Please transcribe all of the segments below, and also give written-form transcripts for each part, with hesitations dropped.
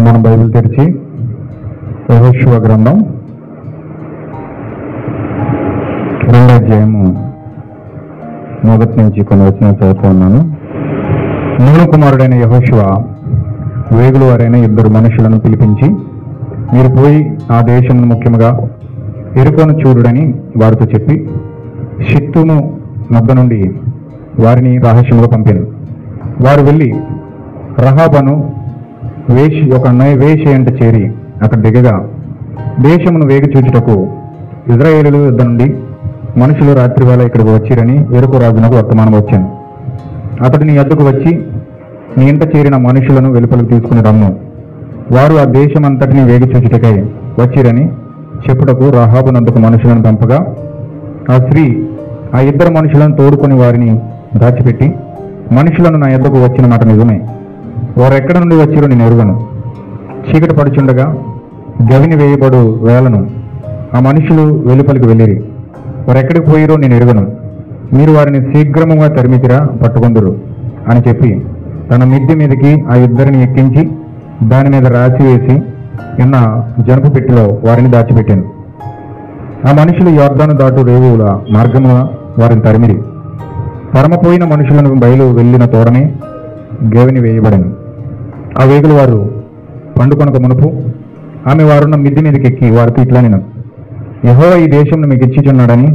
మనం బైబిల్ తెరిచి యెహోషువ గ్రంథం 2వ అధ్యాయము 1 నుంచి కొన్ని వచనాలు చదువుతున్నాను. నూను కుమారుడైన యెహోషువ వేగుల వారైన 2 మనుషులను పిలిపించి, మీరు పోయి ఆ దేశమును ముఖ్యముగా ఎరుకోను చూడుడని వారితో చెప్పి, షిత్తూము నద్ద నుండి వారిని రహస్యముగా పంపాను. వారు వెళ్ళి రహాబను ఒక వేష ఎంట చేరి అక్కడ దిగగా, దేశమును వేగి చూచుటకు ఇజ్రాయేలు యుద్ధ నుండి మనుషులు రాత్రి వేళ ఇక్కడికి వచ్చిరని ఎరుకు రాజునకు వర్తమానం వచ్చాను. అతడు నీ వద్దకు వచ్చి నీ ఇంట చేరిన మనుషులను వెలుపలకు తీసుకుని రమ్ము, వారు ఆ దేశం అంతటిని వేగి చూచుటకై వచ్చిరని చెప్పుటకు రహాబు నందుకు మనుషులను పంపగా, ఆ స్త్రీ ఆ 2 మనుషులను తోడుకొని వారిని దాచిపెట్టి, మనుషులను నా యొద్దకు వచ్చిన మాట నిజమే, వారు ఎక్కడ నుండి వచ్చిరో నేను ఎరుగను. చీకటి పడుచుండగా గవిని వేయబడు వేళను ఆ మనుషులు వెలుపలికి వెళ్ళిరి, వారు ఎక్కడికి పోయిరో నేను ఎరుగను. మీరు వారిని శీఘ్రముగా తరిమితిరా పట్టుకొందురు అని చెప్పి తన మిద్దె మీదకి ఆ 2 ఎక్కించి దాని మీద రాసి వేసి ఉన్న జనపు పెట్టిలో వారిని దాచిపెట్టాను. ఆ మనుషులు యొర్దాను దాటు రేవుల మార్గమున వారిని తరిమిరి. తరమపోయిన మనుషులను బయలు వెళ్ళిన తోడనే గేవిని వేయబడను. ఆ వేగులు వారు పండుకొనక మునుపు ఆమె వారున్న మిద్ది మీదకి ఎక్కి వారితో ఇట్లా నేను, యెహోవా ఈ దేశంను మీకు ఇచ్చిచున్నాడని,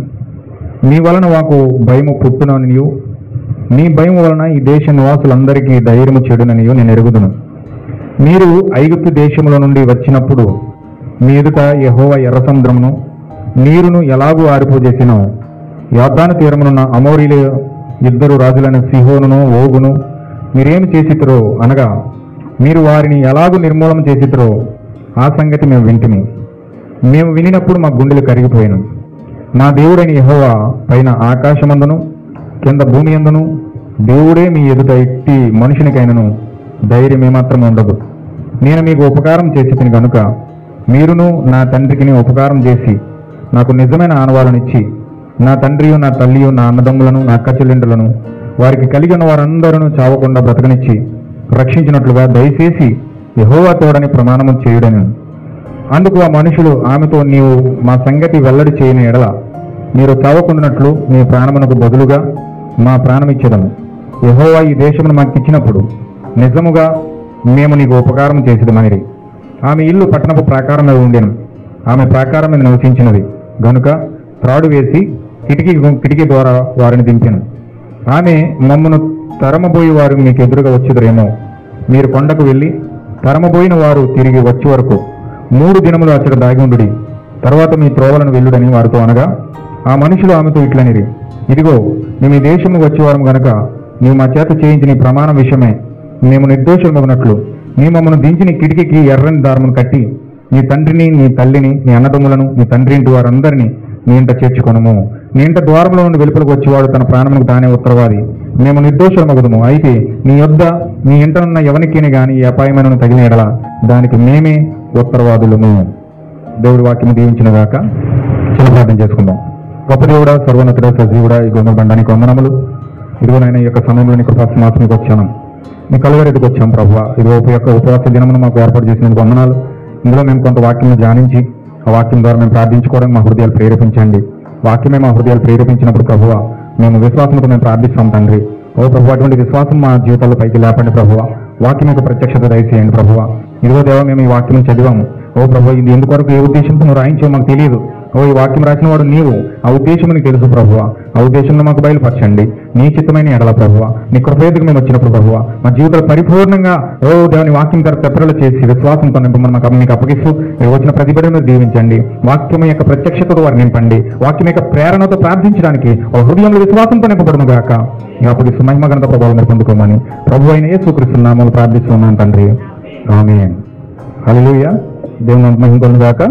మీ వలన మాకు భయము పుట్టుననియు, మీ భయం వలన ఈ దేశ నివాసులందరికీ ధైర్యము చెడుననియు నేను ఎరుగుదును. మీరు ఐగుప్తు దేశముల నుండి వచ్చినప్పుడు మీ ఎదుట యెహోవా ఎర్ర సముద్రమును నీరును ఎలాగూ ఆరిపోజేసినో, యొర్దాను తీరమునున్న అమోరీల 2 రాజులైన సిహోనును ఓగును మీరేమి చేసితురో, అనగా మీరు వారిని ఎలాగూ నిర్మూలన చేసితురో ఆ సంగతి మేము వింటిమి. మేము వినినప్పుడు మా గుండెలు కరిగిపోయాను. మా దేవుడైన యెహోవా పైన ఆకాశమందును కింద భూమి యందును దేవుడే మీ ఎదుట ఎట్టి మనుషునికైనను ధైర్యం ఏమాత్రం ఉండదు. నేను మీకు ఉపకారం చేసి తిని కనుక మీరును నా తండ్రికి ఉపకారం చేసి నాకు నిజమైన ఆనవాళ్ళనిచ్చి, నా తండ్రియు నా తల్లియు నా అన్నదమ్ములను నా అక్క చెల్లెండులను వారికి కలిగిన వారందరూ చావకుండా బ్రతకనిచ్చి రక్షించినట్లుగా దయచేసి యెహోవా తోడని ప్రమాణము చేయుడని. అందుకు ఆ మనుషులు ఆమెతో, నీవు మా సంగతి వెల్లడి చేయని ఎడల మీరు చావకుండానట్లు మీ ప్రాణమునకు బదులుగా మా ప్రాణమిచ్చేదము. యెహోవా ఈ దేశమును మాకు ఇచ్చినప్పుడు నిజముగా మేము నీకు ఉపకారం చేసేదమనిరి. ఆమె ఇల్లు పట్టణపు ప్రాకారం మీద ఉండెను. ఆమె ప్రాకారం మీద నివసించినది గనుక త్రాడు వేసి కిటికీ ద్వారా వారిని దింపాను. ఆమె మమ్మను తరమబోయి వారు మీకు ఎదురుగా వచ్చుదురేమో, మీరు కొండకు వెళ్ళి తరమబోయిన వారు తిరిగి వచ్చే వరకు 3 దినములు అచ్చట దాగిఉండుడి, తర్వాత మీ త్రోవలను వెళ్ళుడని వారితో అనగా, ఆ మనుషులు ఆమెతో ఇట్లనిరి, ఇదిగో మేము ఈ దేశము వచ్చేవారం గనక నీవు మా చేత చేయించిన ఈ ప్రమాణం విషయమే మేము నిర్దోషులమగునట్లు నీ మమ్మను దించిన కిటికీకి ఎర్రని దారమును కట్టి నీ తండ్రిని నీ తల్లిని నీ అన్నదమ్ములను నీ తండ్రి ఇంటి వారందరినీ నీ ఇంట చేర్చుకొనము. నీ ఇంట ద్వారంలో నుండి వెలుపలకు వచ్చేవాడు తన ప్రాణములకు తానే ఉత్తరవాది. మేము నిర్దోషులమగుదుము. అయితే నీ యొద్ద నీ ఇంట ఉన్న ఎవరికైనా గాని ఈ అపాయమైన తగిన ఎడల దానికి మేమే ఉత్తరవాదులము. దేవుడి వాక్యము దీవించిన గాక. చిన్న ప్రార్థన చేసుకుందాం. గొప్ప దేవుడా, సర్వోన్నతుడా, సజీవుడా, ఈ గొంగ బండానికి వందనములు. ఇదిగోనైనా ఈ యొక్క సమయంలో నీ కృపాసమాసనికి వచ్చాను, నీ కలువరెడ్డికి వచ్చాం ప్రభువా. ఇదిగో యొక్క ఉపవాస దినమును మాకు ఏర్పాటు చేసినందుకు వందనాలు. ఇందులో మేము కొంత వాక్యం ధ్యానించి ఆ వాక్యం ద్వారా మేము ప్రార్థించుకోవడానికి మా హృదయాలు ప్రేరేపించండి. వాక్యమే మా హృదయాలు ప్రేరేపించినప్పుడు ప్రభువా మేము విశ్వాసంతో మేము ప్రార్థిస్తాం తండ్రి. ఓ ప్రభు, అటువంటి విశ్వాసం మా జీవితాల్లో పైకి లేపండి ప్రభువా. వాక్యం యొక్క ప్రత్యక్షత దయచేయండి ప్రభువా. ఇదిగో దేవా, మేము ఈ వాక్యం చదివాము. ఓ ప్రభు, ఇది ఎందుకొరకు ఏ ఉద్దేశంతో నువ్వు రాయించో మాకు తెలియదు. ఓ ఈ వాక్యం రాసిన వాడు నీవు, ఆ ఉద్దేశం నీకు తెలుసు ప్రభువా. ఆ ఉద్దేశంలో మాకు బయలుపరచండి. నీ చిత్తమైన ఎడల ప్రభువా, నీ కృపేదకు మేము వచ్చినప్పుడు ప్రభువా మా జీవితాలు పరిపూర్ణంగా ఓ దేవుని వాక్యం ద్వారా తెప్పరలు చేసి విశ్వాసంతో నింపమని మాకు మీకు అప్పగిస్తూ వచ్చిన ప్రతిభను మీరు దీవించండి. వాక్యం యొక్క ప్రత్యక్షతతో వారు నింపండి. వాక్యం యొక్క ప్రేరణతో ప్రార్థించడానికి ఒక హృదయంలో విశ్వాసంతో నింపబడును గాక. అప్పగిస్తూ మహిమ ఘనత ప్రభావం మీరు పొందుకోమని ప్రభు అయిన యేసుక్రీస్తు నామములో ప్రార్థిస్తున్నాను తండ్రి, ఆమేన్. హల్లెలూయా. దేవుని మహిమ పొందును గాక.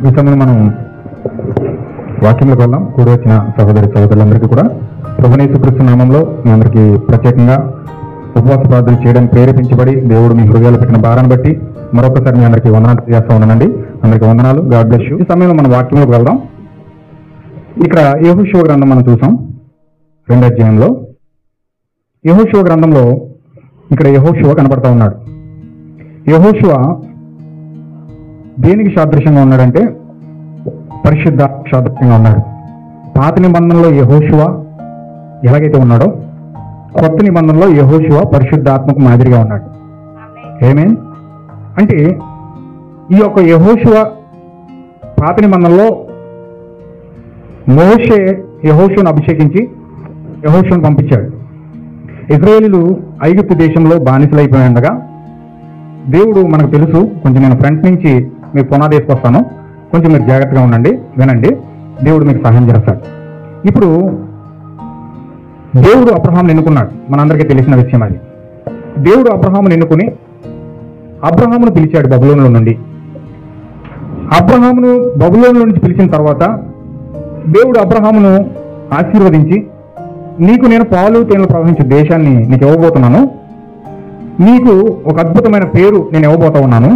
ఈ సమయంలో మనం వాక్యంలోకి వెళ్దాం. కూడి వచ్చిన సహోదరులందరికీ కూడా ప్రభువైన యేసుక్రీస్తు నామంలో మీ అందరికీ ప్రత్యేకంగా ఉపవాస ప్రార్థనలు చేయడానికి ప్రేరేపించబడి దేవుడు మీ హృదయాలు పెట్టిన భారాన్ని బట్టి మరొకసారి మీ అందరికీ వందనాలు చేస్తూ ఉన్నానండి. అందరికీ వందనాలు. God bless you. ఈ సమయంలో మనం వాక్యంలోకి వెళ్దాం. ఇక్కడ యెహోషువ గ్రంథం మనం చూసాం. 2వ అధ్యాయంలో యెహోషువ గ్రంథంలో ఇక్కడ యెహోషువ కనబడతా ఉన్నాడు. యెహోషువ దేనికి సాదృశ్యంగా ఉన్నాడంటే పరిశుద్ధ సాదృశ్యంగా ఉన్నాడు. పాత నిబంధనలో యెహోషువ ఎలాగైతే ఉన్నాడో కొత్త నిబంధనలో యెహోషువ పరిశుద్ధాత్మకు మాదిరిగా ఉన్నాడు. ఆమేన్. అంటే ఈ యొక్క యెహోషువ పాత నిబంధనలో మోషే యెహోషువను అభిషేకించి యెహోషువను పంపించాడు. ఇశ్రాయేలీయులు ఐగుప్తు దేశంలో బానిసలైపోయి ఉండగా దేవుడు మనకు తెలుసు, కొంచెం నేను ఫ్రంట్ నుంచి మీకు పునాది వేసుకొస్తాను, కొంచెం మీరు జాగ్రత్తగా ఉండండి, వినండి, దేవుడు మీకు సహాయం చేస్తాడు. ఇప్పుడు దేవుడు అబ్రహామును ఎన్నుకున్నాడు, మనందరికీ తెలిసిన విషయం అది. దేవుడు అబ్రహామును ఎన్నుకుని అబ్రహామును పిలిచాడు బబులోనులో నుండి. అబ్రహామును బబులోనులో నుంచి పిలిచిన తర్వాత దేవుడు అబ్రహామును ఆశీర్వదించి, నీకు నేను పాలు తేనెలు ప్రవహించే దేశాన్ని నీకు ఇవ్వబోతున్నాను, నీకు ఒక అద్భుతమైన పేరు నేను ఇవ్వబోతా ఉన్నాను,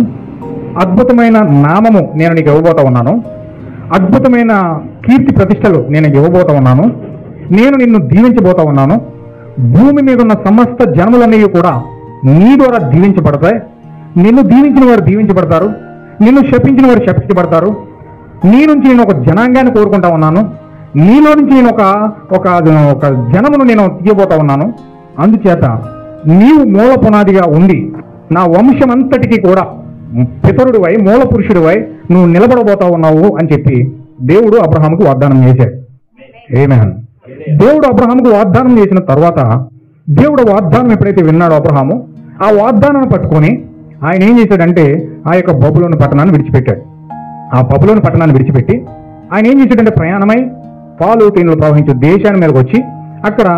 అద్భుతమైన నామము నేను నీకు ఇవ్వబోతా ఉన్నాను, అద్భుతమైన కీర్తి ప్రతిష్టలు నేను ఇవ్వబోతా ఉన్నాను, నేను నిన్ను దీవించబోతా ఉన్నాను, భూమి మీద ఉన్న సమస్త జనములన్నీ కూడా నీ ద్వారా దీవించబడతాయి, నిన్ను దీవించిన వారు దీవించబడతారు, నిన్ను శపించిన వారు శపించబడతారు, నీ నుంచి నేను ఒక జనాంగాన్ని కోరుకుంటా ఉన్నాను, నీలో నుంచి నేను ఒక జనమును నేను తీయబోతా ఉన్నాను, అందుచేత నీవు మూల పునాదిగా ఉండి నా వంశమంతటికి కూడా పితరుడివై మూల పురుషుడివై నువ్వు నిలబడబోతా ఉన్నావు అని చెప్పి దేవుడు అబ్రహాముకు వాగ్దానం చేశాడు. ఆమేన్. దేవుడు అబ్రహాముకు వాగ్దానం చేసిన తర్వాత దేవుడు వాగ్దానం ఎప్పుడైతే విన్నాడో అబ్రహాము ఆ వాగ్దానాన్ని పట్టుకొని ఆయన ఏం చేశాడంటే ఆ యొక్క బబులోను పట్టణాన్ని విడిచిపెట్టాడు. ఆ బబులోను పట్టణాన్ని విడిచిపెట్టి ఆయన ఏం చేశాడంటే ప్రయాణమై పాలు తేనెలు ప్రవహించే దేశాన్ని మీదకి వచ్చి అక్కడ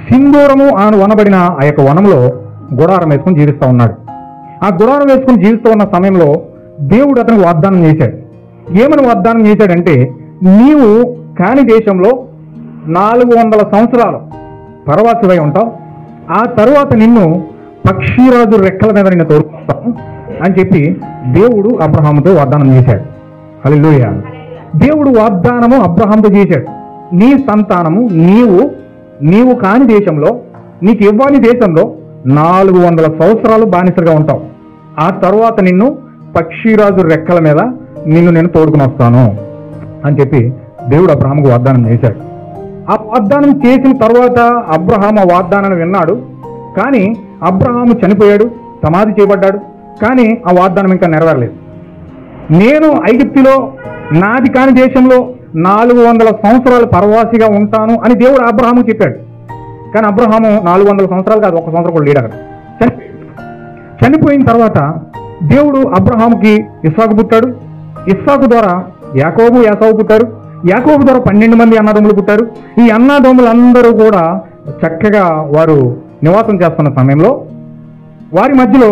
సింధూరము వనబడిన ఆ యొక్క వనంలో గుడారం వేసుకుని జీవిస్తూ ఉన్నాడు. ఆ గుడారం వేసుకుని జీవిస్తూ ఉన్న సమయంలో దేవుడు అతనికి వాగ్దానం చేశాడు. ఏమని వాగ్దానం చేశాడంటే, నీవు కాని దేశంలో 400 సంవత్సరాలు పరవాసివై ఉంటావు, ఆ తరువాత నిన్ను పక్షిరాజు రెక్కల మీద నిన్ను తోడుకొస్తాను అని చెప్పి దేవుడు అబ్రహాముతో వాగ్దానం చేశాడు. హల్లెలూయా. దేవుడు వాగ్దానము అబ్రహాముతో చేశాడు, నీ సంతానము నీవు కాని దేశంలో, నీకు ఇవ్వని దేశంలో 400 సంవత్సరాలు బానిసగా ఉంటావు, ఆ తర్వాత నిన్ను పక్షిరాజు రెక్కల మీద నేను తోడుకుని వస్తాను అని చెప్పి దేవుడు అబ్రహాముకు వాగ్దానం చేశాడు. ఆ వాగ్దానం చేసిన తర్వాత అబ్రహాము ఆ వాగ్దానాన్ని విన్నాడు, కానీ అబ్రహాము చనిపోయాడు, సమాధి చేయబడ్డాడు, కానీ ఆ వాగ్దానం ఇంకా నెరవేరలేదు. నేను ఐగుప్తులో నాది కాని దేశంలో 400 సంవత్సరాలు పరవాసిగా ఉంటాను అని దేవుడు అబ్రహాము చెప్పాడు. కానీ అబ్రహాము 400 సంవత్సరాలు కాదు, 1 సంవత్సరం కూడా లేడు అక్కడ. చనిపోయిన తర్వాత దేవుడు అబ్రహాముకి ఇస్సాకు పుట్టాడు, ఇస్సాకు ద్వారా యాకోబు యాసావు పుట్టారు, యాకోబు ద్వారా 12 మంది అన్నదమ్ములు పుట్టారు. ఈ అన్నదమ్ములందరూ కూడా చక్కగా వారు నివాసం చేస్తున్న సమయంలో వారి మధ్యలో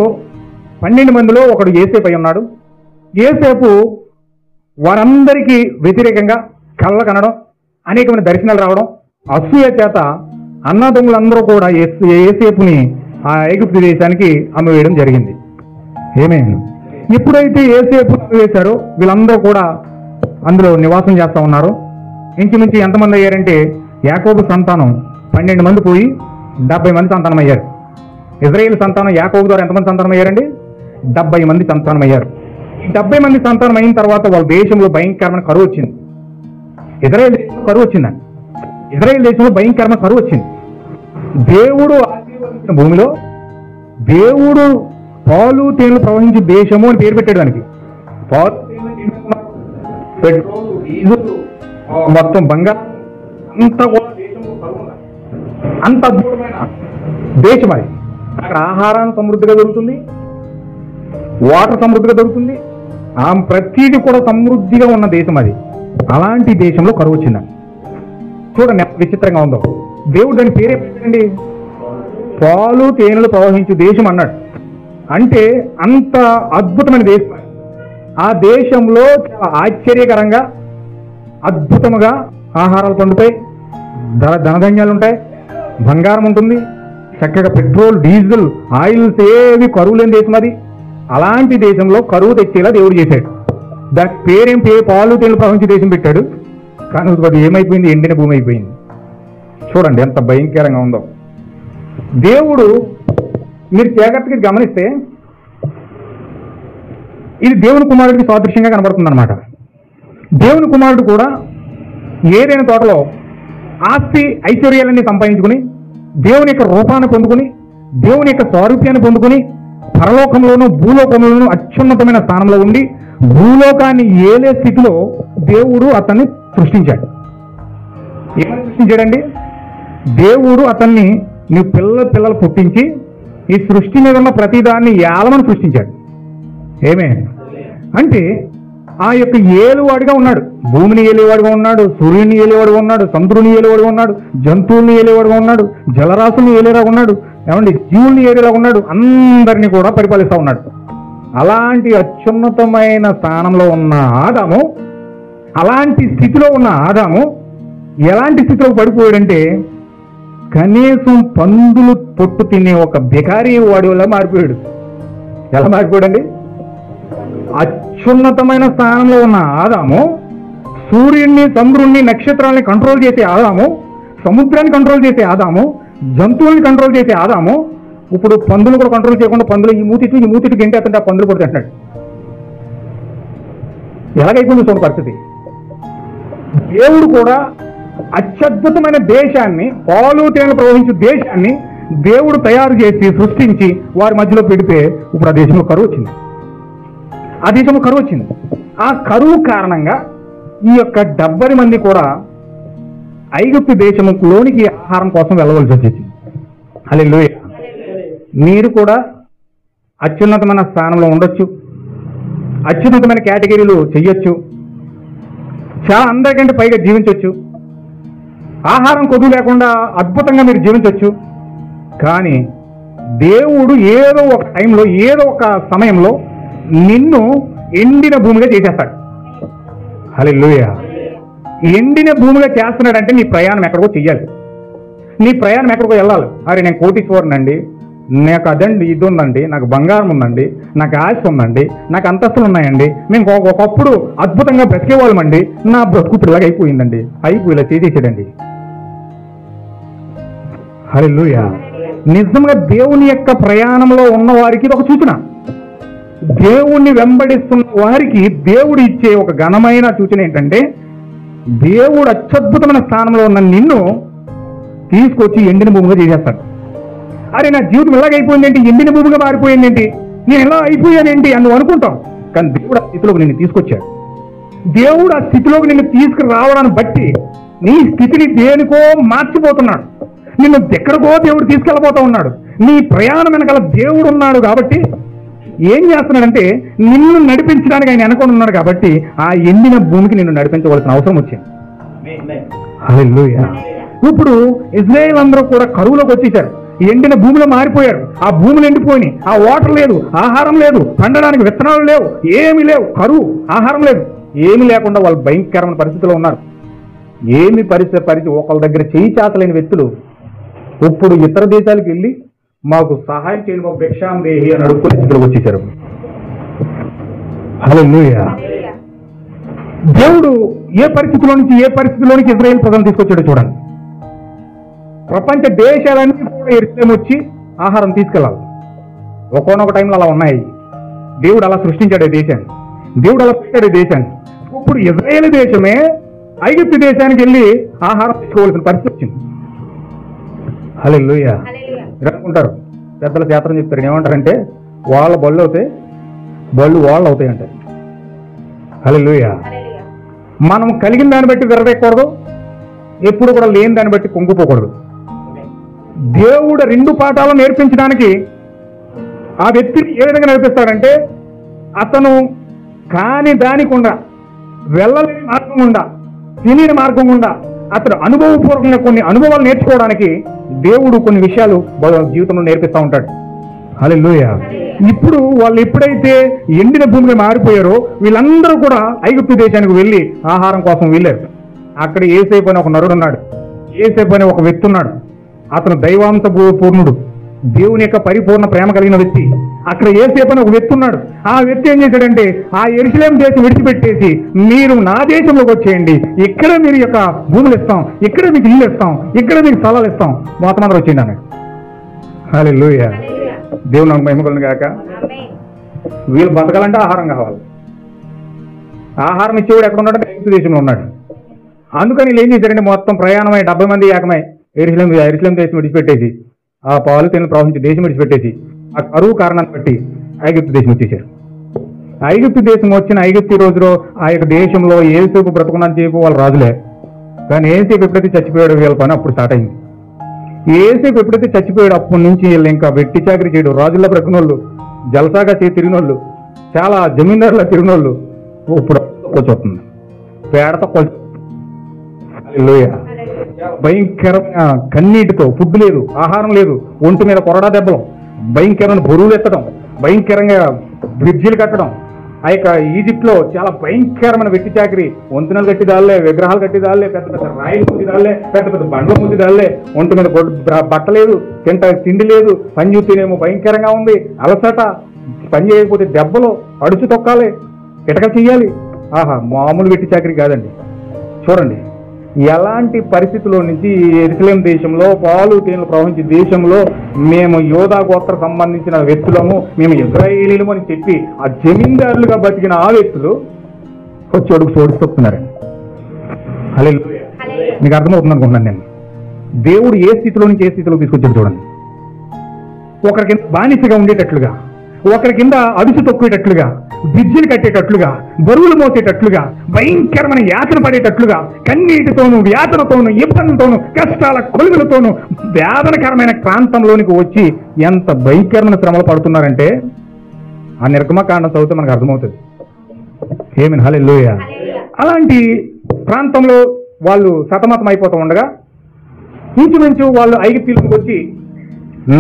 12 మందిలో ఒకడు యోసేపు అయి ఉన్నాడు. యోసేపు వారందరికీ వ్యతిరేకంగా కళ్ళ కనడం, అనేకమైన దర్శనాలు రావడం, అసూయ చేత అన్నదమ్ములందరూ కూడా యోసేపుని ఆ ఐగుప్తు దేశానికి అమ్మివేయడం జరిగింది. ఆమేన్. ఎప్పుడైతే యోసేపు వేశారో వీళ్ళందరూ కూడా అందులో నివాసం చేస్తూ ఉన్నారు. ఇంచుమించు ఎంతమంది అయ్యారంటే యాకోబు సంతానం 12 మంది పోయి 70 మంది సంతానం అయ్యారు. ఇజ్రాయేల్ సంతానం యాకోబు ద్వారా ఎంతమంది సంతానం అయ్యారండి? 70 మంది సంతానం అయ్యారు. ఈ 70 మంది సంతానం అయిన తర్వాత వాళ్ళ దేశంలో భయంకరమైన కరువు వచ్చింది. ఇజ్రాయేల్ దేశంలో కరువు వచ్చిందండి. ఇజ్రాయేల్ దేశంలో భయంకరమైన కరువు వచ్చింది. దేవుడు ఆశీర్వదించిన భూమిలో దేవుడు పాలు తేనెలు ప్రవహించే దేశము అని పేరు పెట్టాడు దానికి. పాలు పెట్రోల్, డీజిల్, మొత్తం బంగారం అంతా కూడా దేశంలో కరువు ఉంది. అంత అద్భుతమైన దేశం అది. అక్కడ ఆహారం సమృద్ధిగా దొరుకుతుంది, వాటర్ సమృద్ధిగా దొరుకుతుంది, ప్రతిదీ కూడా సమృద్ధిగా ఉన్న దేశం అది. అలాంటి దేశంలో కరువు వచ్చిందండి. చూడండి ఎంత విచిత్రంగా ఉందో. దేవుడు దాని పేరే పెట్టండి, పాలు తేనెలు ప్రవహించే దేశం అన్నాడు. అంటే అంత అద్భుతమైన దేశం. ఆ దేశంలో చాలా ఆశ్చర్యకరంగా అద్భుతముగా ఆహారాలు పండుతాయి, ధనధాన్యాలు ఉంటాయి, బంగారం ఉంటుంది, చక్కగా పెట్రోల్, డీజిల్, ఆయిల్స్ ఏవి కరువు లేని దేశం అది. అలాంటి దేశంలో కరువు తెచ్చేలా దేవుడు చేశాడు. దాని పాలు తేనెలు ప్రవహించే దేశం పెట్టాడు. కానీ అది ఏమైపోయింది? ఎండిన భూమి అయిపోయింది. చూడండి ఎంత భయంకరంగా ఉందో. దేవుడు మీరు జాగ్రత్తగా గమనిస్తే ఇది దేవుని కుమారుడికి సాదృశ్యంగా కనబడుతుంది అనమాట. దేవుని కుమారుడు కూడా ఏదైనా తోటలో ఆస్తి ఐశ్వర్యాలన్నీ సంపాదించుకుని దేవుని యొక్క రూపాన్ని పొందుకుని దేవుని యొక్క స్వారూప్యాన్ని పొందుకుని పరలోకంలోనూ భూలోకంలోనూ అత్యున్నతమైన స్థానంలో ఉండి భూలోకాన్ని ఏలే స్థితిలో దేవుడు అతన్ని సృష్టించాడు. ఏమని సృష్టించాడండి? దేవుడు అతన్ని నీ పిల్లలు పుట్టించి ఈ సృష్టి మీద ఉన్న ప్రతిదాన్ని ఏలమని సృష్టించాడు. ఏమే అంటే ఆ యొక్క ఏలువాడిగా ఉన్నాడు. భూమిని ఏలేవాడుగా ఉన్నాడు, సూర్యుని ఏలేవాడుగా ఉన్నాడు, చంద్రుని ఏలేవాడుగా ఉన్నాడు, జంతువుల్ని ఏలేవాడుగా ఉన్నాడు, జలరాశుల్ని ఏలేలాగా ఉన్నాడు, ఏమండి జీవుల్ని ఏలేలాగా ఉన్నాడు, అందరినీ కూడా పరిపాలిస్తూ ఉన్నాడు. అలాంటి అత్యున్నతమైన స్థానంలో ఉన్న ఆదాము, అలాంటి స్థితిలో ఉన్న ఆదాము ఎలాంటి స్థితిలో పడిపోయాడంటే కనీసం పందులు పొట్టు తినే ఒక బికారీ వాడి వల్ల మారిపోయాడు. ఎలా మారిపోయాడండి? అత్యున్నతమైన స్థానంలో ఉన్న ఆదాము సూర్యుడిని, చంద్రుణ్ణి, నక్షత్రాలని కంట్రోల్ చేసే ఆదాము, సముద్రాన్ని కంట్రోల్ చేసే ఆదాము, జంతువుల్ని కంట్రోల్ చేసే ఆదాము ఇప్పుడు పందులు కూడా కంట్రోల్ చేయకుండా పందులు ఈ మూతిటి గంటేస్తుంటే ఆ పందులు కూడా తింటున్నాడు. ఎలాగైపోయింది చూడండి పరిస్థితి. దేవుడు కూడా అత్యద్భుతమైన దేశాన్ని, పాలు తేనెలు ప్రవహించే దేశాన్ని దేవుడు తయారు చేసి సృష్టించి వారి మధ్యలో పెడితే ఇప్పుడు ఆ దేశంలో కరువు వచ్చింది. ఆ కరువు కారణంగా ఈ యొక్క 70 మంది కూడా ఐగుప్తు దేశంలోనికి ఆహారం కోసం వెళ్ళవలసి వచ్చింది. హల్లెలూయా. మీరు కూడా అత్యున్నతమైన స్థానంలో ఉండొచ్చు, అత్యున్నతమైన కేటగిరీలు చెయ్యొచ్చు, చాలా అందరికంటే పైగా జీవించవచ్చు, ఆహారం కొదువు లేకుండా అద్భుతంగా మీరు జీవించవచ్చు. కానీ దేవుడు ఏదో ఒక టైంలో, ఏదో ఒక సమయంలో నిన్ను ఎండిన భూమిగా చేసేస్తాడు. హల్లెలూయా. ఎండిన భూమిగా చేస్తున్నాడంటే నీ ప్రయాణం ఎక్కడికో చెయ్యాలి, నీ ప్రయాణం ఎక్కడికో వెళ్ళాలి. అరే నేను కోటీశ్వరునండి, నాకు అదండి, ఇది ఉందండి, నాకు బంగారం ఉందండి, నాకు ఆశ ఉందండి, నాకు అంతస్తులు ఉన్నాయండి, మేము ఒకప్పుడు అద్భుతంగా బ్రతికేవాళ్ళమండి, నా బ్రతుకు పిల్లగా అయిపోయిందండి, ఇలా చేసేసాడండి. హల్లెలూయా. నిజంగా దేవుని యొక్క ప్రయాణంలో ఉన్న వారికి ఇది ఒక సూచన. దేవుణ్ణి వెంబడిస్తున్న వారికి దేవుడు ఇచ్చే ఒక ఘనమైన సూచన ఏంటంటే దేవుడు అత్యద్భుతమైన స్థానంలో ఉన్న నిన్ను తీసుకొచ్చి ఎండిన భూమిగా చేసేస్తాడు. అరే నా జీవితం ఎలాగైపోయిందేంటి, ఎండిన భూమిగా మారిపోయిందేంటి, నేను ఎలా అయిపోయానేంటి అని నువ్వు అనుకుంటావు. కానీ దేవుడు ఆ స్థితిలోకి నిన్ను తీసుకొచ్చాడు. దేవుడు ఆ స్థితిలోకి నిన్ను తీసుకురావడాన్ని బట్టి నీ స్థితిని దేనికో మార్చిపోతున్నాడు, నిన్ను ఎక్కడికో దేవుడు తీసుకెళ్ళబోతా ఉన్నాడు. నీ ప్రయాణం వెనకాల దేవుడు ఉన్నాడు కాబట్టి ఏం చేస్తున్నాడంటే నిన్ను నడిపించడానికి ఆయన అనుకొని ఉన్నాడు కాబట్టి ఆ ఎండిన భూమికి నిన్ను నడిపించవలసిన అవసరం వచ్చింది. హల్లెలూయా. ఇప్పుడు ఇజ్రాయేల్ అందరూ కూడా కరువులోకి వచ్చేసారు, ఎండిన భూమిలో మారిపోయారు. ఆ భూములు ఎండిపోయినాయి, ఆ వాటర్ లేదు, ఆహారం లేదు, పండడానికి విత్తనాలు లేవు, ఏమీ లేవు, కరువు, ఆహారం లేదు, ఏమీ లేకుండా వాళ్ళు భయంకరమైన పరిస్థితిలో ఉన్నారు. ఏమి పరిస్థితి ఒకళ్ళ దగ్గర చేయి చాచలేని వ్యక్తులు ఇప్పుడు ఇతర దేశాలకు వెళ్ళి మాకు సహాయం చేయండి, మాకు భిక్షాం దేహి అని అడుక్కుని ఇక్కడికి వచ్చేసారు. హల్లెలూయా. దేవుడు ఏ పరిస్థితిలోనికి ఇజ్రాయేల్ ప్రజలను తీసుకొచ్చాడో చూడండి. ప్రపంచ దేశాలన్నీ కూడా ఎరుసలేము వచ్చి ఆహారం తీసుకెళ్ళాలి. ఒకనొక టైంలో అలా ఉన్నాయి. దేవుడు అలా సృష్టించాడు ఈ దేశాన్ని, దేవుడు అలా పెట్టాడు ఈ దేశాన్ని. ఇప్పుడు ఇజ్రాయేల్ దేశమే ఐగుప్తు దేశానికి వెళ్ళి ఆహారం తీసుకోవాల్సిన పరిస్థితి వచ్చింది. హల్లెలూయా. అనుకుంటారు పెద్దల శాస్త్రం చెప్తారు, ఏమంటారంటే వాళ్ళ బళ్ళు అవుతాయి, బళ్ళు వాళ్ళు అవుతాయి అంటారు. హల్లెలూయా. మనం కలిగిన దాన్ని బట్టి విరవేయకూడదు, ఎప్పుడు కూడా లేని దాన్ని బట్టి కుంగిపోకూడదు. దేవుడు 2 పాఠాలు నేర్పించడానికి ఆ వ్యక్తిని ఏ విధంగా నేర్పిస్తాడంటే అతను కాని దానికి ఉండా, వెళ్ళలేని మార్గం ఉండా, తెలియని మార్గం ఉండా అతను అనుభవపూర్వకంగా కొన్ని అనుభవాలు నేర్చుకోవడానికి దేవుడు కొన్ని విషయాలు జీవితంలో నేర్పిస్తూ ఉంటాడు. హల్లెలూయా. ఇప్పుడు వాళ్ళు ఎప్పుడైతే ఎండిన భూమిగా మారిపోయారో వీళ్ళందరూ కూడా ఐగుప్తు దేశానికి వెళ్ళి ఆహారం కోసం వెళ్ళారు. అక్కడ యేసేపు అని ఒక నరుడు ఉన్నాడు, యేసేపు అని ఒక వ్యక్తి ఉన్నాడు. అతను దైవాంశ పూర్ణుడు, దేవుని యొక్క పరిపూర్ణ ప్రేమ కలిగిన వ్యక్తి. అక్కడ యోసేపు అని ఒక వ్యక్తి ఉన్నాడు. ఆ వ్యక్తి ఏం చేశాడంటే ఆ యెరూషలేము దేశం విడిచిపెట్టేసి మీరు నా దేశంలోకి వచ్చేయండి, ఇక్కడ మీరు యొక్క భూములు ఇస్తాం, ఇక్కడ మీకు ఇల్లు ఇస్తాం, ఇక్కడ మీకు స్థలాలు ఇస్తాం, మొత్తం అందరూ వచ్చేయండి అన్నాడు. హల్లెలూయా. దేవుని నాకు మహిమ కలుగును గాక. వీళ్ళు బతకాలంటే ఆహారం కావాలి. ఆహారం ఇచ్చేవాడు ఎక్కడ ఉన్నాడు? ఐగుప్తు దేశంలో ఉన్నాడు. అందుకని వీళ్ళు ఏం చేశారంటే మొత్తం ప్రయాణమై 70 మంది ఏకమై యెరూషలేము దేశం విడిచిపెట్టేసి, ఆ పాలు తేనెలు ప్రవహించే దేశం విడిచిపెట్టేసి ఆ కరువు కారణాన్ని బట్టి ఐగుప్తు దేశం వచ్చేసారు. ఐగుప్తు దేశం వచ్చిన ఐగుప్తు రోజులో ఆ యొక్క దేశంలో యేసేపు బ్రతుకున్నంత సేపు వాళ్ళ రాజులే. కానీ యేసేపు ఎప్పుడైతే చచ్చిపోయాడు వీళ్ళ పని అప్పుడు స్టార్ట్ అయింది. యేసేపు ఎప్పుడైతే చచ్చిపోయాడు అప్పటి నుంచి వీళ్ళు ఇంకా వెట్టి చాకరీ చేయడం, రాజుల్లో బ్రతికినోళ్ళు, జలసాగా తిరిగినోళ్ళు, చాలా జమీందారులా తిరిగినోళ్ళు ఇప్పుడు వచ్చేస్తుంది పేడతో కొలుచు. భయంకరమైన కన్నీటితో, ఫుడ్ లేదు, ఆహారం లేదు, ఒంటి మీద కొరడా దెబ్బలు, భయంకరమైన బరువులు ఎత్తడం, భయంకరంగా బ్రిడ్జిలు కట్టడం. ఆ యొక్క ఈజిప్ట్లో చాలా భయంకరమైన వెట్టి చాకరీ, వంతెనలు కట్టిదాళ్లే, విగ్రహాలు కట్టిదాళ్లే, పెద్ద పెద్ద రాయిలు మూసిదాళ్లే, పెద్ద పెద్ద బండ్లు మూసిదాళ్లే, ఒంటి మీద బట్ట లేదు, తిండి లేదు, పని చూస్తేనేమో భయంకరంగా ఉంది, అలసట, పని చేయకపోతే దెబ్బలు, అడుచు తొక్కాలి, ఇటక చెయ్యాలి. ఆహా, మామూలు వెట్టి చాకరీ కాదండి. చూడండి ఎలాంటి పరిస్థితుల్లో నుంచి యెరూషలేము దేశంలో పాలు తేనెలు ప్రవహించే దేశంలో మేము యోధా గోత్ర సంబంధించిన వ్యక్తులము, మేము ఇశ్రాయేలీలము అని చెప్పి ఆ జమీందారులుగా బతికిన ఆ వ్యక్తులు వచ్చి అడుగు చోడిస్తున్నారు. హల్లెలూయా. మీకు అర్థమవుతుంది అనుకుంటున్నాను నేను. దేవుడు ఏ స్థితిలో నుంచి ఏ స్థితిలో తీసుకొచ్చాడు చూడండి. ఒకరి కింద బానిసగా ఉండేటట్లుగా, ఒకరి కింద అడుసు తొక్కేటట్లుగా, బ్రిడ్జిలు కట్టేటట్లుగా, బరువులు మోసేటట్లుగా, భయంకరమైన యాతన పడేటట్లుగా, కన్నీటితోనూ వ్యాతనతోనూ ఇబ్బందులతోనూ కష్టాల కొలుగులతోనూ వేదనకరమైన ప్రాంతంలోనికి వచ్చి ఎంత భయంకరమైన శ్రమలు పడుతున్నారంటే ఆ నిర్గమకాండం చదివితే మనకు అర్థమవుతుంది. ఆమేన్, హల్లెలూయా. అలాంటి ప్రాంతంలో వాళ్ళు సతమతం అయిపోతూ ఉండగా ఇంచుమించు వాళ్ళు ఐగుప్తులోకి వచ్చి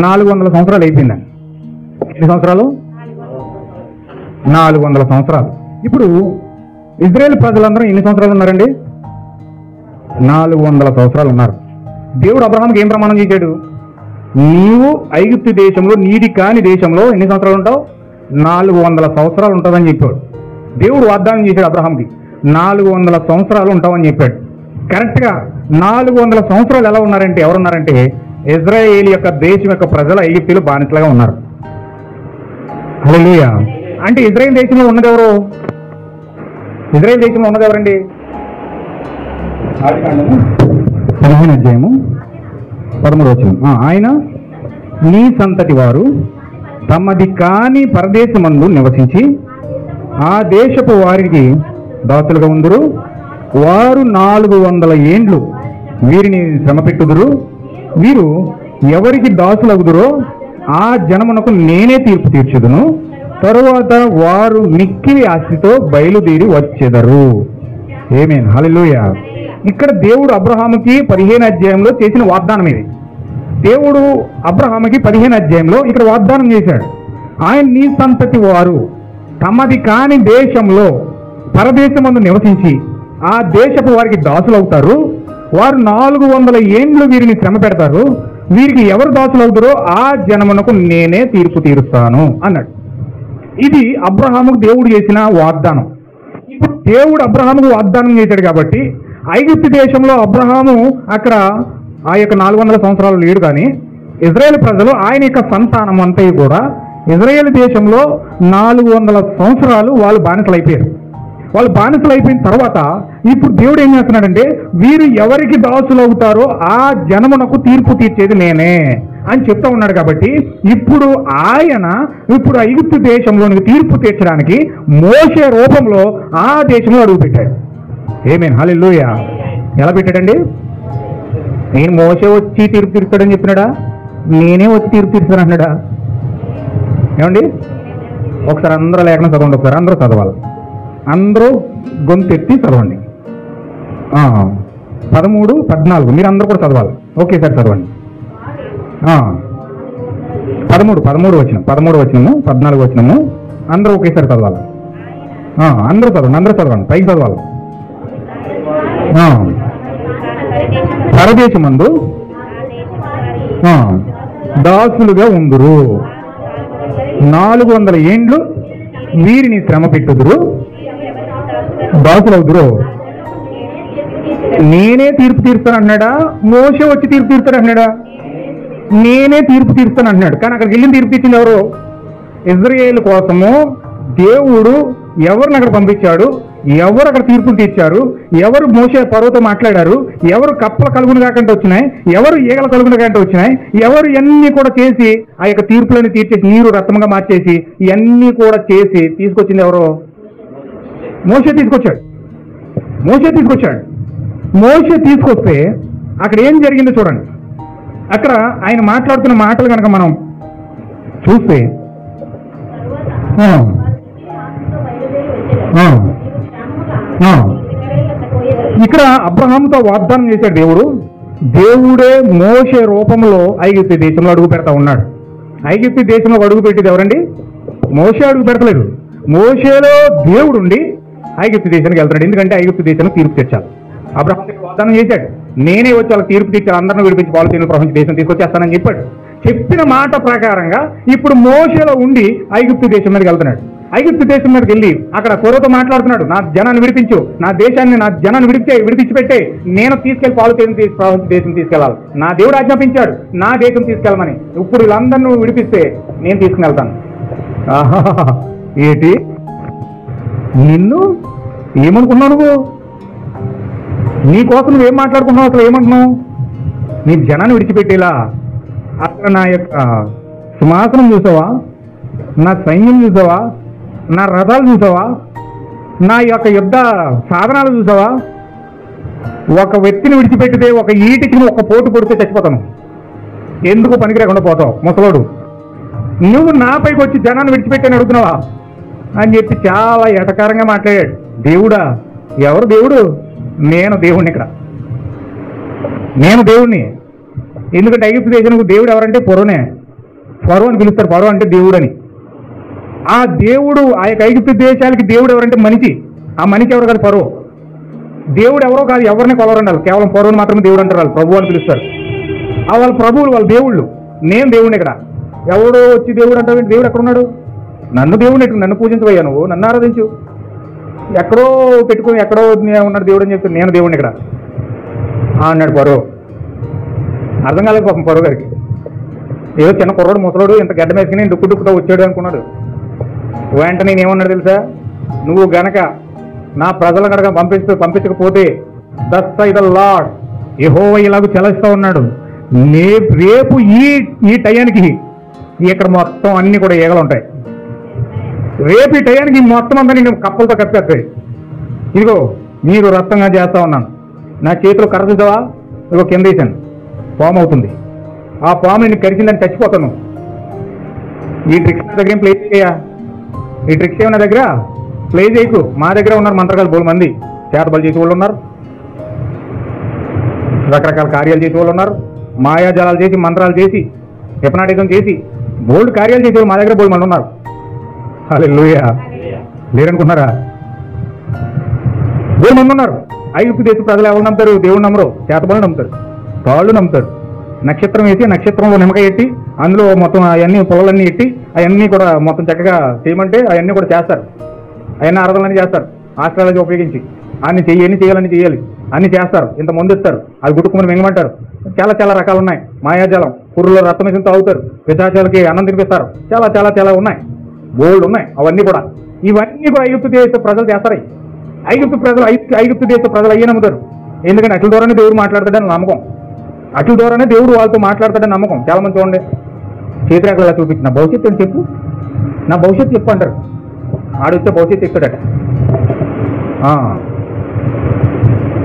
400 సంవత్సరాలు అయిపోయిందండి. ఎన్ని సంవత్సరాలు? 400 సంవత్సరాలు. ఇప్పుడు ఇజ్రాయేల్ ప్రజలందరూ ఎన్ని సంవత్సరాలు ఉన్నారండి? 400 సంవత్సరాలు ఉన్నారు. దేవుడు అబ్రహాంకి ఏం ప్రమాణం చేశాడు? నీవు ఐగుప్తు దేశంలో, నీటి కాని దేశంలో ఎన్ని సంవత్సరాలు ఉంటావు? 400 సంవత్సరాలు ఉంటుందని చెప్పాడు. దేవుడు వాగ్దానం చేశాడు అబ్రహాంకి, 400 సంవత్సరాలు ఉంటావని చెప్పాడు. కరెక్ట్గా 400 సంవత్సరాలు ఎలా ఉన్నారంటే, ఎవరున్నారంటే ఇజ్రాయేల్ యొక్క దేశం యొక్క ప్రజలు ఐగుప్తులు బానిసలుగా ఉన్నారు. హల్లెలూయా. అంటే ఇజ్రాయేల్ దేశంలో ఉన్నది ఎవరు? ఇజ్రాయేల్ దేశంలో ఉన్నది ఎవరండి? 15వ అధ్యాయము 13వ వచనం. ఆయన నీ సంతతి వారు తమది కాని పరదేశమందు నివసించి ఆ దేశపు వారికి దాసులుగా ఉందురు. వారు 400 ఏండ్లు వీరిని శ్రమ పెట్టుదురు. వీరు ఎవరికి దాసులగుదురో ఆ జనమునకు నేనే తీర్పు తీర్చుదును. తరువాత వారు మిక్కిలి ఆస్తితో బయలుదేరి వచ్చెదరు. ఆమేన్, హల్లెలూయా. ఇక్కడ దేవుడు అబ్రహాముకి 15వ అధ్యాయంలో చేసిన వాగ్దానం ఇది. దేవుడు అబ్రహాముకి 15వ అధ్యాయంలో ఇక్కడ వాగ్దానం చేశాడు. ఆయన నీ సంతతి వారు తమది కాని దేశంలో పరదేశమందు నివసించి ఆ దేశపు వారికి దాసులవుతారు. వారు 400 ఏండ్లు వీరిని శ్రమ పెడతారు. వీరికి ఎవరు దాసులు అవుతారో ఆ జనమునకు నేనే తీర్పు తీరుస్తాను అన్నాడు. ఇది అబ్రహాముకు దేవుడు చేసిన వాగ్దానం. ఇప్పుడు దేవుడు అబ్రహాముకు వాగ్దానం చేశాడు కాబట్టి ఐగుప్తు దేశంలో అబ్రహాము అక్కడ ఆ యొక్క 400 సంవత్సరాలు లేడు. కానీ ఇజ్రాయేల్ ప్రజలు, ఆయన యొక్క సంతానం అంతా కూడా ఇజ్రాయేల్ దేశంలో 400 సంవత్సరాలు వాళ్ళు బానిసలు అయిపోయారు. వాళ్ళు బానిసలు అయిపోయిన తర్వాత ఇప్పుడు దేవుడు ఏం చేస్తున్నాడంటే, వీరు ఎవరికి దాసులు అవుతారో ఆ జనమునకు తీర్పు తీర్చేది నేనే అని చెప్తా ఉన్నాడు. కాబట్టి ఇప్పుడు ఆయన ఐగుప్తు దేశంలోనికి తీర్పు తీర్చడానికి మోషే రూపంలో ఆ దేశంలో అడుగుపెట్టాడు. ఆమేన్, హల్లెలూయా. ఎలా పెట్టాడండి? నేను మోషే వచ్చి తీర్పు తీర్చాడని చెప్పినాడా? నేనే వచ్చి తీర్పు తీర్చాను అన్నాడా? ఏమండి, ఒకసారి అందరూ లేఖనం చదవండి. ఒకసారి అందరూ చదవాలి. అందరూ గొంతెత్తి చదవండి. 13, 14 మీరు అందరూ కూడా చదవాలి. ఒకేసారి చదవండి. 13 వచనం, 14 వచనము అందరూ ఒకేసారి చదవాలి. అందరూ చదవండి, పైకి చదవాలి. పరదేశమందు దాసులుగా ఉందురు. 400 ఏండ్లు వీరిని శ్రమ పెట్టుదురు, దాసులవుదురు. నేనే తీర్పు తీరుస్తాను అన్నాడా? మోషే వచ్చి తీర్పు తీరుస్తాడు అన్నాడా? నేనే తీర్పు తీరుస్తాను అన్నాడు. కానీ అక్కడికి వెళ్ళిన తీర్పు తీర్చింది ఎవరు? ఇజ్రాయేలు కోసము దేవుడు ఎవరిని అక్కడ పంపించాడు, ఎవరు అక్కడ తీర్పులు తీర్చారు, ఎవరు మోషే పర్వతో మాట్లాడారు, ఎవరు కప్పల కలుగును కాకుండా వచ్చినాయి, ఎవరు ఈగల కలుగును కాకుండా వచ్చినాయి, ఎవరు ఇవన్నీ కూడా చేసి ఆ యొక్క తీర్పులని తీర్చేసి నీరు రక్తంగా మార్చేసి ఇవన్నీ కూడా చేసి తీసుకొచ్చింది ఎవరు? మోషే తీసుకొచ్చాడు. మోషే తీసుకొచ్చాడు. మోషే తీసుకొస్తే అక్కడ ఏం జరిగిందో చూడండి. అక్కడ ఆయన మాట్లాడుతున్న మాటలు కనుక మనం చూస్తే ఇక్కడ అబ్రహాముతో వాగ్దానం చేశాడు దేవుడు. దేవుడే మోషే రూపంలో ఐగుప్తు దేశంలో అడుగు పెడతా ఉన్నాడు. ఐగుప్తు దేశంలో అడుగు పెట్టేది ఎవరండి? మోషే అడుగు పెడతలేదు. మోషేలో దేవుడుండి ఐగుప్తు దేశానికి వెళ్తాడు. ఎందుకంటే ఐగుప్తు దేశానికి తీర్పు తెచ్చాలి. అబ్రహాం వాగ్దానం చేశాడు, నేనే వచ్చి వాళ్ళకి తీర్పు తెచ్చాను, అందరిని విడిపించి పాలస్తీనా ప్రపంచ దేశం తీసుకొచ్చేస్తానని చెప్పాడు. చెప్పిన మాట ప్రకారంగా ఇప్పుడు మోషేలో ఉండి ఐగుప్తు దేశం మీదకి వెళ్తున్నాడు. ఐగుప్తు దేశం మీదకి వెళ్ళి అక్కడ ఫరోతో మాట్లాడుతున్నాడు, నా జనాన్ని విడిపించు, నా దేశాన్ని, నా జనాన్ని విడిపించిపెట్టే, నేను తీసుకెళ్లి పాలస్తీనా ప్రపంచ దేశం తీసుకెళ్లాలి, నా దేవుడు ఆజ్ఞాపించాడు నా దేశం తీసుకెళ్ళమని. ఇప్పుడు వీళ్ళందరినీ విడిపిస్తే నేను తీసుకుని వెళ్తాను. ఏంటి నిన్ను ఏమనుకున్నావు నువ్వు? నీ కోసం నువ్వేం మాట్లాడుకున్నావు? అసలు ఏమంటున్నావు? నీ జనాన్ని విడిచిపెట్టేలా అక్కడ నా యొక్క సింహాసనం చూసావా, నా సైన్యం చూసావా, నా రథాలు చూసావా, నా యొక్క యుద్ధ సాధనాలు చూసావా? ఒక వ్యక్తిని విడిచిపెట్టితే ఒక ఈటికి ఒక పోటు పొడితే చచ్చిపోతాను, ఎందుకు పనికి రాకుండా పోతావు ముసలోడు, నువ్వు నాపైకి వచ్చి జనాన్ని విడిచిపెట్టని అడుగుతున్నావా అని చెప్పి చాలా ఎటకారంగా మాట్లాడాడు. దేవుడా? ఎవరు దేవుడు? నేను దేవుణ్ణి. ఇక్కడ నేను దేవుణ్ణి. ఎందుకంటే ఐగుప్తు దేశానికి దేవుడు ఎవరంటే ఫరోనే. ఫరో అని పిలుస్తారు. ఫరో అంటే దేవుడు అని. ఆ దేవుడు ఆ యొక్క ఐగుప్తు దేశాలకి దేవుడు ఎవరంటే మనిషి. ఆ మనిషి ఎవరు కాదు? ఫరో. దేవుడు ఎవరో కాదు, ఎవరిని కొలవరండాలి, కేవలం ఫరోని మాత్రమే దేవుడు అంటారు. వాళ్ళు ప్రభు అని పిలుస్తారు. ఆ వాళ్ళ ప్రభువులు, వాళ్ళ దేవుళ్ళు. నేను దేవుడిని. ఇక్కడ ఎవడో వచ్చి దేవుడు అంటావు? దేవుడు ఎక్కడ ఉన్నాడు? నన్ను దేవుడిని ఎట్టు, నన్ను పూజించబోయా, నువ్వు నన్ను ఆరాధించు. ఎక్కడో పెట్టుకుని ఎక్కడో ఉన్నాడు దేవుడు అని చెప్తే నేను దేవుడిని ఇక్కడ అన్నాడు ఫరో. అర్థం కాలేదు పాపం ఫరో గారికి. ఏదో చిన్న కుర్రోడు ముసలోడు ఇంత గడ్డ వేసుకుని డుక్కుతో వచ్చాడు అనుకున్నాడు. వెంటనే నేనేమన్నాడు తెలుసా? నువ్వు గనక నా ప్రజల కనుక పంపించకపోతే దట్ సై ద లార్డ్ యెహోవా ఇలాగ చెలస్తా ఉన్నాడు, రేపు ఈ టయానికి ఇక్కడ మొత్తం అన్ని కూడా ఈగలు ఉంటాయి. రేపు ఈ టయానికి మొత్తం అంతా నేను కప్పలతో కప్పేస్తాయి. ఇదిగో మీరు రక్తంగా చేస్తా ఉన్నాను. నా చేతిలో కర్ర చూసావా? ఇదిగో కింద వేసాను, పాము అవుతుంది. ఆ పాము నేను కరిచిందని చచ్చిపోతాను. ఈ ట్రిక్స్ నా దగ్గర ఏం ప్లే చేయా? ఈ ట్రిక్స్ ఏమన్నా దగ్గర ప్లే చేయకు. మా దగ్గర ఉన్నారు మంత్రగాలు బోలు మంది, చేతబలు చేసే వాళ్ళు ఉన్నారు, రకరకాల కార్యాలు చేసే వాళ్ళు ఉన్నారు, మాయాజాలాలు చేసి మంత్రాలు చేసి హిప్నాటిజం చేసి బోల్డ్ కార్యాలు చేసే వాళ్ళు మా దగ్గర బోల్డ్ మంది ఉన్నారు. హల్లెలూయా. లేరనుకున్నారా? బోల్డ్ మంది ఉన్నారు. ఐగుప్తు దేశ ప్రజలు ఎవరు నమ్ముతారు? దేవుడు నమ్మరు, చేతబడులు నమ్ముతారు, తాళ్ళు నమ్ముతారు. నక్షత్రం వేసి నక్షత్రంలో నిమ్మకాయ ఎట్టి అందులో మొత్తం అవన్నీ పొలాలన్నీ ఎట్టి అవన్నీ కూడా మొత్తం చక్కగా చేయమంటే అవన్నీ కూడా చేస్తారు. అవన్నీ ఆరాధనలన్నీ చేస్తారు ఆస్ట్రాలజీ ఉపయోగించి. అన్ని చేయాలని చేయాలి అన్ని చేస్తారు. ఇంత మందు ఇస్తారు, అది గుట్టుకుని మింగమంటారు. చాలా చాలా రకాలు ఉన్నాయి. మాయాజాలం, కుర్రలో రక్తం వేసి తాగుతారు, పిశాచాలకి అన్నం తినిపిస్తారు. చాలా చాలా చాలా ఉన్నాయి, బోల్డ్ ఉన్నాయి. అవన్నీ కూడా ఇవన్నీ కూడా ఐగుప్తు దేశ ప్రజలు చేస్తారు. ఐగుప్తు దేశ ప్రజలు అయ్యే నమ్ముతారు. ఎందుకంటే అట్ల ద్వారానే దేవుడు మాట్లాడతాడని నమ్మకం. అట్ల ద్వారానే దేవుడు వాళ్ళతో మాట్లాడతాడని నమ్మకం. చాలా మంది చూడండి, చేతిరేఖలు ఎలా చూపించి నా భవిష్యత్తు అని చెప్పు, నా భవిష్యత్తు చెప్పు అంటారు. ఆడొచ్చే భవిష్యత్తు చెప్తాడట.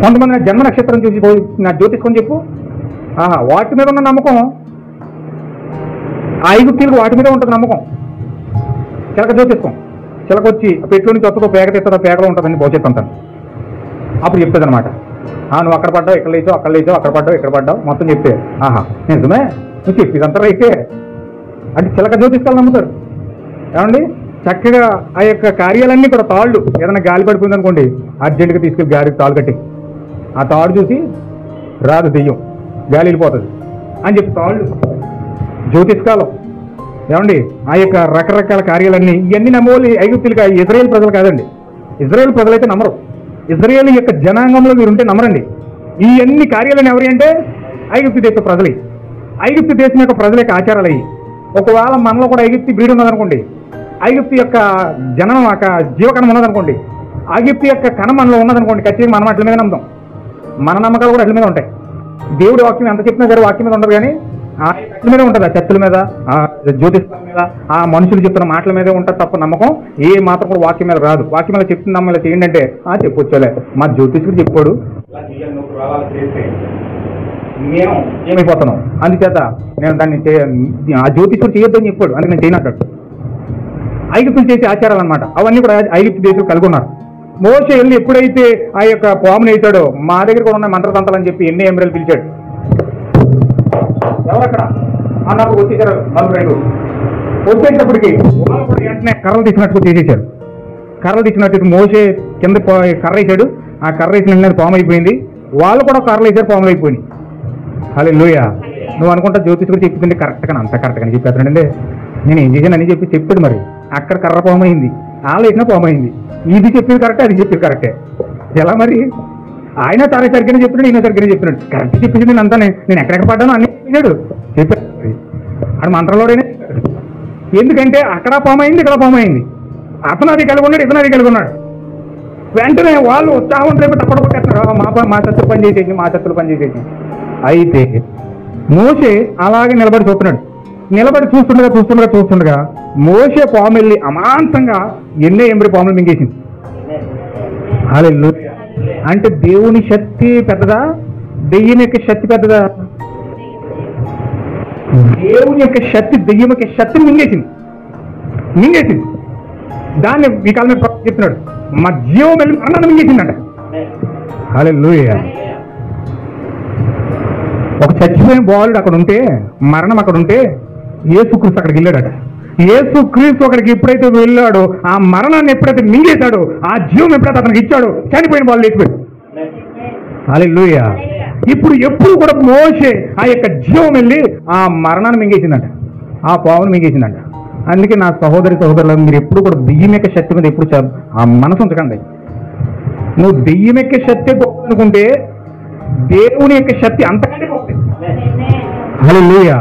కొంతమంది నా జన్మ నక్షత్రం చూసి నా జ్యోతిష్కొని చెప్పు. వాటి మీద ఉన్న నమ్మకం ఐగుప్తీలకు వాటి మీద ఉంటుంది నమ్మకం. చిలక జ్యోతిష్కం, చిలక వచ్చి పెట్లో నుంచి వస్తుందో పేక తెస్తుందో పేకలో ఉంటుందని భవిష్యత్తు అంటాను. అప్పుడు చెప్తుంది అనమాట. నువ్వు అక్కడ పడ్డావు, ఇక్కడ లేచావు, అక్కడ లేచావు, అక్కడ పడ్డావు, ఇక్కడ పడ్డావు, మొత్తం చెప్తే నిజమే నువ్వు చెప్పి ఇదంతా అయితే అంటే చిలక జ్యోతిష్కాలు నమ్ముతారు. ఏమండి చక్కగా ఆ యొక్క కార్యాలన్నీ కూడా తాళ్ళు ఏదైనా గాలి పడిపోయింది అనుకోండి, అర్జెంటుగా తీసుకెళ్ళి గాలికి తాళ్ళు కట్టి ఆ తాడు చూసి రాదు దెయ్యం, గాలి వెళ్ళిపోతుంది అని చెప్పి తాళ్ళు జ్యోతిష్కాలం ఏమండి, ఆ యొక్క రకరకాల కార్యాలన్నీ ఇవన్నీ నమ్మోలి ఐగుప్తులు ఇజ్రాయేల్ ప్రజలు కాదండి. ఇజ్రాయేల్ ప్రజలైతే నమ్మరు. ఇజ్రాయేల్ యొక్క జనాంగంలో మీరుంటే నమ్మరండి. ఈ అన్ని కార్యాలను ఎవరి అంటే ఐగుప్తు దేశ ప్రజలే. ఐగుప్తు దేశం యొక్క ప్రజల యొక్క ఆచారాలు అయ్యి. ఒకవేళ మనలో కూడా ఐగుప్తు బ్రీడ్ ఉన్నదనుకోండి, ఐగుప్తు యొక్క జనం జీవకణం ఉన్నదనుకోండి, ఐగుప్తు యొక్క కణం మనలో ఉన్నదనుకోండి, ఖచ్చితంగా మనం అట్ల మీద నమ్ముతాం. మన నమ్మకాలు కూడా అట్ల మీద ఉంటాయి. దేవుడి వాక్యం ఎంత చెప్పినా సరే వాక్యం మీద ఉండదు, కానీ ఆ చెట్ల మీద ఉంటుంది, ఆ చెట్టుల మీద, ఆ జ్యోతిష్ల మీద, ఆ మనుషులు చెప్తున్న మాటల మీదే ఉంటుంది తప్ప నమ్మకం ఏ మాత్రం కూడా వాక్యం మీద రాదు. వాక్యం మీద చెప్తున్న నమ్మలా చేయండి అంటే చెప్పొచ్చులే, మా జ్యోతిష్కుడు చెప్పాడు నేను ఏమైపోతున్నాం, అందుచేత నేను దాన్ని ఆ జ్యోతిష్కుడు చేయొద్దని చెప్పాడు, అందుకు నేను చేయనట్టు. ఐగుప్తులు చేసే ఆచారాలు అనమాట, అవన్నీ కూడా ఐగుప్తు దేశం కలిగి ఉన్నారు. మోషే వెళ్ళి ఎప్పుడైతే ఆ యొక్క పామును వేసాడో, మా దగ్గర కూడా ఉన్న మంత్రతంత్రాలు అని చెప్పి ఎన్ని ఎంబ్రెలు పిలిచాడు. ఎవరక్కడ అన్నప్పుడు వచ్చేసారు నలుగురు. వచ్చేటప్పటికి వాళ్ళు కూడా వెంటనే కర్రలు తీసినట్టు చేసేసారు. కర్రలు తీసినట్టు మోషే కింద కర్ర వేసాడు, ఆ కర్ర వేసిన పాము అయిపోయింది. వాళ్ళు కూడా కర్రలు వేసారు, పాములు అయిపోయినాయి. హల్లెలూయా. నువ్వు అనుకుంటా జ్యోతిష్కుడు చెప్తుంది కరెక్ట్ కానీ అంత కరెక్ట్ అని చెప్పేస్తాడండి. నేను ఏం చేశాను అని చెప్పి చెప్పాడు. మరి అక్కడ కర్ర పాము అయింది, వాళ్ళు వేసిన పాము అయింది. ఇది చెప్పింది కరెక్టే, అది చెప్పింది కరెక్టే. ఎలా మరి? ఆయన తానే సరిగ్గా చెప్తున్నాడు, ఈయన సరిగ్గా చెప్తున్నాడు. కరెక్ట్ చెప్పింది నేను అంతా, నేను ఎక్కడెక్కడ పడ్డాను అన్ని చెప్పాడు. చెప్పాడు ఆడు మంత్రంలోనే. ఎందుకంటే అక్కడ పాము అయింది, ఇక్కడ పాము అయింది. అతను అది కలిగి ఉన్నాడు, ఇతను అది కలిగి ఉన్నాడు. వెంటనే వాళ్ళు ఉత్సాహం రేపు తప్పడ కొట్టేస్తున్నారు, మా శత్రులు పని చేసేసి, మా శత్రులు పని చేసేసి. అయితే మోషే అలాగే నిలబడి చూస్తున్నాడు. నిలబడి చూస్తుండగా మోషే పాము వెళ్ళి అమాంతంగా ఎన్నో ఎంబడి పాములు మింగేసింది. హల్లెలూయా. అంటే దేవుని శక్తి పెద్దదా, దెయ్యం యొక్క శక్తి పెద్దదా? దేవుని యొక్క శక్తి దెయ్యం యొక్క శక్తిని మింగేసింది. దాన్ని ఈ కాలం చెప్తున్నాడు, మా జీవం వెళ్ళి మరణాన్ని మింగేసిందంట. హల్లెలూయా. ఒక చచ్చిపోయిన బాలుడు అక్కడ ఉంటే, మరణం అక్కడ ఉంటే, యేసుక్రీస్తు అక్కడికి వెళ్ళాడట. యేసుక్రీస్తు అక్కడికి ఎప్పుడైతే వెళ్ళాడో, ఆ మరణాన్ని ఎప్పుడైతే మింగేశాడో, ఆ జీవం ఎప్పుడైతే అతనికి ఇచ్చాడో, చనిపోయిన బాలు లేచిపోయాడు. హల్లెలూయా. ఎప్పుడు కూడా మోషే ఆ యొక్క జీవం వెళ్ళి ఆ మరణాన్ని మింగేసిందంట, ఆ పావును మింగేసిందంట. అందుకే నా సహోదరులు, మీరు ఎప్పుడు కూడా దెయ్యం యొక్క శక్తి మీద ఎప్పుడు ఆ మనసు ఉంచకండి. నువ్వు దెయ్యం యొక్క శక్తి అనుకుంటే దేవుని యొక్క శక్తి అంతకంటే గొప్పది. హల్లెలూయా.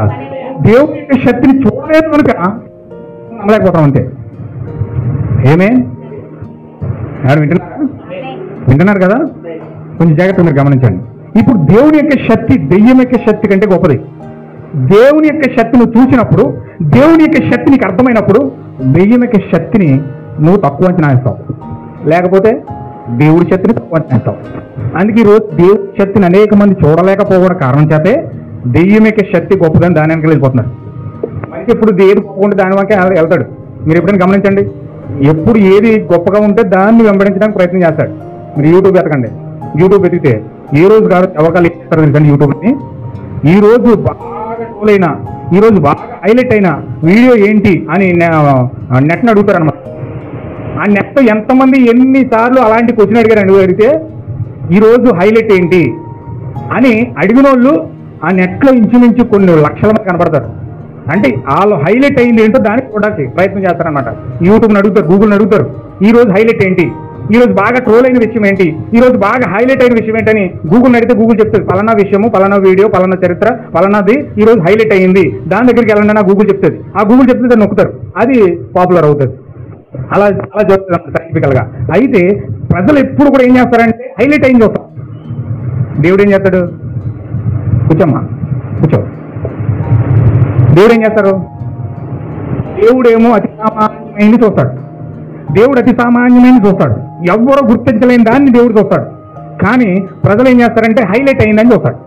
దేవుని యొక్క శక్తిని చూడలేదు కనుక నమ్మలేకపోతాం అంతే. ఏమే వింటున్నారు కదా? కొంచెం జాగ్రత్తగా మీరు గమనించండి. ఇప్పుడు దేవుని యొక్క శక్తి దెయ్యం యొక్క శక్తి కంటే గొప్పది. దేవుని యొక్క శక్తిని చూసినప్పుడు, దేవుని యొక్క శక్తి నీకు అర్థమైనప్పుడు, దెయ్యం యొక్క శక్తిని నువ్వు తక్కువ అంచనా వేస్తావు, లేకపోతే దేవుడి శక్తిని తక్కువ అంచనా వేస్తావు. అందుకే ఈరోజు దేవుడి శక్తిని అనేక మంది చూడలేకపోవడం కారణం చేతే దెయ్యం యొక్క శక్తి గొప్పదని దాని వెనక వెళ్ళిపోతున్నారు. మనకి ఇప్పుడు ఏది గొప్ప ఉంటే దాని వెనక వెళ్తాడు. మీరు ఎప్పుడైనా గమనించండి, ఎప్పుడు ఏది గొప్పగా ఉంటే దాన్ని వెంబడించడానికి ప్రయత్నం చేస్తాడు. మీరు యూట్యూబ్ ఎతకండి, యూట్యూబ్ ఎతికితే ఏ రోజు కాదు అవకాశాలు ఇస్తారు తెలుసండి. యూట్యూబ్ని ఈ రోజు బాగా ట్రోల్ అయినా, ఈ రోజు బాగా హైలైట్ అయిన వీడియో ఏంటి అని నెట్ని అడుగుతారు అనమాట. ఆ నెట్ ఎంతమంది ఎన్నిసార్లు అలాంటి క్వశ్చన్ అడిగారు అడిగితే ఈరోజు హైలైట్ ఏంటి అని అడిగిన వాళ్ళు ఆ నెట్లో ఇంచుమించు కొన్ని లక్షల మంది కనపడతారు. అంటే వాళ్ళు హైలైట్ అయింది ఏంటో దానికి చూడడానికి ప్రయత్నం చేస్తారనమాట. యూట్యూబ్ని అడుగుతారు, గూగుల్ని అడుగుతారు, ఈ రోజు హైలైట్ ఏంటి, ఈ రోజు బాగా ట్రోల్ అయిన విషయం ఏంటి, ఈ రోజు బాగా హైలైట్ అయిన విషయం ఏంటని గూగుల్ని అడిగితే గూగుల్ చెప్తుంది పలానా విషయము, పలానా వీడియో, పలానా చరిత్ర, పలానాది ఈ రోజు హైలైట్ అయింది, దాని దగ్గరికి వెళ్ళండి అని గూగుల్ చెప్తుంది. ఆ గూగుల్ చెప్తే దాన్ని నొక్కుతారు, అది పాపులర్ అవుతుంది. అలా జరుగుతుంది సైంటిఫికల్ గా. అయితే ప్రజలు ఎప్పుడు కూడా ఏం చేస్తారంటే హైలైట్ అయింది చూస్తాం. దేవుడు ఏం చేస్తాడు? కూర్చోమ్మా, కూర్చో. దేవుడు ఏం చేస్తారు? దేవుడేమో అతి సామాన్యమైనది చూస్తాడు. దేవుడు అతి సామాన్యమైనది చూస్తాడు. ఎవరో గుర్తించలేని దాన్ని దేవుడు చూస్తాడు. కానీ ప్రజలు ఏం చేస్తారంటే హైలైట్ అయిందని చూస్తాడు.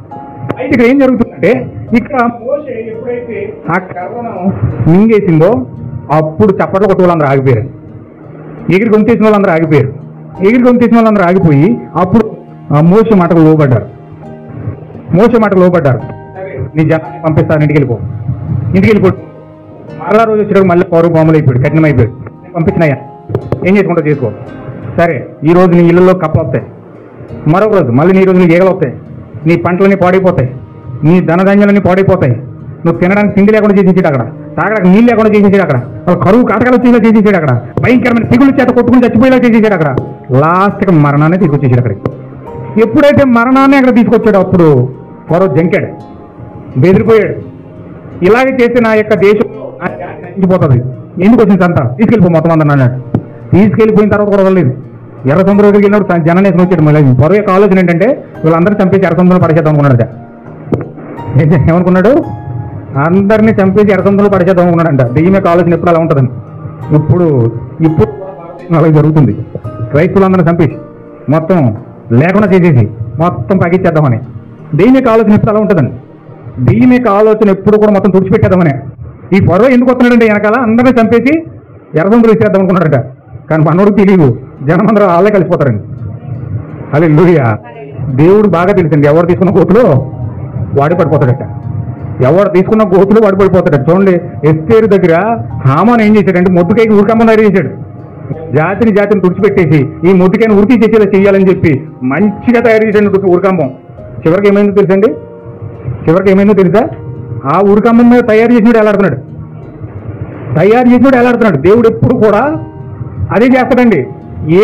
అయితే ఇక్కడ ఏం జరుగుతుందంటే, ఇక్కడ మోషే ఎప్పుడైతే ఆ కర్రను మింగేసిందో అప్పుడు చప్పట్లు కొట్టే వాళ్ళందరూ ఆగిపోయారు. ఎగిరి గొంతేసిన వాళ్ళందరూ ఆగిపోయారు. ఎగిరి గొంతేసిన వాళ్ళందరూ ఆగిపోయి అప్పుడు మోషే మాటకు లోబడ్డారు. నీ జనాన్ని పంపిస్తాను, ఇంటికి వెళ్ళిపోడు. మరలా రోజు వచ్చేటప్పుడు మళ్ళీ పౌరు బాములు అయిపోయాడు, కఠినం అయిపోయాడు. పంపించినాయా, ఏం చేసుకుంటా చేసుకో. సరే, ఈ రోజు నీ ఇళ్ళల్లో కప్పలు వస్తాయి, మరొక రోజు మళ్ళీ నీ రోజు నీ ఈగలు వస్తాయి, నీ పంటలన్నీ పాడైపోతాయి, నీ ధనధాన్యాలన్నీ పాడైపోతాయి, నువ్వు తినడానికి తిండి లేకుండా చేసేసాడు అక్కడ, తాగడానికి నీళ్ళు లేకుండా చేసేసాడు అక్కడ, వాళ్ళ కరువు కాటకాలు వచ్చేలా చేసేసాడు అక్కడ, భయంకరమైన తెగులు చేత కొట్టుకుని చచ్చిపోయేలా చేసేసాడు అక్కడ. లాస్ట్కి మరణాన్ని తీసుకొచ్చేసాడు అక్కడికి. ఎప్పుడైతే మరణాన్ని అక్కడ తీసుకొచ్చాడో అప్పుడు ఫరో జంకాడు, బెదిరిపోయాడు. ఇలాగే చేస్తే నా యొక్క దేశం నశించిపోతుంది, ఎందుకు వచ్చింది అంతా తీసుకెళ్ళిపో మొత్తం అందరిని అన్నాడు. తీసుకెళ్ళిపోయిన తర్వాత కూడా వదలలేదు. ఎర్ర సముద్రం దగ్గరికి వెళ్ళినప్పుడు జనాన్ని వేసుకుని వచ్చాడు. మళ్ళీ ఫరో యొక్క ఆలోచన ఏంటంటే వీళ్ళందరూ చంపేసి ఎర్ర సముద్రంలో పడేసేద్దాం అనుకున్నాడు. ఏమనుకున్నాడు? అందరినీ చంపేసి ఎర్ర సముద్రంలో పడేసేద్దాం అనుకున్నాడంట. దెయ్యం యొక్క ఆలోచన ఎప్పుడు అలా ఉంటుందని. ఇప్పుడు అలా జరుగుతుంది. క్రైస్తవులందరినీ చంపేసి మొత్తం లేకుండా చేసేసి మొత్తం పగిచ్చేద్దామని దెయ్యం యొక్క ఆలోచన ఎప్పుడు అలా ఉంటుందండి. దెయ్యం యొక్క ఆలోచన ఎప్పుడు కూడా మొత్తం తుడిచిపెట్టేద్దామని. ఈ ఫరో ఎందుకు వస్తున్నాడంటే వెనకాల అందరినీ చంపేసి ఎర్ర సముద్రం ఇచ్చేద్దాం అనుకున్నాడట. కానీ మనోడికి తెలియదు, జనమందరూ వాళ్ళే కలిసిపోతారండి. హల్లెలూయా. దేవుడు బాగా తెలుసండి, ఎవరు తీసుకున్న గోతులో వాడి పడిపోతాడట, ఎవరు తీసుకున్న గోతులు వాడి పడిపోతాడట. చూడండి, ఎస్తేరు దగ్గర హామాను ఏం చేశాడంటే మొద్దుకైకి ఉరికమ్మని తయారు చేశాడు. జాతిని తుడిచిపెట్టేసి ఈ మొద్దుకైని ఉరికి చేసేలా చేయాలని చెప్పి మంచిగా తయారు చేశాడు ఉరికంబం. చివరికి ఏమైందో తెలుసండి? చివరికి ఏమైందో తెలుసా? ఆ ఉరికంబం మీద తయారు చేసినాడు ఎలాడుతున్నాడు. దేవుడు ఎప్పుడు కూడా అదే చేస్తాడండి.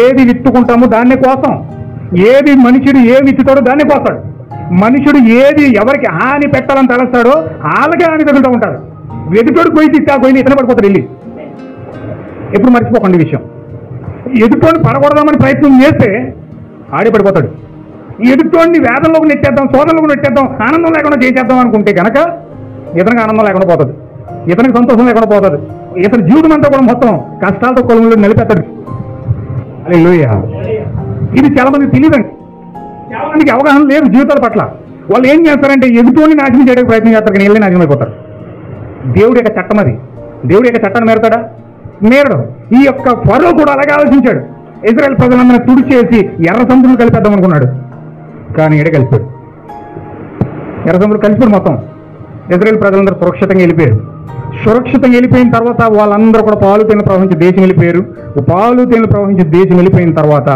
ఏది విత్తుకుంటామో దాన్నే కోసం, ఏది మనుషుడు ఏ విత్తుతాడో దాన్నే కోస్తాడు. మనుషుడు ఏది ఎవరికి హాని పెట్టాలని తలస్తాడో వాళ్ళకే హాని తగులుతూ ఉంటాడు. ఎదుటోడు పోయి తిట్టా పోయి ఇతనే పడిపోతాడు వెళ్ళి. ఎప్పుడు మర్చిపోకండి ఈ విషయం. ఎదుటోడిని పడగొడదామని ప్రయత్నం చేస్తే ఆడే పడిపోతాడు. ఎదుటోడిని వేదంలోకి నెట్టేద్దాం, సోదరులకు నెట్టేద్దాం, ఆనందం లేకుండా చేసేద్దాం అనుకుంటే కనుక ఇతనికి ఆనందం లేకుండా పోతుంది, ఇతనికి సంతోషం లేకుండా పోతుంది. ఇతని జీవితం అంతా కూడా మొత్తం కష్టాలతో కొలుములు నిలిపేస్తాడు. హల్లెలూయా. ఇది చాలా మందికి తెలియదండి, చాలా మందికి అవగాహన లేదు జీవితాల పట్ల. వాళ్ళు ఏం చేస్తారంటే ఎదుటోని నాశనం చేయడానికి ప్రయత్నం చేస్తారు, కానీ వెళ్ళి నాశనం అయిపోతారు. దేవుడి యొక్క చట్టం అది. దేవుడి యొక్క చట్టాన్ని మేరతాడా? మేరడు. ఈ యొక్క ఫరో కూడా అలాగే ఆలోచించాడు. ఇజ్రాయెల్ ప్రజలందరినీ తుడిచేసి ఎర్ర సముద్రం కలిపేద్దాం అనుకున్నాడు, కానీ ఎడ కలిపాడు. ఎర్ర సముద్రం కలిసిపోయాడు మొత్తం. ఇజ్రాయెల్ ప్రజలందరూ సురక్షితంగా వెళ్ళిపోయారు. సురక్షితంగా వెళ్ళిపోయిన తర్వాత వాళ్ళందరూ కూడా పాలు తేనెలు ప్రవహించే దేశం వెళ్ళిపోయారు. పాలు తేనెలు ప్రవహించే దేశం వెళ్ళిపోయిన తర్వాత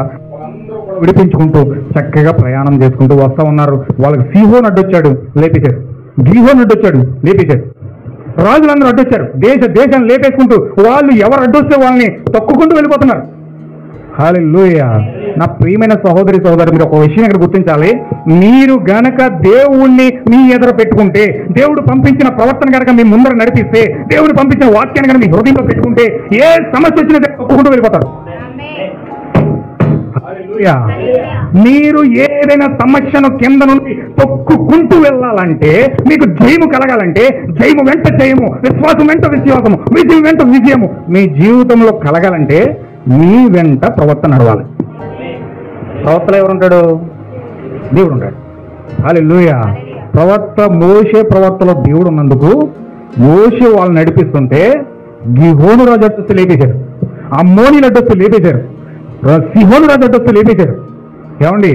విడిపించుకుంటూ చక్కగా ప్రయాణం చేసుకుంటూ వస్తూ ఉన్నారు. వాళ్ళకి సీహోన్ అడ్డొచ్చాడు, లేపేశాడు. గీహోన్ అడ్డొచ్చాడు, లేపేశాడు. రాజులందరూ అడ్డొచ్చారు, దేశాన్ని లేపేసుకుంటూ వాళ్ళు ఎవరు అడ్డొస్తే వాళ్ళని తొక్కుకుంటూ వెళ్ళిపోతున్నారు. హల్లెలూయా. నా ప్రియమైన సహోదరి సహోదరు, మీరు ఒక విషయం ఇక్కడ గుర్తించాలి. మీరు గనక దేవుణ్ణి మీ ఎదుర పెట్టుకుంటే, దేవుడు పంపించిన ప్రవర్తన కనుక మీ ముందర నడిపిస్తే, దేవుడు పంపించిన వాక్యాన్ని కనుక మీ హృదయంలో పెట్టుకుంటే, ఏ సమస్య వచ్చినా తొక్కుకుంటూ వెళ్ళిపోతారు. మీరు ఏదైనా సమస్యను కింద నుండి తొక్కుకుంటూ వెళ్ళాలంటే, మీకు జయము కలగాలంటే, జయము వెంట జయము, విశ్వాసం వెంట విశ్వాసము, విజయం వెంట విజయము మీ జీవితంలో కలగాలంటే మీ వెంట ప్రవర్తన నడవాలి. ప్రవర్తలో ఎవరుంటాడు? దేవుడు ఉంటాడు. హల్లెలూయా. మోషే ప్రవర్తలో దేవుడు ఉన్నందుకు మోషే వాళ్ళు నడిపిస్తుంటే గిహోను రాజు అడ్డొస్తూ లేపేశారు, అమ్మోనీలు అడ్డొస్తూ లేపేశారు, సిహోను రాజు అడ్డొస్తూ లేపేశారు. ఏమండి,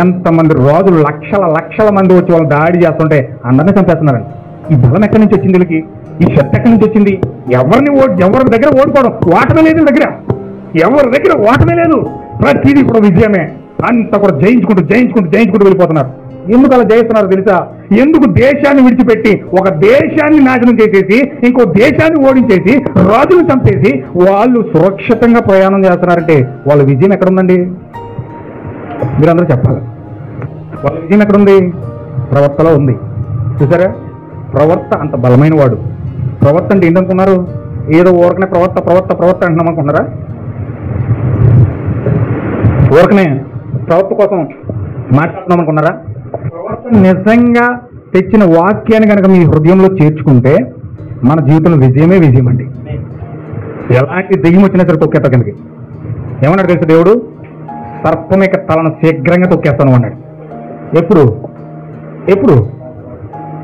ఎంతమంది రాజులు లక్షల మంది వచ్చి వాళ్ళు దాడి చేస్తుంటే అందరినీ చంపేస్తున్నారండి. ఈ బలం ఎక్కడి నుంచి వచ్చింది వీళ్ళకి? ఈ శక్తి ఎక్కడి నుంచి వచ్చింది? ఎవరి దగ్గర ఓడిపోవడం, ఓటమే లేదు దగ్గర, ఎవరి దగ్గర ఓటమే లేదు. ప్రతిదీ కూడా విజయమే. అంతా కూడా జయించుకుంటూ వెళ్ళిపోతున్నారు. ఎందుకు అలా జయిస్తున్నారు తెలుసా? ఎందుకు దేశాన్ని విడిచిపెట్టి ఒక దేశాన్ని నాశనం చేసేసి ఇంకో దేశాన్ని ఓడించేసి రాజును చంపేసి వాళ్ళు సురక్షితంగా ప్రయాణం చేస్తున్నారంటే వాళ్ళ విజయం ఎక్కడుందండి? మీరందరూ చెప్పాలి. వాళ్ళ విజయం ఎక్కడుంది? ప్రవర్తలో ఉంది. చూసారా? ప్రవర్త అంత బలమైన వాడు. ప్రవర్త అంటే ఏంటనుకున్నారు? ఏదో ఊరకనే ప్రవర్త అంటున్నాం అనుకున్నారా? ఊరకనే ప్రవర్త కోసం మాట్లాడుతున్నాం అనుకున్నారా? ప్రవర్త నిజంగా తెచ్చిన వాక్యాన్ని కనుక మీ హృదయంలో చేర్చుకుంటే మన జీవితంలో విజయం అండి. ఎలాంటి దెయ్యం వచ్చినా సరే తొక్కేస్తా కిందకి. ఏమన్నాడు తెలుసు దేవుడు? సర్పం యొక్క తలను శీఘ్రంగా తొక్కేస్తాను అన్నాడు. ఎప్పుడు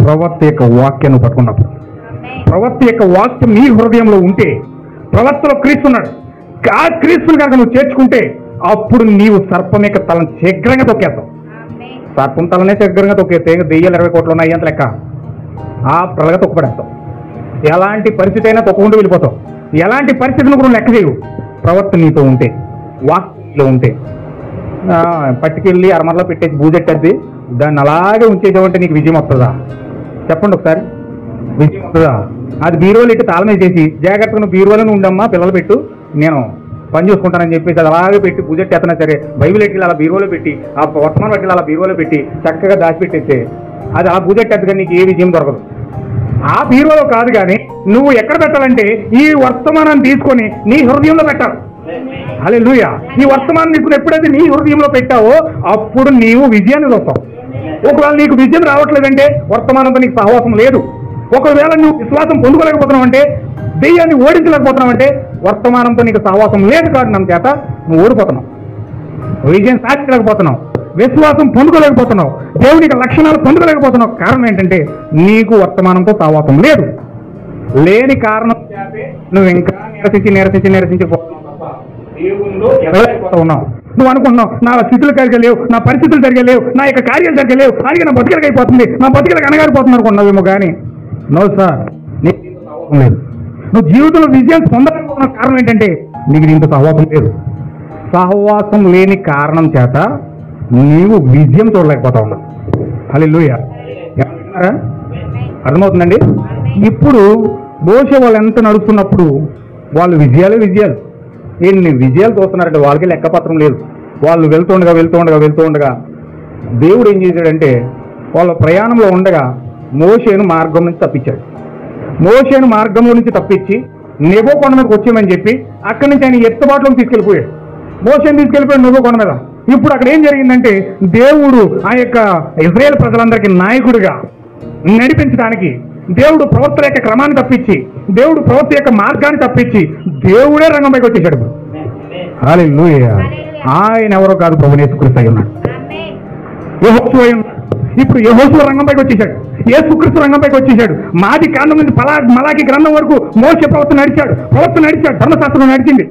ప్రవర్త యొక్క వాక్యాన్ని పట్టుకున్నప్పుడు. ప్రవర్త యొక్క వాక్యం నీ హృదయంలో ఉంటే, ప్రవర్తలో క్రీస్తున్నాడు, ఆ క్రీస్తుని కనుక నువ్వు చేర్చుకుంటే అప్పుడు నీవు సర్పం యొక్క తలను శీఘ్రంగా తొక్కేస్తావు. సర్పం తలనే శీఘ్రంగా తొక్కేస్తే దెయ్యాలు 20 కోట్లు ఉన్నాయి అంత లెక్క. ఆ ప్రలగా తొక్కుపడేస్తావు. ఎలాంటి పరిస్థితి అయినా తొక్కుకుంటూ వెళ్ళిపోతావు. ఎలాంటి పరిస్థితిని కూడా లెక్క చేయవు. ప్రవర్తన నీతో ఉంటే, వాక్యంలో ఉంటే. పట్టుకెళ్ళి అరమరలో పెట్టేసి బూజెట్టద్ది దాన్ని అలాగే ఉంచేసావంటే నీకు విజయం వస్తుందా? చెప్పండి ఒకసారి. విజయం వస్తుందా? అది బీరువాలు ఇట్టి తాళమే చేసి జాగ్రత్తగా నువ్వు బీరువాలను ఉండమ్మా, పిల్లలు పెట్టు, నేను పని చూసుకుంటానని చెప్పేసి అది అలాగే పెట్టి పూజెట్టి ఎత్తనా సరే బైబిల్ ఎట్టి అలా బీరువాలో పెట్టి ఆ వర్తమానం పెట్టి అలా బీరువాలో పెట్టి చక్కగా దాచిపెట్టేస్తే అది ఆ పూజెట్టి ఎత్తగా నీకు ఏ విజయం దొరకదు. ఆ బీరువాలో కాదు, కానీ నువ్వు ఎక్కడ పెట్టాలంటే ఈ వర్తమానాన్ని తీసుకొని నీ హృదయంలో పెట్టాలి. హల్లెలూయా. ఈ వర్తమానం తీసుకుని ఎప్పుడైతే నీ హృదయంలో పెట్టావో అప్పుడు నీవు విజయాన్ని చూస్తావు. ఒకవేళ నీకు విజయం రావట్లేదంటే వర్తమానంతో నీకు సహవాసం లేదు. ఒకవేళ నువ్వు విశ్వాసం పొందుకోలేకపోతున్నావు అంటే, దెయ్యాన్ని ఓడించలేకపోతున్నావు అంటే వర్తమానంతో నీకు సహవాసం లేదు కారణం చేత నువ్వు ఓడిపోతున్నావు, విజయం సాధించలేకపోతున్నావు, విశ్వాసం పొందుకోలేకపోతున్నావు, దేవునికి లక్షణాలు పొందుకోలేకపోతున్నావు. కారణం ఏంటంటే నీకు వర్తమానంతో సహవాసం లేదు. లేని కారణం చేతే నువ్వు ఇంకా నిరసించిపోతున్నావు తప్ప దేవునిలో ఎదగలేకపోతున్నావు. నువ్వు అనుకుంటున్నావు నా స్థితులు కలిగలేవు, నా పరిస్థితులు జరిగలేవు, నా యొక్క కార్యాలు జరిగలేవు, అలాగే నా బతుకలకు అయిపోతుంది, నా బతుకలకు అనగారిపోతుంది అనుకున్నావేమో. కానీ నో సార్, నీకు సహవాసం లేదు. నువ్వు జీవితంలో విజయం పొందలేకపోతున్న కారణం ఏంటంటే నీకు దీంతో సహవాసం లేదు. సహవాసం లేని కారణం చేత నీవు విజయం చూడలేకపోతా ఉన్నావు. హల్లెలూయా. ఏమంటున్నారా? అర్థమవుతుందండి? ఇప్పుడు మోషే వాళ్ళు ఎంత నడుస్తున్నప్పుడు వాళ్ళు విజయాలు ఎన్ని విజయాలు చూస్తున్నారంటే వాళ్ళకి లెక్కపత్రం లేదు. వాళ్ళు వెళ్తుండగా దేవుడు ఏం చేశాడంటే వాళ్ళ ప్రయాణంలో ఉండగా మోషేను మార్గం నుంచి తప్పించాడు. మోషేను మార్గంలో నుంచి తప్పించి నెబో కొండ మీదకి వచ్చామని చెప్పి అక్కడి నుంచి ఆయన ఎత్తుబాటులోకి తీసుకెళ్ళిపోయాడు. మోషేను తీసుకెళ్ళిపోయాడు నెబో కొండ మీద. ఇప్పుడు అక్కడ ఏం జరిగిందంటే దేవుడు ఆ యొక్క ఇశ్రాయేల్ ప్రజలందరికీ నాయకుడిగా నడిపించడానికి దేవుడు ప్రవక్తల యొక్క క్రమాన్ని తప్పించి, దేవుడు ప్రవక్త యొక్క మార్గాన్ని తప్పించి దేవుడే రంగంపైకి వచ్చేసాడు. హల్లెలూయా. ఆయన ఎవరో కాదు, ప్రభువు యేసుక్రీస్తు అయి ఉన్నాడు. యెహోషువ అయి ఉన్నాడు. ఇప్పుడు యెహోషువ రంగంపైకి వచ్చేసాడు, యేసుక్రీస్తు రంగంపైకి వచ్చేసాడు. మాది కాండం నుంచి మలాకి గ్రంథం వరకు మోషే ప్రవక్త నడిచాడు, ధర్మశాస్త్రం నడిచింది.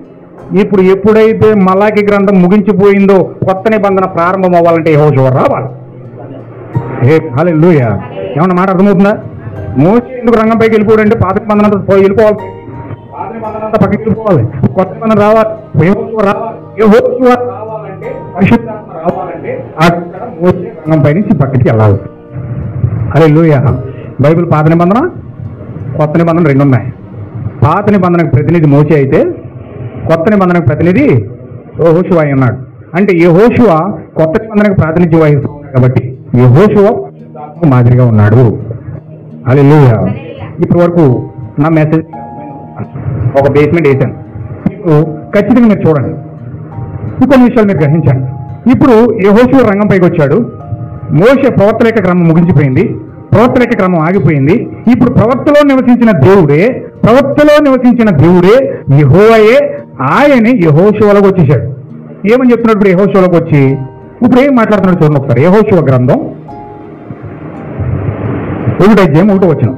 ఇప్పుడు ఎప్పుడైతే మలాకి గ్రంథం ముగించిపోయిందో కొత్త నిబంధన ప్రారంభం అవ్వాలంటే యెహోషువ రావాలి. హల్లెలూయా. ఏమన్నా మాట అర్థమవుతుందా? మోషే ఎందుకు రంగంపైకి వెళ్ళిపోయాడు అంటే పాత నిబంధన వెళ్ళిపోవాలి, పాత నిబంధన అంతా పక్కకి వెళ్ళిపోవాలి, కొత్త నిబంధన రావాలి. యెహోషువ రావాలంటే, పరిశుద్ధాత్మ రావాలంటే అక్కడ మోషే రంగంపై నుంచి పక్కకి వెళ్ళాలి. హల్లెలూయా. బైబిల్ పాత నిబంధన కొత్త నిబంధన రెండు ఉన్నాయి. పాత నిబంధనకు ప్రతినిధి మోషే అయితే కొత్త నిబంధనకు ప్రతినిధి యెహోషువ అయి ఉన్నాడు. అంటే యెహోషువ కొత్త నిబంధనకు ప్రాతినిధ్యం వహిస్తున్నాడు కాబట్టి యెహోషువ మాదిరిగా ఉన్నాడు. హల్లెలూయా. ఇప్పటి వరకు నా మెసేజ్ ఒక బేస్మెంట్ వేసాను. ఇప్పుడు ఖచ్చితంగా మీరు చూడండి, ఇంకొన్ని విషయాలు మీరు గ్రహించండి. ఇప్పుడు యెహోషువ రంగంపైకి వచ్చాడు. మోషే ప్రవక్తల యొక్క క్రమం ముగించిపోయింది, ప్రవక్తల యొక్క క్రమం ఆగిపోయింది. ఇప్పుడు ప్రవక్తలో నివసించిన దేవుడే యెహోవాయే, ఆయనే యెహోషువలోకి వచ్చేసాడు. ఏమని చెప్తున్నాడు ఇప్పుడు యెహోషువలోకి వచ్చి? ఇప్పుడు ఏం మాట్లాడుతున్నాడు చూడండి ఒకసారి. యెహోషువ గ్రంథం 1:1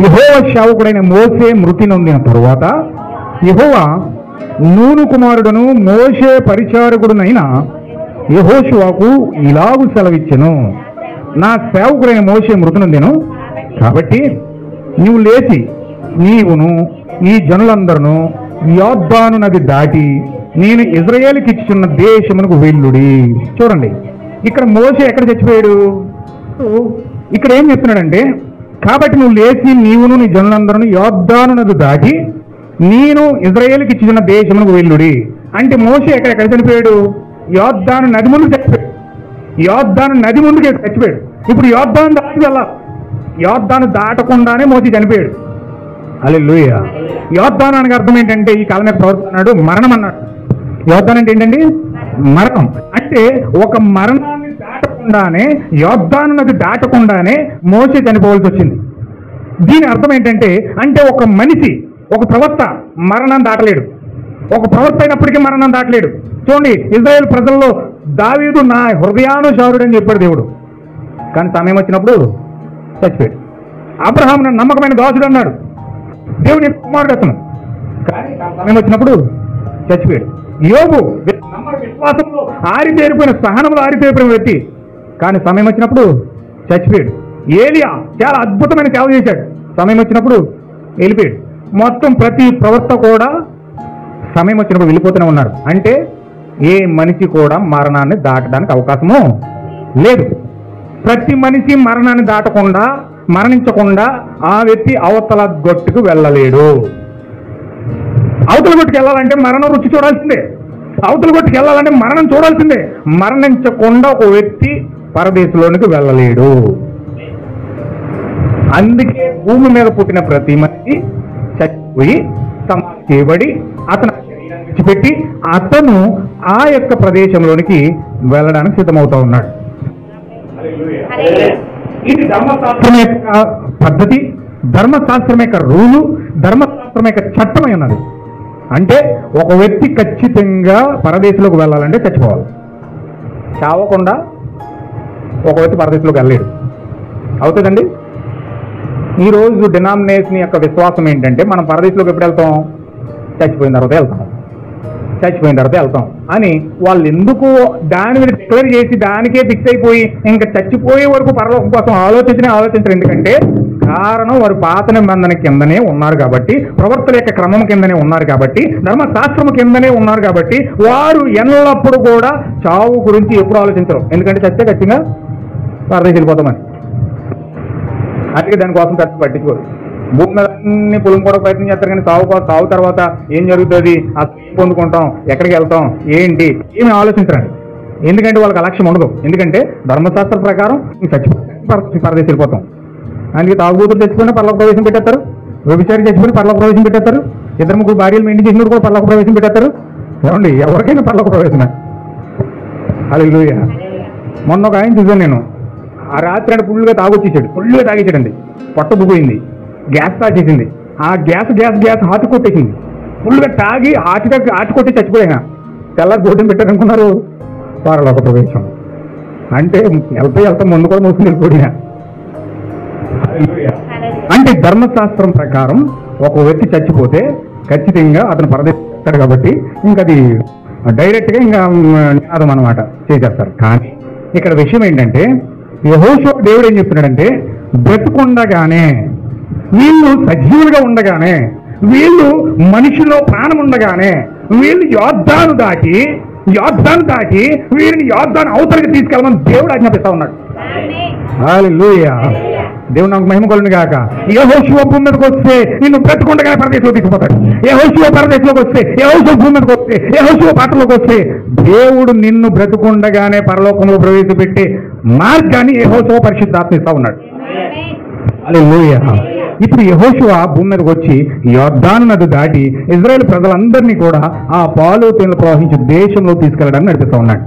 యెహోవా సేవకుడైన మోషే మృతి నొందిన తరువాత యెహోవా నూను కుమారుడును మోషే పరిచారకుడునైన యెహోషువకు ఇలాగు సెలవిచ్చెను, నా సేవకుడైన మోషే మృతి నొందెను కాబట్టి నీవు లేచి నీవును ఈ జనులందరూ యొర్దాను నది దాటి నేను ఇజ్రాయేలుకి ఇచ్చుచున్న దేశమునకు వెళ్ళుడి. చూడండి, ఇక్కడ మోషే ఎక్కడ చచ్చిపోయాడు? ఇక్కడ ఏం చెప్తున్నాడంటే, కాబట్టి నువ్వు లేచి నీవును నీ జనులందరూ యొర్దాను నది దాటి నేను ఇజ్రాయేలుకి ఇచ్చిన దేశమునకు వెళ్ళుడి. అంటే మోషే ఎక్కడ చనిపోయాడు? యొర్దాను నది ముందు చచ్చిపోయాడు. యొర్దాను నది ముందుకు చచ్చిపోయాడు. ఇప్పుడు యొర్దాను దాటి వెళ్ళాలి. యొర్దాను దాటకుండానే మోషే చనిపోయాడు. హల్లెలూయా. యొర్దాను అనగా అర్థం ఏంటంటే ఈ కాలం మీద ప్రవర్తనాడు మరణం అన్నాడు. యొర్దాను అంటే ఏంటండి? మరణం. అంటే ఒక మరణాన్ని దాటకుండానే, యొర్దాను నది దాటకుండానే మోషే చనిపోవాల్సి వచ్చింది. దీని అర్థం ఏంటంటే, అంటే ఒక మనిషి, ఒక ప్రవక్త మరణాన్ని దాటలేడు. ఒక ప్రవక్త అయినప్పటికీ మరణం దాటలేడు. చూడండి, ఇజ్రాయేల్ ప్రజల్లో దావీదు నా హృదయానుసారుడు అని చెప్పాడు దేవుడు, కానీ సమయం వచ్చినప్పుడు చచ్చిపోయాడు. అబ్రహాం నా నమ్మకమైన దాసుడు అన్నాడు, దేవుని కుమారుడు అతను, కానీ సమయం వచ్చినప్పుడు చచ్చిపోయాడు. యోబు విశ్వాసంలో ఆరితేరిపోయిన, సహనంలో ఆరితేరిపోయిన వ్యక్తి, కానీ సమయం వచ్చినప్పుడు చచ్చిపోయాడు. ఏలియా చాలా అద్భుతమైన సేవ చేశాడు, సమయం వచ్చినప్పుడు వెళ్ళిపోయాడు. మొత్తం ప్రతి ప్రవక్త కూడా సమయం వచ్చినప్పుడు వెళ్ళిపోతూనే ఉన్నారు. అంటే ఏ మనిషి కూడా మరణాన్ని దాటడానికి అవకాశము లేదు. ప్రతి మనిషి మరణాన్ని దాటకుండా, మరణించకుండా ఆ వ్యక్తి అవతల గొట్టుకు వెళ్ళలేడు. అవతల గొట్టుకు వెళ్ళాలంటే మరణం రుచి చూడాల్సిందే. అవతల గొట్టుకు వెళ్ళాలంటే మరణం చూడాల్సిందే. మరణించకుండా ఒక వ్యక్తి పరదేశంలోనికి వెళ్ళలేడు. అందుకే భూమి మీద పుట్టిన ప్రతి మనిషి చచ్చిపోయి సమాధి చేయబడి అతను శరీరాన్ని విడిచిపెట్టి అతను ఆ యొక్క ప్రదేశంలోనికి వెళ్ళడానికి సిద్ధమవుతా ఉన్నాడు. ఇది ధర్మశాస్త్రం యొక్క పద్ధతి, ధర్మశాస్త్రం యొక్క రూలు, ధర్మశాస్త్రం యొక్క చట్టమై ఉన్నది. అంటే ఒక వ్యక్తి ఖచ్చితంగా పరదేశంలోకి వెళ్ళాలంటే చచ్చిపోవాలి. చావకుండా ఒక వ్యక్తి పరదేశంలోకి వెళ్ళలేడు. అవుతుందండి. ఈరోజు డినామినేషన్ యొక్క విశ్వాసం ఏంటంటే మనం పరదేశంలోకి ఎప్పుడు వెళ్తాం? చచ్చిపోయిన తర్వాత వెళ్తాం, చచ్చిపోయిన తర్వాత వెళ్తాం అని వాళ్ళు ఎందుకు దాని మీద డిక్లేర్ చేసి దానికే ఫిక్స్ అయిపోయి ఇంకా చచ్చిపోయే వరకు పరలోకం కోసం ఆలోచించరు. ఎందుకంటే కారణం వారు పాత నిబంధన కిందనే ఉన్నారు కాబట్టి, ప్రవర్తన యొక్క క్రమం కిందనే ఉన్నారు కాబట్టి, ధర్మశాస్త్రం కిందనే ఉన్నారు కాబట్టి వారు ఎల్లప్పుడూ కూడా చావు గురించి ఎప్పుడు ఆలోచించరు. ఎందుకంటే చస్తే ఖచ్చితంగా పరదేశం వెళ్ళిపోతామని. అందుకే దానికోసం ఖర్చు పట్టించుకోరు. భూమి మీద అన్ని పొలం కూడా ప్రయత్నం చేస్తారు, కానీ సాగు తర్వాత ఏం జరుగుతుంది, అసలు ఏం పొందుకుంటాం, ఎక్కడికి వెళ్తాం, ఏంటి ఏమి ఆలోచించరండి. ఎందుకంటే వాళ్ళకి లక్ష్యం ఉండదు. ఎందుకంటే ధర్మశాస్త్రం ప్రకారం చచ్చిపోయి పరదేశం వెళ్ళిపోతాం. అందుకే తాగుబోతులు చచ్చిపోయినా పరలోక ప్రవేశం పెట్టేస్తారు, వ్యభిచారి చచ్చిపోయినా పరలోక ప్రవేశం పెట్టేస్తారు, 2-3 భార్యలు మెయింటైన్ చేసినప్పుడు కూడా పరలోక ప్రవేశం పెట్టేస్తారు. ఏమండి, ఎవరికైనా పరలోక ప్రవేశమే. హల్లెలూయా. మొన్న ఒక ఆయన చూసాను నేను. ఆ రాత్రి అంటే ఫుల్గా తాగొచ్చేసాడండి. పొట్ట బుగ్గిపోయింది, గ్యాస్ తాగేసింది. ఆ గ్యాస్ హార్ట్ కొట్టేసింది. ఫుల్గా తాగి హార్ట్ కొట్టి చచ్చిపోయాను. తెల్లారి భోజనం పెట్టారనుకున్నారు, పరలోక ప్రవేశం. అంటే వెళ్తా ముందు కూడా మోసుకుని వెళ్ళిపోయినా. అంటే ధర్మశాస్త్రం ప్రకారం ఒక వ్యక్తి చచ్చిపోతే ఖచ్చితంగా అతను పరదేశం చేస్తాడు కాబట్టి ఇంకా అది డైరెక్ట్గా ఇంకా నినాదం అన్నమాట చేసేస్తారు. కానీ ఇక్కడ విషయం ఏంటంటే యెహోషువ దేవుడు ఏం చెప్తున్నాడంటే బ్రతుకుండగానే, వీళ్ళు సజీవులుగా ఉండగానే, వీళ్ళు మనిషిలో ప్రాణం ఉండగానే, వీళ్ళు యోర్దాను దాటి వీరిని యోర్దాను అవతలికి తీసుకెళ్ళమని దేవుడు ఆజ్ఞాపిస్తా ఉన్నాడు. హల్లెలూయా. దేవుడు నాకు మహిమ కలుగును గాక. యెహోషువ భూమి మీదకి వస్తే నిన్ను బ్రతుకుండగానే పరదేశంలో తీసుకుపోతాడు. యెహోషువ పరదేశంలోకి వస్తే, యెహోషువ భూమి మీదకి వస్తే, యెహోషువ పాటలోకి వస్తే దేవుడు నిన్ను బ్రతుకుండగానే పరలోకంలో ప్రవేశపెట్టే మార్గాన్ని యెహోషువ పరిశుద్ధాత్మ ఇస్తా ఉన్నాడు. హల్లెలూయా. ఇప్పుడు యెహోషువ భూమి మీదకి వచ్చి యొర్దాను నది దాటి ఇజ్రాయేల్ ప్రజలందరినీ కూడా ఆ పాలు తేనెలు ప్రవహించే దేశంలో తీసుకెళ్ళడానికి నడిపిస్తా ఉన్నాడు.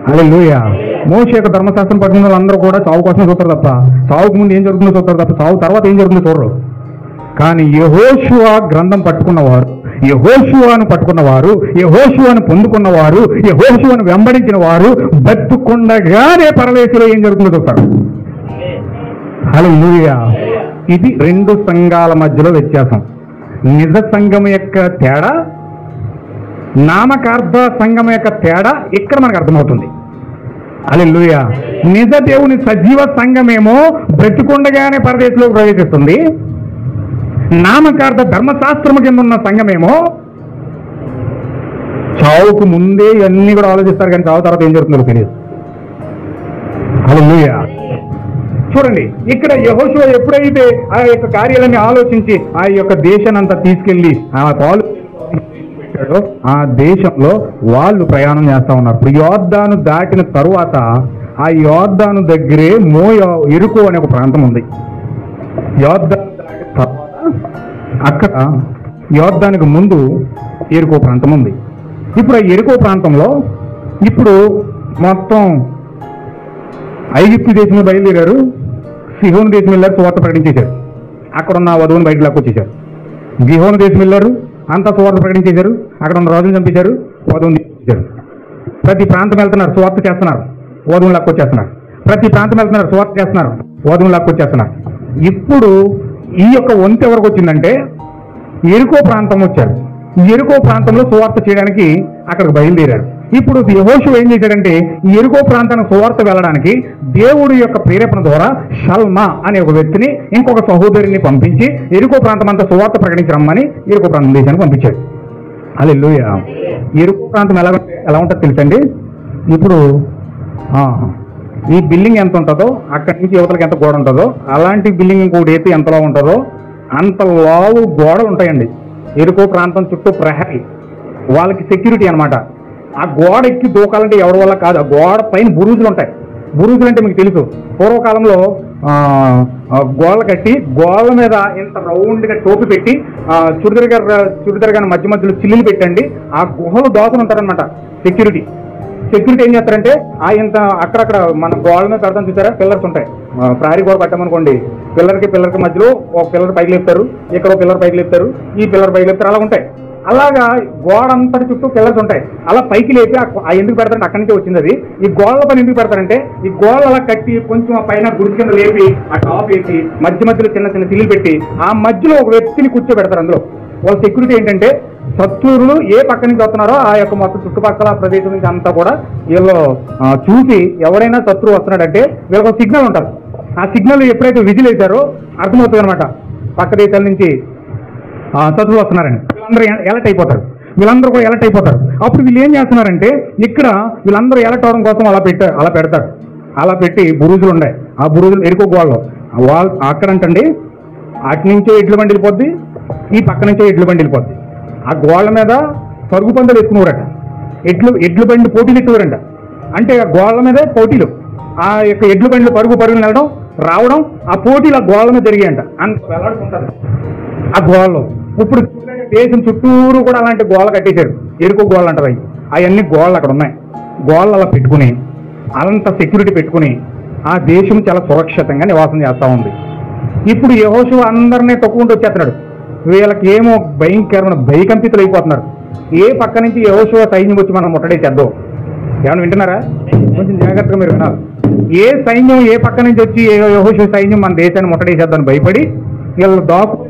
హల్లెలూయా. మోషే యొక్క ధర్మశాస్త్రం పట్టిన వాళ్ళందరూ కూడా చావు కోసం చూస్తారు తప్ప, చావుకు ముందు ఏం జరుగుతుందో చూస్తారు తప్ప, చావు తర్వాత ఏం జరుగుతుందో చూడరు. కానీ యెహోషువ గ్రంథం పట్టుకున్నవారు, యెహోషువను పట్టుకున్నవారు, యెహోషువను పొందుకున్నవారు, యెహోషువను వెంబడించిన వారు బతుకుండగానే పరదేశంలో ఏం జరుగుతుందో చూస్తారు. హల్లెలూయా. ఇది 2 సంఘాల మధ్యలో వ్యత్యాసం. నిజ సంఘం యొక్క తేడా, నామకార్థ సంఘం యొక్క తేడా ఇక్కడ మనకు అర్థమవుతుంది. హల్లెలూయా. నిజ దేవుని సజీవ సంఘమేమో బ్రతికుండగానే పరదేశంలో ప్రవేశిస్తుంది. నామకార్థ ధర్మశాస్త్రము కింద ఉన్న సంఘమేమో చావుకు ముందే ఇవన్నీ కూడా ఆలోచిస్తారు, కానీ చావు తర్వాత ఏం జరుగుతుందో తెలియదు. హల్లెలూయా. చూడండి, ఇక్కడ యెహోషువ ఎప్పుడైతే ఆ యొక్క కార్యాలన్నీ ఆలోచించి ఆ యొక్క దేశాన్ని అంతా తీసుకెళ్లి ఆ పాలు పెట్టాడో ఆ దేశంలో వాళ్ళు ప్రయాణం చేస్తా ఉన్నారు. ఇప్పుడు యోర్దాను దాటిన తరువాత ఆ యోర్దాను దగ్గరే ఎరుకో అనే ఒక ప్రాంతం ఉంది. యోర్దాను దాటిన తర్వాత అక్కడ యోర్దానికి ముందు ఎరుకో ప్రాంతం ఉంది. ఇప్పుడు ఆ ఎరుకో ప్రాంతంలో ఇప్పుడు మొత్తం ఐగుప్తు దేశంలో బయలుదేరారు, సిహోను దేశం వెళ్ళారు, సువార్త ప్రకటించేశారు. అక్కడ ఉన్న వధువుని బయటకు లాక్కొచ్చేశారు. గిహోను దేశం వెళ్ళారు, అంతా సువార్త ప్రకటించేశారు. అక్కడ ఉన్న రాజుని చంపించారు, వధువుని తీసుకొచ్చారు. ప్రతి ప్రాంతం వెళ్తున్నారు, సువార్త చేస్తున్నారు, వధువుని లాక్కొచ్చేస్తున్నారు. ప్రతి ప్రాంతం వెళ్తున్నారు, సువార్త చేస్తున్నారు, వధువుని లాక్కొచ్చేస్తున్నారు. ఇప్పుడు ఈ యొక్క వంతు ఎవరికి వచ్చిందంటే ఎరుకో ప్రాంతం వచ్చారు. ఎరుకో ప్రాంతంలో సువార్త చేయడానికి అక్కడికి బయలుదేరారు. ఇప్పుడు యెహోషువ ఏం చేశాడంటే ఎరుకో ప్రాంతానికి సువార్త వెళ్ళడానికి దేవుడి యొక్క ప్రేరేపణ ద్వారా షల్మా అనే ఒక వ్యక్తిని, ఇంకొక సహోదరిని పంపించి ఎరుకో ప్రాంతం అంతా సువార్త ప్రకటించి రమ్మని ఎరుకో ప్రాంతం దేశానికి పంపించాడు. హల్లెలూయా. ఎరుకో ప్రాంతం ఎలా ఉంటుందో తెలుసండి. ఇప్పుడు ఈ బిల్డింగ్ ఎంత ఉంటుందో అక్కడి నుంచి యువతలకు ఎంత గోడ ఉంటుందో అలాంటి బిల్డింగ్ ఇంకోటి అయితే ఎంతలో ఉంటుందో అంత లావు గోడలు ఉంటాయండి. ఎరుకో ప్రాంతం చుట్టూ ప్రహరీ, వాళ్ళకి సెక్యూరిటీ అనమాట. ఆ గోడ ఎక్కి దూకాలంటే ఎవరి వల్ల కాదు. ఆ గోడ పైన బురుజులు ఉంటాయి. బురుజులు అంటే మీకు తెలుసు, పూర్వకాలంలో గోడలు కట్టి గోడల మీద ఇంత రౌండ్గా టోపి పెట్టి చుడిదర్ గారి మధ్య మధ్యలో చిల్లులు పెట్టండి. ఆ గుహలు దోతలు ఉంటారనమాట సెక్యూరిటీ ఏం చేస్తారంటే ఇంత అక్కడక్కడ మన గోడల మీద పెడతాం చూసారా, పిల్లర్స్ ఉంటాయి. ప్రహరీ గోడ కట్టామనుకోండి, పిల్లర్కి మధ్యలో ఒక పిల్లర్ పైకి లేపుతారు, ఇక్కడ పిల్లర్ పైకి లేపుతారు, ఈ పిల్లర్ పైకి లేపుతారు, అలా ఉంటాయి. అలాగా గోడ అంతటి చుట్టూ పిల్లర్స్ ఉంటాయి. అలా పైకి లేపి ఎందుకు పెడతారంటే అక్కడి నుంచి వచ్చింది అది. ఈ గోడల పైన ఎందుకు పెడతారంటే ఈ గోడలు అలా కట్టి కొంచెం ఆ పైన గుడి కింద లేపి ఆ టాప్ వేసి మధ్యలో చిన్న చిన్న సిల్లులు పెట్టి ఆ మధ్యలో ఒక వ్యక్తిని కూర్చోబెడతారు. అందులో వాళ్ళ సెక్యూరిటీ ఏంటంటే శత్రువులు ఏ పక్క నుంచి వస్తున్నారో ఆ యొక్క మొత్తం చుట్టుపక్కల ప్రదేశం నుంచి అంతా కూడా వీళ్ళు చూసి ఎవరైనా శత్రువు వస్తున్నాడంటే వీళ్ళకి సిగ్నల్ ఉంటుంది. ఆ సిగ్నల్ ఎప్పుడైతే విజిల్ వేశారో అర్థమవుతుంది అనమాట పక్క దేశాల నుంచి శత్రువులు వస్తున్నారని. వీళ్ళందరూ కూడా ఎలర్ట్ అయిపోతారు. అప్పుడు వీళ్ళు ఏం చేస్తున్నారంటే ఇక్కడ వీళ్ళందరూ ఎలర్ట్ అవడం కోసం అలా పెడతారు. అలా పెట్టి బురుజులు ఉన్నాయి. ఆ బురుజులు ఎరుకో గోడలో అక్కడంటండి అటు నుంచో ఎడ్ల బండి వెళ్ళిపోద్ది, ఈ పక్క నుంచో ఎడ్ల బండి వెళ్ళిపోద్ది. ఆ గోడల మీద పరుగు పందులు ఎత్తుకునేవారట. ఎడ్ల బండి పోటీలు ఎత్తువారంట. అంటే ఆ గోడల మీదే పోటీలు, ఆ యొక్క ఎడ్ల బండ్లు పరుగులు వెళ్ళడం రావడం, ఆ పోటీలు ఆ గోడల మీద జరిగాయంట. అంత వెళ్లాడుకుంటారు ఆ గోడలో. ఇప్పుడు దేశం చుట్టూరు కూడా అలాంటి గోడలు కట్టేశారు. ఎరుకో గోడలు అంటారు. అవన్నీ గోడలు అక్కడ ఉన్నాయి. గోడలు అలా పెట్టుకుని అంత సెక్యూరిటీ పెట్టుకుని ఆ దేశం చాలా సురక్షితంగా నివాసం చేస్తూ ఉంది. ఇప్పుడు యెహోషువ అందరినీ తొక్కుకుంటూ వచ్చేస్తున్నాడు. వీళ్ళకి ఏమో భయంకరమైన భయకంపితులు అయిపోతున్నారు. ఏ పక్క నుంచి యెహోషువ సైన్యం వచ్చి మనం ముట్టడేసేద్దాం. ఏమైనా వింటున్నారా? కొంచెం జాగ్రత్తగా మీరు వినాలి. ఏ సైన్యం ఏ పక్క నుంచి వచ్చి యెహోషువ సైన్యం మన దేశాన్ని ముట్టడేసేద్దామని భయపడి వీళ్ళు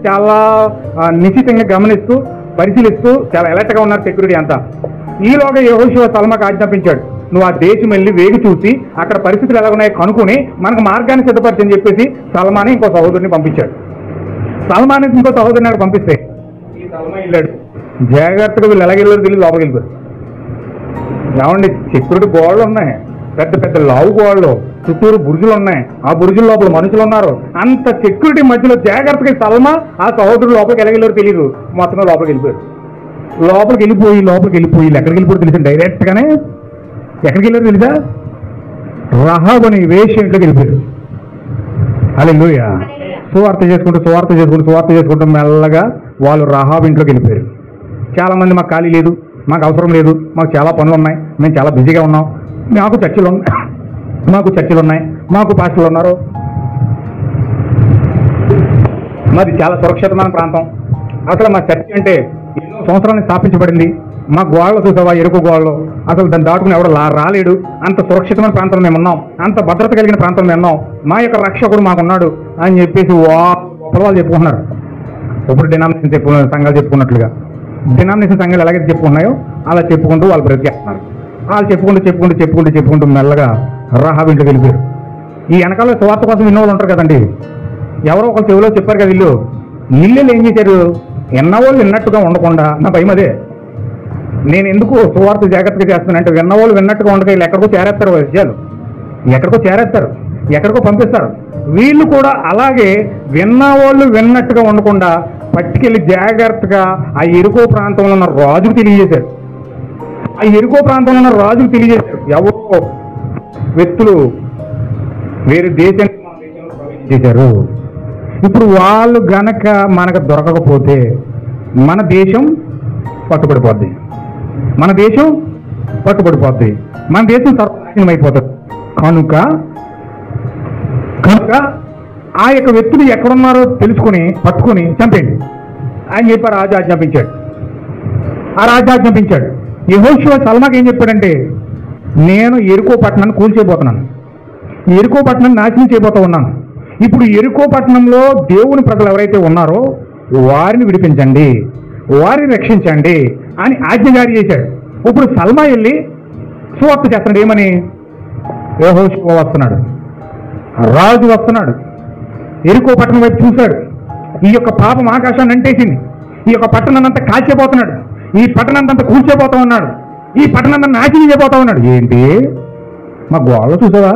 చాలా నిశ్చితంగా గమనిస్తూ పరిశీలిస్తూ చాలా అలర్ట్గా ఉన్నారు సెక్యూరిటీ అంతా. ఈలోగా యెహోషువ సల్మాకు ఆజ్ఞాపించాడు, నువ్వు ఆ దేశం వెళ్ళి వేగి చూసి అక్కడ పరిస్థితులు ఎలా ఉన్నాయో కనుక్కుని మనకు మార్గాన్ని సిద్ధపరచని చెప్పేసి సల్మాని ఇంకో సహోదరుని పంపించాడు. సల్మాన్ ఇంకో సహోదరుని అక్కడ పంపిస్తే ఈ సల్మా వెళ్ళాడు. జాగ్రత్తగా వీళ్ళు ఎలాగెళ్ళారు తెలియదు, లోపలికి వెళ్ళిపోయారు. ఏమండి, సెక్యూరిటీ గోడలు ఉన్నాయి, పెద్ద పెద్ద లావు గోడలు, చుట్టూరు బురుజులు ఉన్నాయి. ఆ బురుజుల లోపల మనుషులు ఉన్నారు. అంత సెక్యూరిటీ మధ్యలో జాగ్రత్తగా సల్మా ఆ సహోదరుడు లోపలికి ఎలాగెళ్ళారు తెలియదు. మొత్తం లోపలికి వెళ్ళిపోయారు. లోపలికి వెళ్ళిపోయి ఎక్కడికి వెళ్ళిపోయారు తెలుసు, డైరెక్ట్గానే ఎక్కడికి వెళ్ళారు తెలుసా? రహాబ్ అని వేశ్య ఇంట్లోకి వెళ్ళిపోయారు. హల్లెలూయా. సువార్త చేసుకుంటూ మెల్లగా వాళ్ళు రహాబ్ ఇంట్లోకి వెళ్ళిపోయారు. చాలామంది మాకు ఖాళీ లేదు, మాకు అవసరం లేదు, మాకు చాలా పనులు ఉన్నాయి, మేము చాలా బిజీగా ఉన్నాం, మాకు చర్చలు ఉన్నాయి, మాకు పాస్టర్లు ఉన్నారు, మరి చాలా సురక్షితమైన ప్రాంతం, అసలు మా చర్చ్ అంటే ఎన్నో సంవత్సరాలు స్థాపించబడింది, మా గోడలు చూసావా ఎరుకు గోడలు, అసలు దాన్ని దాటుకుని ఎవడో రాలేడు, అంత సురక్షితమైన ప్రాంతంలో మేము ఉన్నాం, అంత భద్రత కలిగిన ప్రాంతంలో మేము ఉన్నాం, మా యొక్క రక్షకుడు మాకున్నాడు అని చెప్పేసి వాళ్ళు చెప్పుకుంటున్నారు. ఇప్పుడు డినామినేషన్ సంఘాలు చెప్పుకున్నట్లుగా డినామినేషన్ సంఘాలు ఎలాగైతే చెప్పుకున్నాయో అలా చెప్పుకుంటూ వాళ్ళు బ్రతికేస్తున్నారు. వాళ్ళు చెప్పుకుంటూ మెల్లగా రహాబ్ ఇంట్లోకి వెళ్ళిపోయారు. ఈ వెనకాల సువార్త కోసం విన్నోళ్ళు ఉంటారు కదండి, ఎవరో ఒక చెవిలో చెప్పారు కదా, వీళ్ళు ఏం చేశారు, విన్నవాళ్ళు విన్నట్టుగా ఉండకుండా, నా భయం అదే, నేను ఎందుకు సువార్త జాగ్రత్తగా చేస్తానంటే విన్నవాళ్ళు విన్నట్టుగా ఉండగా వీళ్ళు ఎక్కడికో చేరేస్తారు, ఎక్కడికో పంపిస్తారు. వీళ్ళు కూడా అలాగే విన్నవాళ్ళు విన్నట్టుగా ఉండకుండా పట్టుకెళ్ళి జాగ్రత్తగా ఆ ఎరుకో ప్రాంతంలో ఉన్న రాజుకు తెలియజేశారు. ఎవరో వ్యక్తులు వేరే దేశానికి మన దేశంలో ప్రవేశించేశారు. ఇప్పుడు వాళ్ళు గనక మనకు దొరకకపోతే మన దేశం పట్టుబడిపోద్ది, మన దేశం సర్వనాశనం అయిపోతుంది. కనుక ఆ యొక్క వ్యక్తులు ఎక్కడున్నారో తెలుసుకుని పట్టుకుని చంపేయండి ఆయన చెప్పి రాజు ఆజ్ఞాపించాడు. యెహోషువ సల్మాకి ఏం చెప్పాడంటే, నేను ఎరుకో పట్టణాన్ని కూల్చేయబోతున్నాను, ఎరుకో పట్టణాన్ని నాశనం చేయబోతూ ఉన్నాను. ఇప్పుడు ఎరుకో పట్టణంలో దేవుని ప్రజలు ఎవరైతే ఉన్నారో వారిని విడిపించండి, వారిని రక్షించండి అని ఆజ్ఞ జారీ చేశాడు. ఇప్పుడు సల్మా వెళ్ళి సువార్త చేస్తున్నాడు. ఏమని? యెహోషువ వస్తున్నాడు, రాజు వస్తున్నాడు, ఎరుకో పట్టణం వైపు చూశాడు. ఈ యొక్క పాపం ఆకాశాన్ని అంటేసింది, ఈ యొక్క పట్టణాన్ని అంతా కాల్చిపోతున్నాడు, ఈ పట్టణాన్ని అంతా కూల్చిపోతా ఉన్నాడు, ఈ పట్టణాన్ని నాశనం చేయబోతా ఉన్నాడు. ఏంటి, మా గోడలో చూసావా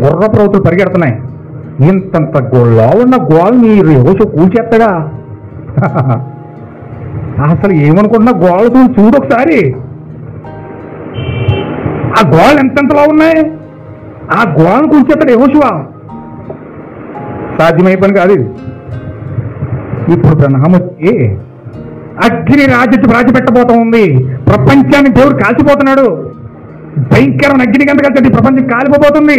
గుర్రపు రౌతులు పరిగెడుతున్నాయి. ఇంతంత గోళ్ళలో ఉన్న గోల్ మీరు యెహోషువ కూల్చేస్తాడా? అసలు ఏమనుకుంటున్నా గోళ్ళ చూడు ఒకసారి. ఆ గోళ్ళు ఎంతెంతలో ఉన్నాయి. ఆ గోళ్ళను కూల్చేస్తాడు యెహోషువ. సాధ్యమైపోయింది కాదు ఇది. ఇప్పుడు బ్రహ్మ వచ్చి అగ్ని రాజు పెట్టబోతా ఉంది. ప్రపంచాన్ని దేవుడు కాల్చిపోతున్నాడు. భయంకరమైన అగ్ని గంట కలిసి ప్రపంచం కాలిపోతుంది.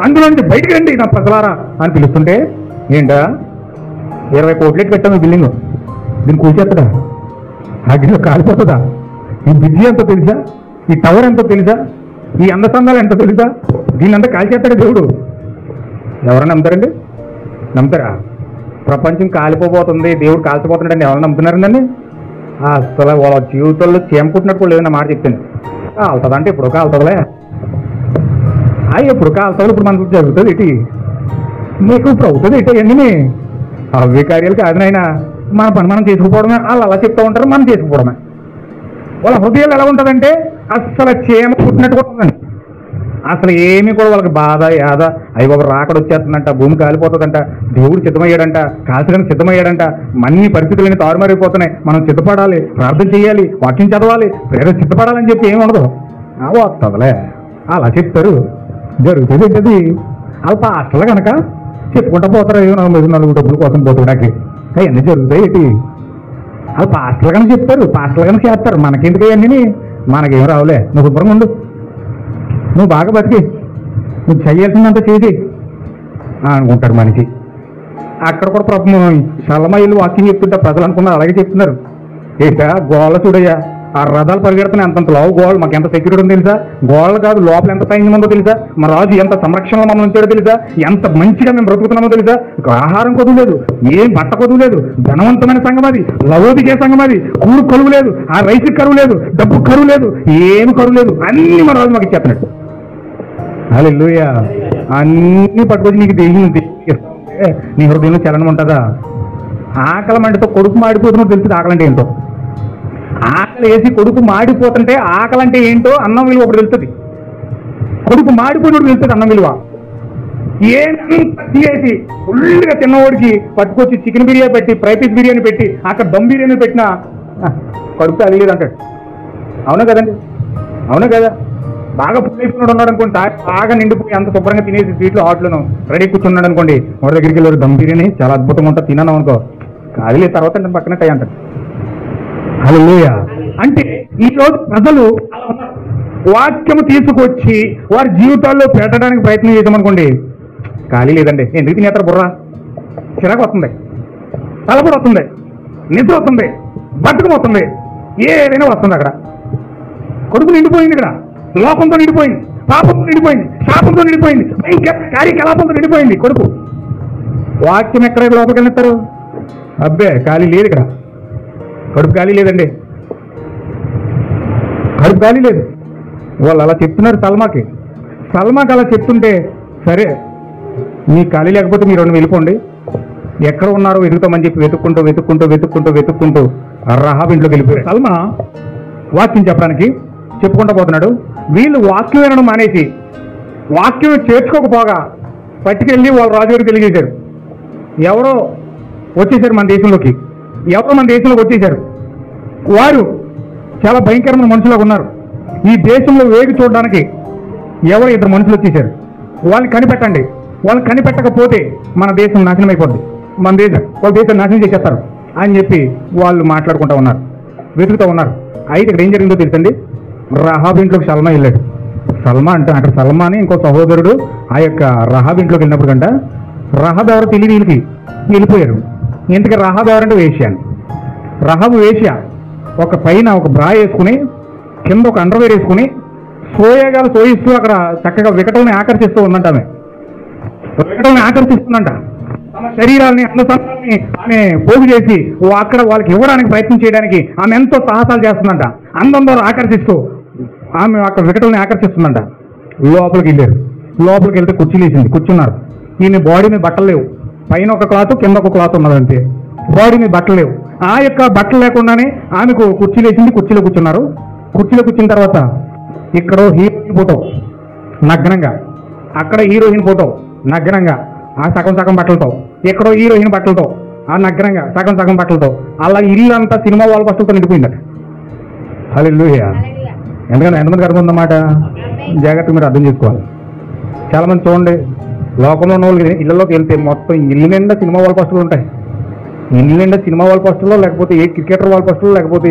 అందులో నుంచి బయటికి రండి నా ప్రజలారా అని పిలుస్తుంటే ఏంటా 20 కోట్లకి పెట్టాము బిల్డింగ్, దీన్ని కూల్చేస్తుందా? అగ్నిలో కాలిపోతుందా? ఈ బిజీ ఎంతో తెలుసా? ఈ టవర్ ఎంతో తెలుసా? ఈ అందచందాలు ఎంతో తెలుసా? దీన్నంతా కాల్చేస్తాడు దేవుడు. ఎవరైనా నమ్ముతారండి? నమ్ముతారా? ప్రపంచం కాలిపోబోతుంది, దేవుడు కాల్చిపోతున్నాడండి ఎవరైనా నమ్ముతున్నారండి? అసలు వాళ్ళ జీవితంలో చేమకుట్టినట్టు లేదన్న మాట చెప్తాను. కాలుతుంది అంటే ఇప్పుడు కాలుతుందిలే. ఎప్పుడు కాలుతుంది, ఇప్పుడు మనకు జరుగుతుంది ఏంటి? మీకు ఇప్పుడు అవుతుంది ఏంటి? అన్నీ అవి కార్యాలు కాదు నాయన. మన పని మనం చేసుకుపోవడమే. వాళ్ళు అలా చెప్తూ ఉంటారు, మనం చేసుకుపోవడమే. వాళ్ళ హృదయాలు ఎలా ఉంటుందంటే అసలు చేమ పుట్టినట్టు కూడా ఉందండి. అసలు ఏమీ కూడా వాళ్ళకి బాధ యాద అవి ఒక రాకడ వచ్చేస్తుందంట, భూమి కాలిపోతుందంట, దేవుడు సిద్ధమయ్యాడంట, కాల్చడానికి సిద్ధమయ్యాడంట, అన్ని పరిస్థితులన్నీ తారుమారిపోతున్నాయి, మనం సిద్ధపడాలి, ప్రార్థన చేయాలి, వాక్యం చదవాలి, ప్రేర సిద్ధపడాలని చెప్పి ఏమి ఉండదు. వస్తుందిలే అలా చెప్తారు, జరుగుతుంది ఏంటది. వాళ్ళ పాస్టర్లు కనుక చెప్పుకుంటూ పోతారు. నలుగురు డబ్బుల కోసం పోతున్నాకి అవన్నీ జరుగుతాయి ఏంటి? వాళ్ళు పాస్టర్లు కనుక చెప్తారు, పాస్టర్లు కనుక చేస్తారు. మనకెందుకు అవన్నీ? మనకేం రావులే, నువ్వు శుభ్రంగా ఉండు, నువ్వు బాగా బతికి, నువ్వు చేయాల్సిందంతా చేసి అనుకుంటారు మనిషి. అక్కడ కూడా ప్రభుత్వం శలమయ్యలు వాక్యం చెప్తుంటే ప్రజలు అనుకున్నారు అలాగే చెప్తున్నారు. ఏంటా గోళ్ళ చూడయ్యా, ఆ రథాలు పరిగెడుతున్నాయి, అంతంత లావు గోళ్ళు, మాకు ఎంత సెక్యూరిటీ ఉందో తెలుసా? గోళ్ళు కాదు, లోపల ఎంత సైన్యం ఉందో తెలుసా? మా రాజు ఎంత సంరక్షణలో మమ్మల్ని ఉంచాడో తెలుసా? ఎంత మంచిగా మేము బ్రతుకుతున్నామో తెలుసా? ఆహారం కొదువు లేదు, ఏం బట్ట కొదువు లేదు, ధనవంతమైన సంఘం అది, లవోదికే సంఘం అది. కూడు కరువు లేదు, ఆ రైతుకి కరువు లేదు, డబ్బు కరువు లేదు, ఏమి కరువు లేదు, అన్ని మా రాజు మాకు ఇచ్చేస్తున్నాడు. హల్లెలూయా. అన్ని పట్టుకొచ్చి నీకు దేవుని నీ హృదయంలో చలనం ఉంటుందా? ఆకలి మంటతో కొడుకు మాడిపోతున్నో తెలుస్తుంది ఆకలి అంటే ఏంటో. ఆకలి వేసి కొడుకు మాడిపోతుంటే ఆకలి అంటే ఏంటో అన్నం విలువ ఒకటి తెలుస్తుంది. కొడుకు మాడిపోయినప్పుడు తెలుస్తుంది అన్నం విలువ. ఏమంత తీసి ఫుల్గా తిన్నవాడికి పట్టుకొచ్చి చికెన్ బిర్యానీ పెట్టి, ఫ్రై పీస్ బిర్యానీ పెట్టి, అక్కడ దమ్ బిర్యానీ పెట్టినా కడుపు అదిలేదు అంటాడు. అవునా కదండి? అవునా కదా? బాగా ఫుల్ అయిపోయినాడు ఉన్నాడు అనుకోండి, బాగా నిండిపోయి అంత శుభ్రంగా తినేసి స్వీట్లు హాట్లను రెడీ కూర్చున్నాడు అనుకోండి, వాడి దగ్గరికి వెళ్ళారు దమ్ బిర్యానీ చాలా అద్భుతంగా ఉంటుంది తిన్నాను అనుకో, కాదు తర్వాత నేను పక్కన టై అంటాడు. హల్లెలూయా. అంటే ఈరోజు ప్రజలు వాక్యము తీసుకొచ్చి వారి జీవితాల్లో పెట్టడానికి ప్రయత్నం చేద్దామనుకోండి, ఖాళీ లేదండి. ఎందుకు తినేస్తారు? బుర్ర చిరాకు వస్తుంది, తలపడి వస్తుంది, నిద్ర వస్తుంది, బతుకం వస్తుంది, ఏదైనా వస్తుంది. అక్కడ కొడుకు నిండిపోయింది, ఇక్కడ లోకంతో నిండిపోయింది, పాపంతో నిండిపోయింది, శాపంతో నిండిపోయింది, భయంకర కార్యకలాపంతో నిండిపోయింది కొడుకు. వాక్యం ఎక్కడ లోపలికి వెళ్ళిస్తారు? అబ్బే ఖాళీ లేదు, ఇక్కడ కడుపు ఖాళీ లేదండి, కడుపు ఖాళీ లేదు. వాళ్ళు అలా చెప్తున్నారు సల్మాకి. సల్మాకి అలా చెప్తుంటే సరే మీ ఖాళీ లేకపోతే మీరు వెళ్ళిపోండి, ఎక్కడ ఉన్నారో వెతుకుతామని చెప్పి వెతుక్కుంటూ వెతుక్కుంటూ వెతుక్కుంటూ వెతుక్కుంటూ రహాబ్ ఇంట్లోకి వెళ్ళిపోయారు. సల్మా వాక్యం చెప్పడానికి చెప్పుకుంటూ పోతున్నాడు. వీళ్ళు వాక్యం వినడం మానేసి వాక్యం చేర్చుకోకపోగా పట్టుకెళ్ళి వాళ్ళ రాజుగారికి తెలియజేశారు. ఎవరో వచ్చేసారు మన దేశంలోకి, ఎవరో మన దేశంలోకి వచ్చేసారు. వారు చాలా భయంకరమైన మనుషులుగా ఉన్నారు. ఈ దేశంలో వేగి చూడడానికి ఎవరో 2 మనుషులు వచ్చేసారు. వాళ్ళని కనిపెట్టండి, వాళ్ళని కనిపెట్టకపోతే మన దేశం నాశనం అయిపోద్ది, వాళ్ళ దేశం నాశనం చేసేస్తారు అని చెప్పి వాళ్ళు మాట్లాడుకుంటూ ఉన్నారు, వెతుకుతూ ఉన్నారు. అయితే ఇక్కడ ఏం జరిగిందో తెలుసండి, రహాబ్ ఇంట్లోకి సల్మా వెళ్ళాడు. సల్మా అంటే అక్కడ సల్మా అని ఇంకో సహోదరుడు ఆ యొక్క రహాబ్ ఇంట్లోకి వెళ్ళినప్పుడు కంట రహాబ్ ఎవరో తెలియదు వీళ్ళకి, వెళ్ళిపోయారు. ఇంతకీ రహాబ్ ఎవరంటే వేశ్య. రహాబు వేశ్య ఒక పైన ఒక బ్రా వేసుకుని కింద ఒక అండర్వేర్ వేసుకుని సోయగాలు సోయిస్తూ అక్కడ చక్కగా వికటల్ని ఆకర్షిస్తూ ఉందంట. ఆమె వికటల్ని ఆకర్షిస్తుందంట. తమ శరీరాన్ని అందసాన్ని ఆమె పోగు చేసి అక్కడ వాళ్ళకి ఇవ్వడానికి ప్రయత్నం చేయడానికి ఆమె ఎంతో సాహసాలు చేస్తుందంట. అందం ద్వారా ఆకర్షిస్తూ ఆమె అక్కడ వికటల్ని ఆకర్షిస్తుందంట. లోపలికి వెళ్ళారు. లోపలికి వెళ్తే కుర్చీలు వేసింది, కూర్చున్నారు. ఈయన బాడీ మీద బట్టలు లేవు, పైన ఒక క్లాత్ కింద ఒక క్లాత్ ఉన్నదంతే, బాడీ మీద బట్టలు లేవు. ఆ యొక్క బట్టలు లేకుండానే ఆమెకు కుర్చీలు వేసింది, కుర్చీలో కూర్చున్నారు. కుర్చీలో కూర్చున్న తర్వాత ఇక్కడ హీరో ఫోటో నగ్నంగా అక్కడ హీరోయిన్ ఫోటో నగ్నంగా ఆ సగం సగం బట్టలతో, ఎక్కడో హీరోయిన్ బట్టలతో ఆ నగ్నంగా సగం సగం బట్టలతో, అలా ఇల్లు అంతా సినిమా వాళ్ళ బట్టలతో నిండిపోయిందట. హల్లెలూయా. ఎందుకంటే ఎంతమంది అర్థం ఉందన్నమాట. జాగ్రత్తగా మీరు అర్థం చేసుకోవాలి. చాలామంది చూడండి, లోకంలో ఉన్న వాళ్ళు ఇళ్లలోకి వెళ్తే మొత్తం ఇల్లు నిండా సినిమా వాళ్ళ పోస్టులు ఉంటాయి. ఇల్లు నిండా సినిమా వాళ్ళ పోస్టుల్లో, లేకపోతే ఏ క్రికెటర్ వాళ్ళ పోస్టులు, లేకపోతే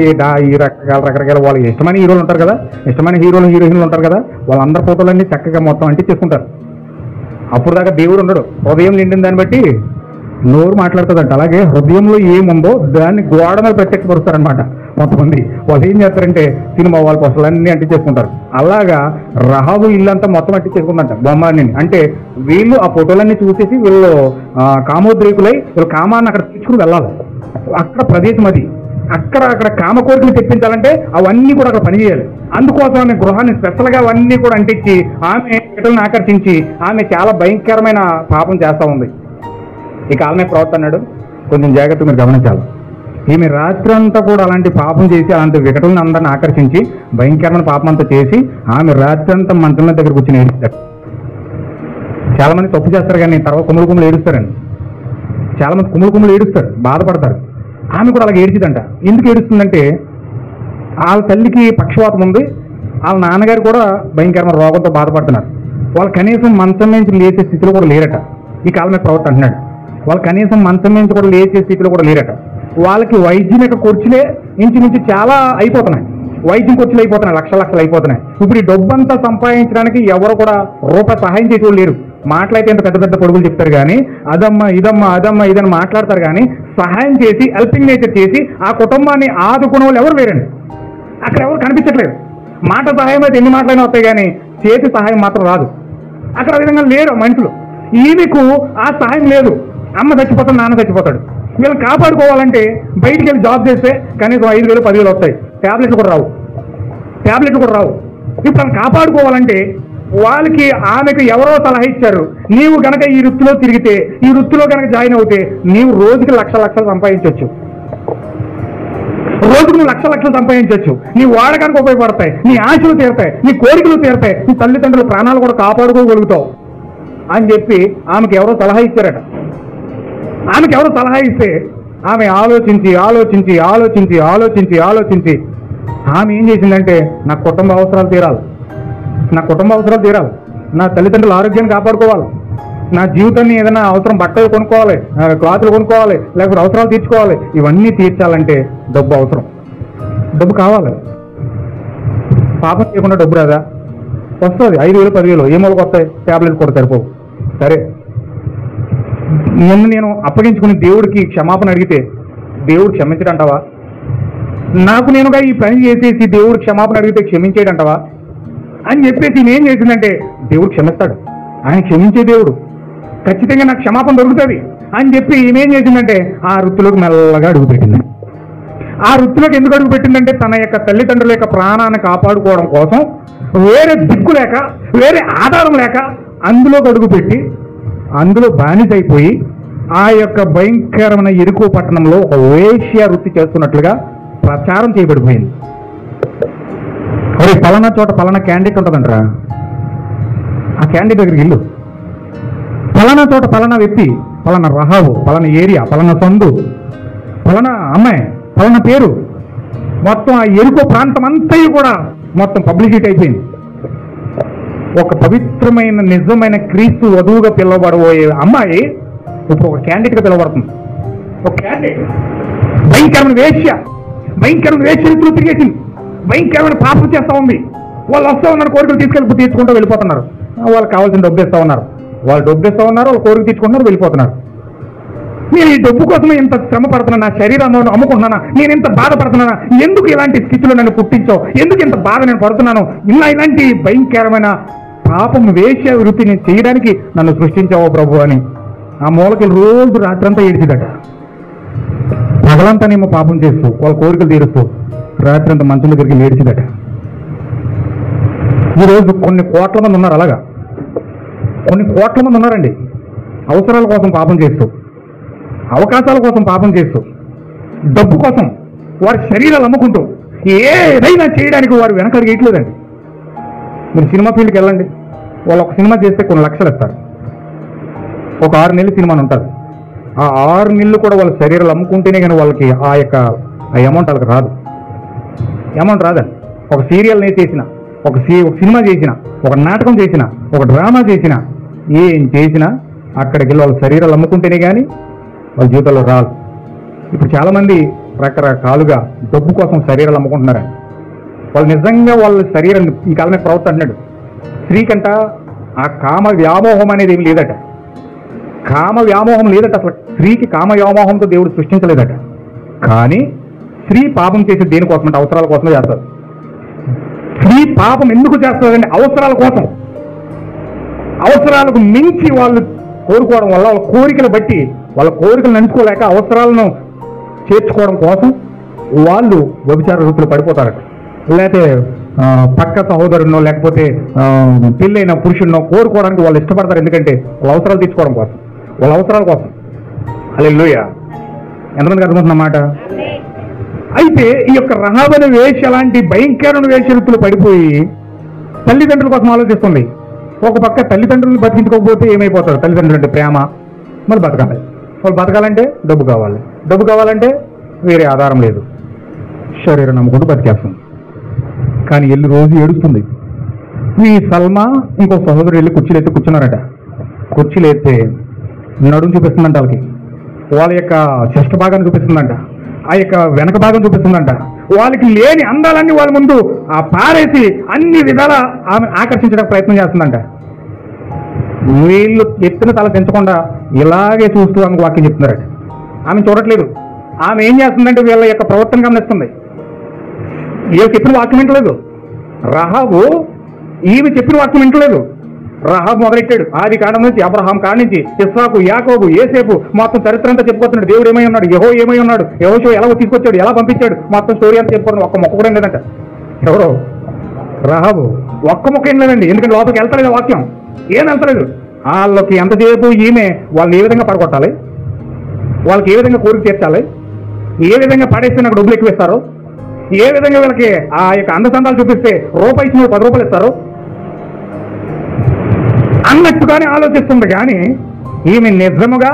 ఈ రకరకాల వాళ్ళకి ఇష్టమైన హీరోలు ఉంటారు కదా, ఇష్టమైన హీరోయిన్లు ఉంటారు కదా, వాళ్ళందరి ఫోటోలన్నీ చక్కగా మొత్తం అంటించేసుకుంటారు. అప్పుడు దాకా దేవుడు ఉండడు. హృదయం నిండిన దాన్ని బట్టి నోరు మాట్లాడుతుందంట. అలాగే హృదయంలో ఏముందో దాన్ని గోడ మీద ప్రత్యక్షపరుస్తారనమాట కొంతమంది. వాళ్ళు ఏం చేస్తారంటే సినిమా వాళ్ళ పోస్టులు అన్నీ అంటించేసుకుంటారు. అలాగా రహాబు ఇల్లంతా మొత్తం అంటించేసుకుందంట బొమ్మని. అంటే వీళ్ళు ఆ ఫోటోలన్నీ చూసేసి వీళ్ళు కామోద్రేకులై వీళ్ళు కామాన్ని అక్కడ తీసుకుని వెళ్ళాలి. అక్కడ ప్రదేశం అది. అక్కడ కామ కోరికలు తెప్పించాలంటే అవన్నీ కూడా అక్కడ పనిచేయాలి. అందుకోసం ఆమె గృహాన్ని స్పెషల్గా అవన్నీ కూడా అంటించి ఆమె ఇతరులను ఆకర్షించి ఆమె చాలా భయంకరమైన పాపం చేస్తూ ఉంది. ఇక ఆమె ప్రవర్తన అన్నాడు, కొంచెం జాగ్రత్త మీరు గమనించాలి. ఈమె రాత్రి అంతా కూడా అలాంటి పాపం చేసి అలాంటి వికటులను అందరిని ఆకర్షించి భయంకరమైన పాపం అంతా చేసి ఆమె రాత్రి అంతా మంచం దగ్గర కూర్చొని ఏడుస్తారు. చాలా మంది తప్పు చేస్తారు కానీ తర్వాత కుమ్ములు ఏడుస్తారండి. చాలా మంది కుమ్ములు ఏడుస్తారు, బాధపడతారు. ఆమె కూడా అలాగే ఏడ్చిదంట. ఎందుకు ఏడుస్తుందంటే వాళ్ళ తల్లికి పక్షవాతం ఉంది, వాళ్ళ నాన్నగారు కూడా భయంకరమైన రోగంతో బాధపడుతున్నారు. వాళ్ళు కనీసం మంచం నుంచి లేచే స్థితిలో కూడా లేరట. ఈ కాలమే ప్రవర్తన అంటున్నాడు. వాళ్ళు కనీసం మంచం నుంచి కూడా లేచే స్థితిలో కూడా లేరట. వాళ్ళకి వైద్యం యొక్క ఖర్చులే ఇంచుమించు చాలా అయిపోతున్నాయి. వైద్యం ఖర్చులు అయిపోతున్నాయి, లక్షలు అయిపోతున్నాయి. ఇప్పుడు ఈ డబ్బు అంతా సంపాదించడానికి ఎవరు కూడా రూపాయి సహాయం చేసేవాళ్ళు లేరు. మాట్లాడితే ఇంత పెద్ద పెద్ద పొడుగులు చెప్తారు కానీ అదమ్మా ఇదని మాట్లాడతారు కానీ సహాయం చేసి హెల్పింగ్ నేచర్ చేసి ఆ కుటుంబాన్ని ఆదుకునే వాళ్ళు ఎవరు లేరండి. అక్కడ ఎవరు కనిపించట్లేదు. మాట సహాయం అయితే ఎన్ని మాటలైనా వస్తాయి కానీ చేతి సహాయం మాత్రం రాదు. అక్కడ ఆ విధంగా లేరు మనుషులు. ఈమెకు ఆ సహాయం లేదు. అమ్మ చచ్చిపోతాడు, నాన్న చచ్చిపోతాడు. వీళ్ళని కాపాడుకోవాలంటే బయటికి వెళ్ళి జాబ్ చేస్తే కనీసం 5,000 10,000 వస్తాయి. ట్యాబ్లెట్లు కూడా రావు. ఇప్పుడు ఆమె కాపాడుకోవాలంటే వాళ్ళకి ఆమెకు ఎవరో సలహా ఇచ్చారు, నీవు గనక ఈ వృత్తిలో తిరిగితే, ఈ వృత్తిలో కనుక జాయిన్ అవుతే నీవు రోజుకి లక్షలు సంపాదించవచ్చు. రోజుకు నువ్వు లక్షలు సంపాదించవచ్చు. నీ వాడకానికి ఉపయోగపడతాయి, నీ ఆశలు తీరుతాయి, నీ కోరికలు తీరుతాయి, నీ తల్లిదండ్రుల ప్రాణాలు కూడా కాపాడుకోగలుగుతావు అని చెప్పి ఆమెకు ఎవరో సలహా ఇచ్చారట. ఆమెకు ఎవరో సలహా ఇస్తే ఆమె ఆలోచించి ఆమె ఏం చేసిందంటే నా కుటుంబ అవసరాలు తీరాలి, నా తల్లిదండ్రుల ఆరోగ్యాన్ని కాపాడుకోవాలి, నా జీవితాన్ని ఏదైనా అవసరం బట్టలు కొనుక్కోవాలి, క్లాతులు కొనుక్కోవాలి, లేకపోతే అవసరాలు తీర్చుకోవాలి. ఇవన్నీ తీర్చాలంటే డబ్బు అవసరం, డబ్బు కావాలి. పాపం చేయకుండా డబ్బు రాదా? వస్తుంది. 5,000 10,000 ఏ మూలకు వస్తాయి? ట్యాబ్లెట్ కూడా సరిపోవు. సరే, నేను అప్పగించుకుని దేవుడికి క్షమాపణ అడిగితే దేవుడు క్షమించడంటావా? నాకు నేనుగా ఈ పని చేసేసి దేవుడు క్షమాపణ అడిగితే క్షమించేయడంటావా అని చెప్పేసి నేనేం చేసిందంటే దేవుడు క్షమిస్తాడు, ఆయన క్షమించే దేవుడు, ఖచ్చితంగా నాకు క్షమాపణ దొరుకుతుంది అని చెప్పి ఈమెం చేసిందంటే ఆ వృత్తిలోకి మెల్లగా అడుగుపెట్టింది. ఆ వృత్తిలోకి ఎందుకు అడుగుపెట్టిందంటే తన యొక్క తల్లిదండ్రుల యొక్క ప్రాణాన్ని కాపాడుకోవడం కోసం వేరే దిక్కు లేక, వేరే ఆధారం లేక అందులోకి అడుగుపెట్టి అందులో బానిసైపోయి ఆ యొక్క భయంకరమైన ఇరుకు పట్టణంలో ఒక వేశ్య వృత్తి చేస్తున్నట్లుగా ప్రచారం చేయబడిపోయింది. మరి పలానా చోట పలానా క్యాండిడేట్ ఉంటుందంటారా, ఆ క్యాండిడేట్ దగ్గరికి ఇల్లు, పలానా చోట పలానా వ్యక్తి, పలానా రహావు, పలానా ఏరియా, పలానా సందు, పలానా అమ్మాయి, పలానా పేరు, మొత్తం ఆ ఎరుకు ప్రాంతం అంతా కూడా మొత్తం పబ్లిసిటీ అయిపోయింది. ఒక పవిత్రమైన నిజమైన క్రీస్తు వధువుగా పిలువబడబోయే అమ్మాయి ఇప్పుడు ఒక క్యాండిడేట్గా పిలువబడుతుంది. ఒక క్యాండిడేట్ భయంకరమైన వేశ్య రీతిలో తిరిగేసింది, భయంకరమైన పాపం చేస్తూ ఉంది. వాళ్ళు వస్తూ ఉన్నారు, కోరికలు తీర్చుకుంటూ వెళ్ళిపోతున్నారు. వాళ్ళకి కావాల్సిన డబ్బు ఇస్తూ ఉన్నారు, వాళ్ళు కోరికలు తీర్చుకుంటున్నారు, వెళ్ళిపోతున్నారు. నేను ఈ డబ్బు కోసమే ఇంత శ్రమ పడుతున్నా, నా శరీరాన్ని అమ్ముకుంటున్నానా, నేను ఇంత బాధపడుతున్నానా, ఎందుకు ఇలాంటి స్థితిలో నన్ను పుట్టించావు, ఎందుకు ఇంత బాధ నేను పడుతున్నాను, ఇలాంటి భయంకరమైన పాపం వేశ్య వృత్తిని చేయడానికి నన్ను సృష్టించావో ప్రభు అని ఆ మూలకి రోజు రాత్రంతా ఏడ్చిదట. పగలంతానేమో పాపం చేస్తూ వాళ్ళ కోరికలు తీరుస్తూ రాత్రంతా మంచం దగ్గరికి ఏడ్చిదట. ఈరోజు కొన్ని కోట్ల మంది ఉన్నారు, అలాగా కొన్ని కోట్ల మంది ఉన్నారండి. అవసరాల కోసం పాపం చేస్తూ, అవకాశాల కోసం పాపం చేస్తూ, డబ్బు కోసం వారి శరీరాలు అమ్ముకుంటూ ఏదైనా చేయడానికి వారు వెనకడిగేయట్లేదండి. మీరు సినిమా ఫీల్డ్కి వెళ్ళండి, వాళ్ళు ఒక సినిమా చేస్తే కొన్ని లక్షలు ఇస్తారు. ఒక 6 నెలల సినిమా ఉంటుంది. ఆ 6 నెలలు కూడా వాళ్ళ శరీరాలు అమ్ముకుంటేనే కానీ వాళ్ళకి ఆ అమౌంట్ వాళ్ళకి రాదు. అమౌంట్ రాదండి. ఒక సీరియల్ని చేసిన, ఒక సినిమా చేసిన, ఒక నాటకం చేసిన, ఒక డ్రామా చేసిన, ఏం చేసినా అక్కడికి వెళ్ళి వాళ్ళ శరీరాలు అమ్ముకుంటేనే కానీ వాళ్ళ జీవితంలో రాదు. ఇప్పుడు చాలామంది రకరకాలుగా డబ్బు కోసం శరీరాలు అమ్ముకుంటున్నారండి. వాళ్ళు నిజంగా వాళ్ళ శరీరం ఈ కాలమే ప్రవర్తన అన్నాడు. స్త్రీకంట ఆ కామ వ్యామోహం అనేది ఏమి లేదట. కామ వ్యామోహం లేదట. అసలు స్త్రీకి కామ వ్యామోహంతో దేవుడు సృష్టించలేదట. కానీ స్త్రీ పాపం చేసి దేనికోసం అంటే అవసరాల కోసమే చేస్తారు. స్త్రీ పాపం ఎందుకు చేస్తారంటే అవసరాల కోసం. అవసరాలకు మించి వాళ్ళు కోరుకోవడం వల్ల వాళ్ళ కోరికలు బట్టి వాళ్ళ కోరికలు నడుచుకోలేక అవసరాలను చేర్చుకోవడం కోసం వాళ్ళు వ్యభిచార వృత్తులు పడిపోతారట. లేకపోతే పక్క సహోదరునో లేకపోతే పెళ్ళైన పురుషుడినో కోరుకోవడానికి వాళ్ళు ఇష్టపడతారు. ఎందుకంటే వాళ్ళ అవసరాలు తీర్చుకోవడం కోసం, వాళ్ళ అవసరాల కోసం. హల్లెలూయా. ఎంతమందికి అర్థమవుతున్నమాట? అయితే ఈ యొక్క రహాబు అనే వేశ్య అలాంటి భయంకరమైన వేశ్యవృత్తులు పడిపోయి తల్లిదండ్రుల కోసం ఆలోచిస్తుంది. ఒక పక్క తల్లిదండ్రులను బతికించుకోకపోతే ఏమైపోతారు? తల్లిదండ్రులు అంటే ప్రేమ, మరి బతకాలి. వాళ్ళు బతకాలంటే డబ్బు కావాలి. డబ్బు కావాలంటే వేరే ఆధారం లేదు. శరీరం నమ్ముకుంటూ బతికేస్తుంది. కానీ వెళ్ళి రోజు ఏడుస్తుంది. ఈ సల్మా ఇంకో సహోదరు వెళ్ళి కుర్చీలు ఎత్తి కూర్చున్నారట. కుర్చీలు ఎత్తే నడుము చూపిస్తుందంట. వాళ్ళ యొక్క చెస్ట్ భాగాన్ని చూపిస్తుందంట. ఆ యొక్క వెనక భాగం చూపిస్తుందంట. వాళ్ళకి లేని అందాలన్నీ వాళ్ళ ముందు పారేసి అన్ని విధాల ఆమె ఆకర్షించడానికి ప్రయత్నం చేస్తుందంట. వీళ్ళు ఎత్తిన తల పెంచకుండా ఇలాగే చూస్తూ ఆమెకు వాక్యం చెప్తున్నారట. ఆమె చూడట్లేదు. ఆమె ఏం చేస్తుందంటే వీళ్ళ యొక్క ప్రవర్తన గమనిస్తుంది. ఈమె చెప్పిన వాక్యం వింటలేదు. రహాబు ఈమె చెప్పిన వాక్యం వింటలేదు. రహాబు మొదలెట్టాడు. ఆది కాండం నుంచి, అబ్రహాం కాడ నుంచి, ఇస్సాకు, యాకోబు, యోసేపు మొత్తం చరిత్ర అంతా చెప్పుకొస్తున్నాడు. దేవుడు ఏమై ఉన్నాడు, యెహోవా ఏమై ఉన్నాడు, యెహోషువ ఎలా తీసుకొచ్చాడు, ఎలా పంపించాడు, మొత్తం స్టోరీ అంతా చెప్పుకోవడం. ఒక్క మొక్క కూడా ఏం లేదంట. ఎవరో రహాబు ఒక్క మొక్క ఏం లేదండి. ఎందుకంటే లోపలికి వెళ్తలేదు వాక్యం, ఏం వెళ్తలేదు. వాళ్ళకి ఎంతసేపు ఈమె వాళ్ళని ఏ విధంగా పడగొట్టాలి, వాళ్ళకి ఏ విధంగా కోరిక తీర్చాలి, ఏ విధంగా పడేస్తే నాకు డబ్బులు ఎక్కువ ఇస్తారు, ఏ విధంగా వీళ్ళకి ఆ యొక్క అందచందాలు చూపిస్తే రూపాయి ఇచ్చిన 10 రూపాయలు ఇస్తారు అన్నట్టుగానే ఆలోచిస్తుంది. కానీ ఈమె నిజముగా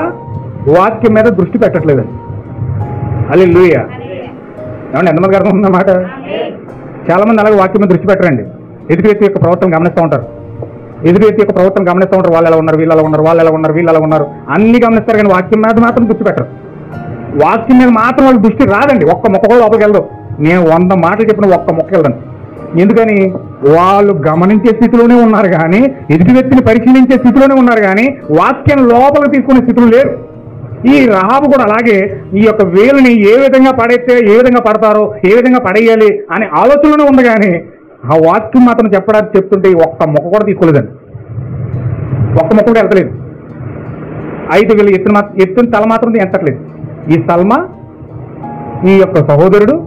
వాక్యం మీద దృష్టి పెట్టట్లేదండి. హల్లెలూయా. ఏమంటే ఎంతమందికి అర్థం ఉందన్నమాట? చాలా మంది అలాగే వాక్యం మీద దృష్టి పెట్టరండి. ఎదుటి వ్యక్తి యొక్క ప్రవర్తన గమనిస్తూ ఉంటారు. ఎదుటి వ్యక్తి యొక్క ప్రవర్తన గమనిస్తూ ఉంటారు. వాళ్ళు ఎలా ఉన్నారు, వీళ్ళు ఎలా ఉన్నారు, వాళ్ళు ఎలా ఉన్నారు, వీళ్ళు ఎలా ఉన్నారు అన్ని గమనిస్తారు. కానీ వాక్యం మీద మాత్రం దృష్టి పెట్టరు. వాక్యం మీద మాత్రం వాళ్ళకి దృష్టి రాదండి. ఒక్క మొక్క కూడా లోపలికి వెళ్దాం. నేను 100 మాటలు చెప్పిన ఒక్క మొక్క వెళ్దాను. ఎందుకని? వాళ్ళు గమనించే స్థితిలోనే ఉన్నారు కానీ, ఎదుటి వ్యక్తిని పరిశీలించే స్థితిలోనే ఉన్నారు కానీ వాక్యం లోపలికి తీసుకునే స్థితిలో లేరు. ఈ రహాబు కూడా అలాగే ఈ యొక్క వేలుని ఏ విధంగా పడేస్తే ఏ విధంగా పడతారో, ఏ విధంగా పడేయాలి అనే ఆలోచనలోనే ఉంది. కానీ ఆ వాక్యం మాత్రం చెప్పడానికి చెప్తుంటే ఒక్క మొక్క కూడా తీసుకోలేదండి. ఒక్క మొక్క కూడా వెళ్తలేదు. అయితే వీళ్ళు ఎత్తున తల మాత్రం ఎంతట్లేదు. ఈ సల్మా ఈ యొక్క సహోదరుడు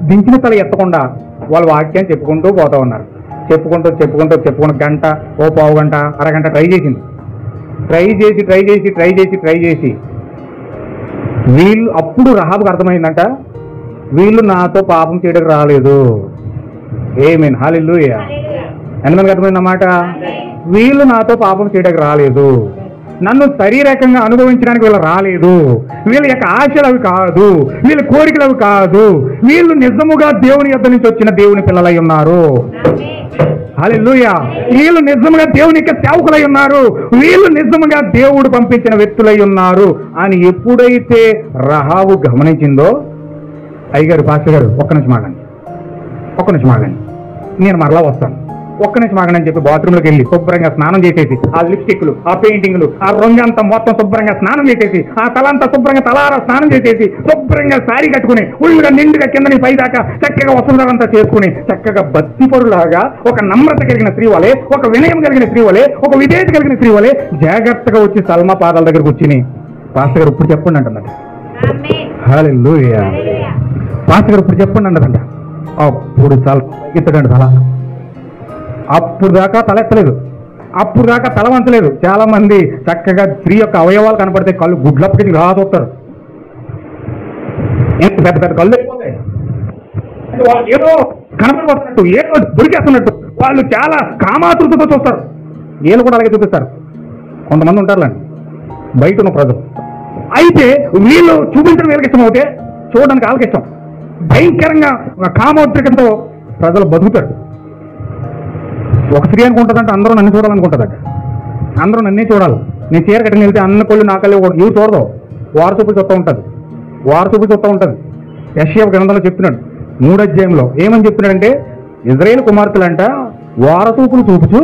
దించిన తల ఎత్తకుండా వాళ్ళ వాక్యాన్ని చెప్పుకుంటూ పోతా ఉన్నారు. చెప్పుకుంటూ గంట, ఓ పావు గంట, అరగంట ట్రై చేసింది. ట్రై చేసి వీళ్ళు అప్పుడు రహాబుకు అర్థమైందంట, వీళ్ళు నాతో పాపం చేయడానికి రాలేదు. ఆమేన్. హల్లెలూయా. ఎంతమందికి అర్థమైందన్నమాట? వీళ్ళు నాతో పాపం చేయడానికి రాలేదు, నన్ను శారీరకంగా అనుభవించడానికి వీళ్ళు రాలేదు, వీళ్ళ యొక్క ఆశలు అవి కాదు, వీళ్ళ కోరికలు అవి కాదు, వీళ్ళు నిజముగా దేవుని యొద్ద నుంచి వచ్చిన దేవుని పిల్లలై ఉన్నారు. హల్లెలూయా. వీళ్ళు నిజముగా దేవుని యొక్క సేవకులై ఉన్నారు, వీళ్ళు నిజముగా దేవుడు పంపించిన వ్యక్తులై ఉన్నారు అని ఎప్పుడైతే రహాబు గమనించిందో, అయ్యగారు పాస్టర్ గారు ఒక్క నిమిషం ఆగండి, నేను మరలా వస్తాను, ఒక్క నిమిషం ఆగండి అని చెప్పి బాత్రూంలోకి వెళ్ళి శుభ్రంగా స్నానం చేసేసి ఆ లిప్స్టిక్లు, ఆ పెయింటింగ్లు, ఆ రంగు అంతా మొత్తం శుభ్రంగా స్నానం చేసేసి, ఆ తలంతా శుభ్రంగా తలారా స్నానం చేసేసి, శుభ్రంగా శారీ కట్టుకుని ఉళ్ళుగా నిండుగా కిందని పైదాకా చక్కగా వసంతరంతా చేసుకుని చక్కగా భక్తిపరులాగా ఒక నమ్రత కలిగిన స్త్రీ వలె, ఒక వినయం కలిగిన స్త్రీ వలె, ఒక విధేయత కలిగిన స్త్రీ వలె జాగ్రత్తగా వచ్చి సల్మా పాదాల దగ్గరకు వచ్చి, పాస్టర్ గారు ఇప్పుడు చెప్పండి అంటున్నది. హల్లెలూయా. పాస్టర్ గారు ఇప్పుడు చెప్పండి అన్నదంట. అప్పుడు ఇత్తడండి తల. అప్పుడు దాకా తల ఎత్తలేదు, అప్పుడు దాకా తల వంచలేదు. చాలా మంది చక్కగా స్త్రీ యొక్క అవయవాలు కనపడితే కళ్ళు గుడ్లప్పటికి రాదొస్తారు, పెద్ద పెద్ద కళ్ళు అయిపోతాయి, ఏదో కనపడిపోతున్నట్టు, ఏదో దొరికేస్తున్నట్టు వాళ్ళు చాలా కామాతృతతో చూస్తారు. వీళ్ళు కూడా అలాగే చూపిస్తారు. కొంతమంది ఉంటారులేండి బయట ఉన్న ప్రజలు. అయితే వీళ్ళు చూపించడం వీళ్ళకి ఇష్టం అవుతే చూడడానికి వాళ్ళకి ఇష్టం. భయంకరంగా కామోద్రేకంతో ప్రజలు బతుకుతారు. ఒక స్త్రీ అనుకుంటుందంటే అందరూ నన్ను చూడాలనుకుంటుందట. అందరూ నన్నే చూడాలి. నేను చీర కట్టుకుని వెళ్తే అన్న కొళ్ళు నా కళ్ళు ఇవి చూడదు. వారసూపులు చూస్తూ ఉంటుంది. వారసూపులు చూస్తూ ఉంటుంది. యెషయా గ్రంథంలో చెప్తున్నాడు 3వ అధ్యాయంలో ఏమని చెప్తున్నాడంటే, ఇజ్రాయేల్ కుమార్తెలంట వారసూపులు చూపుచు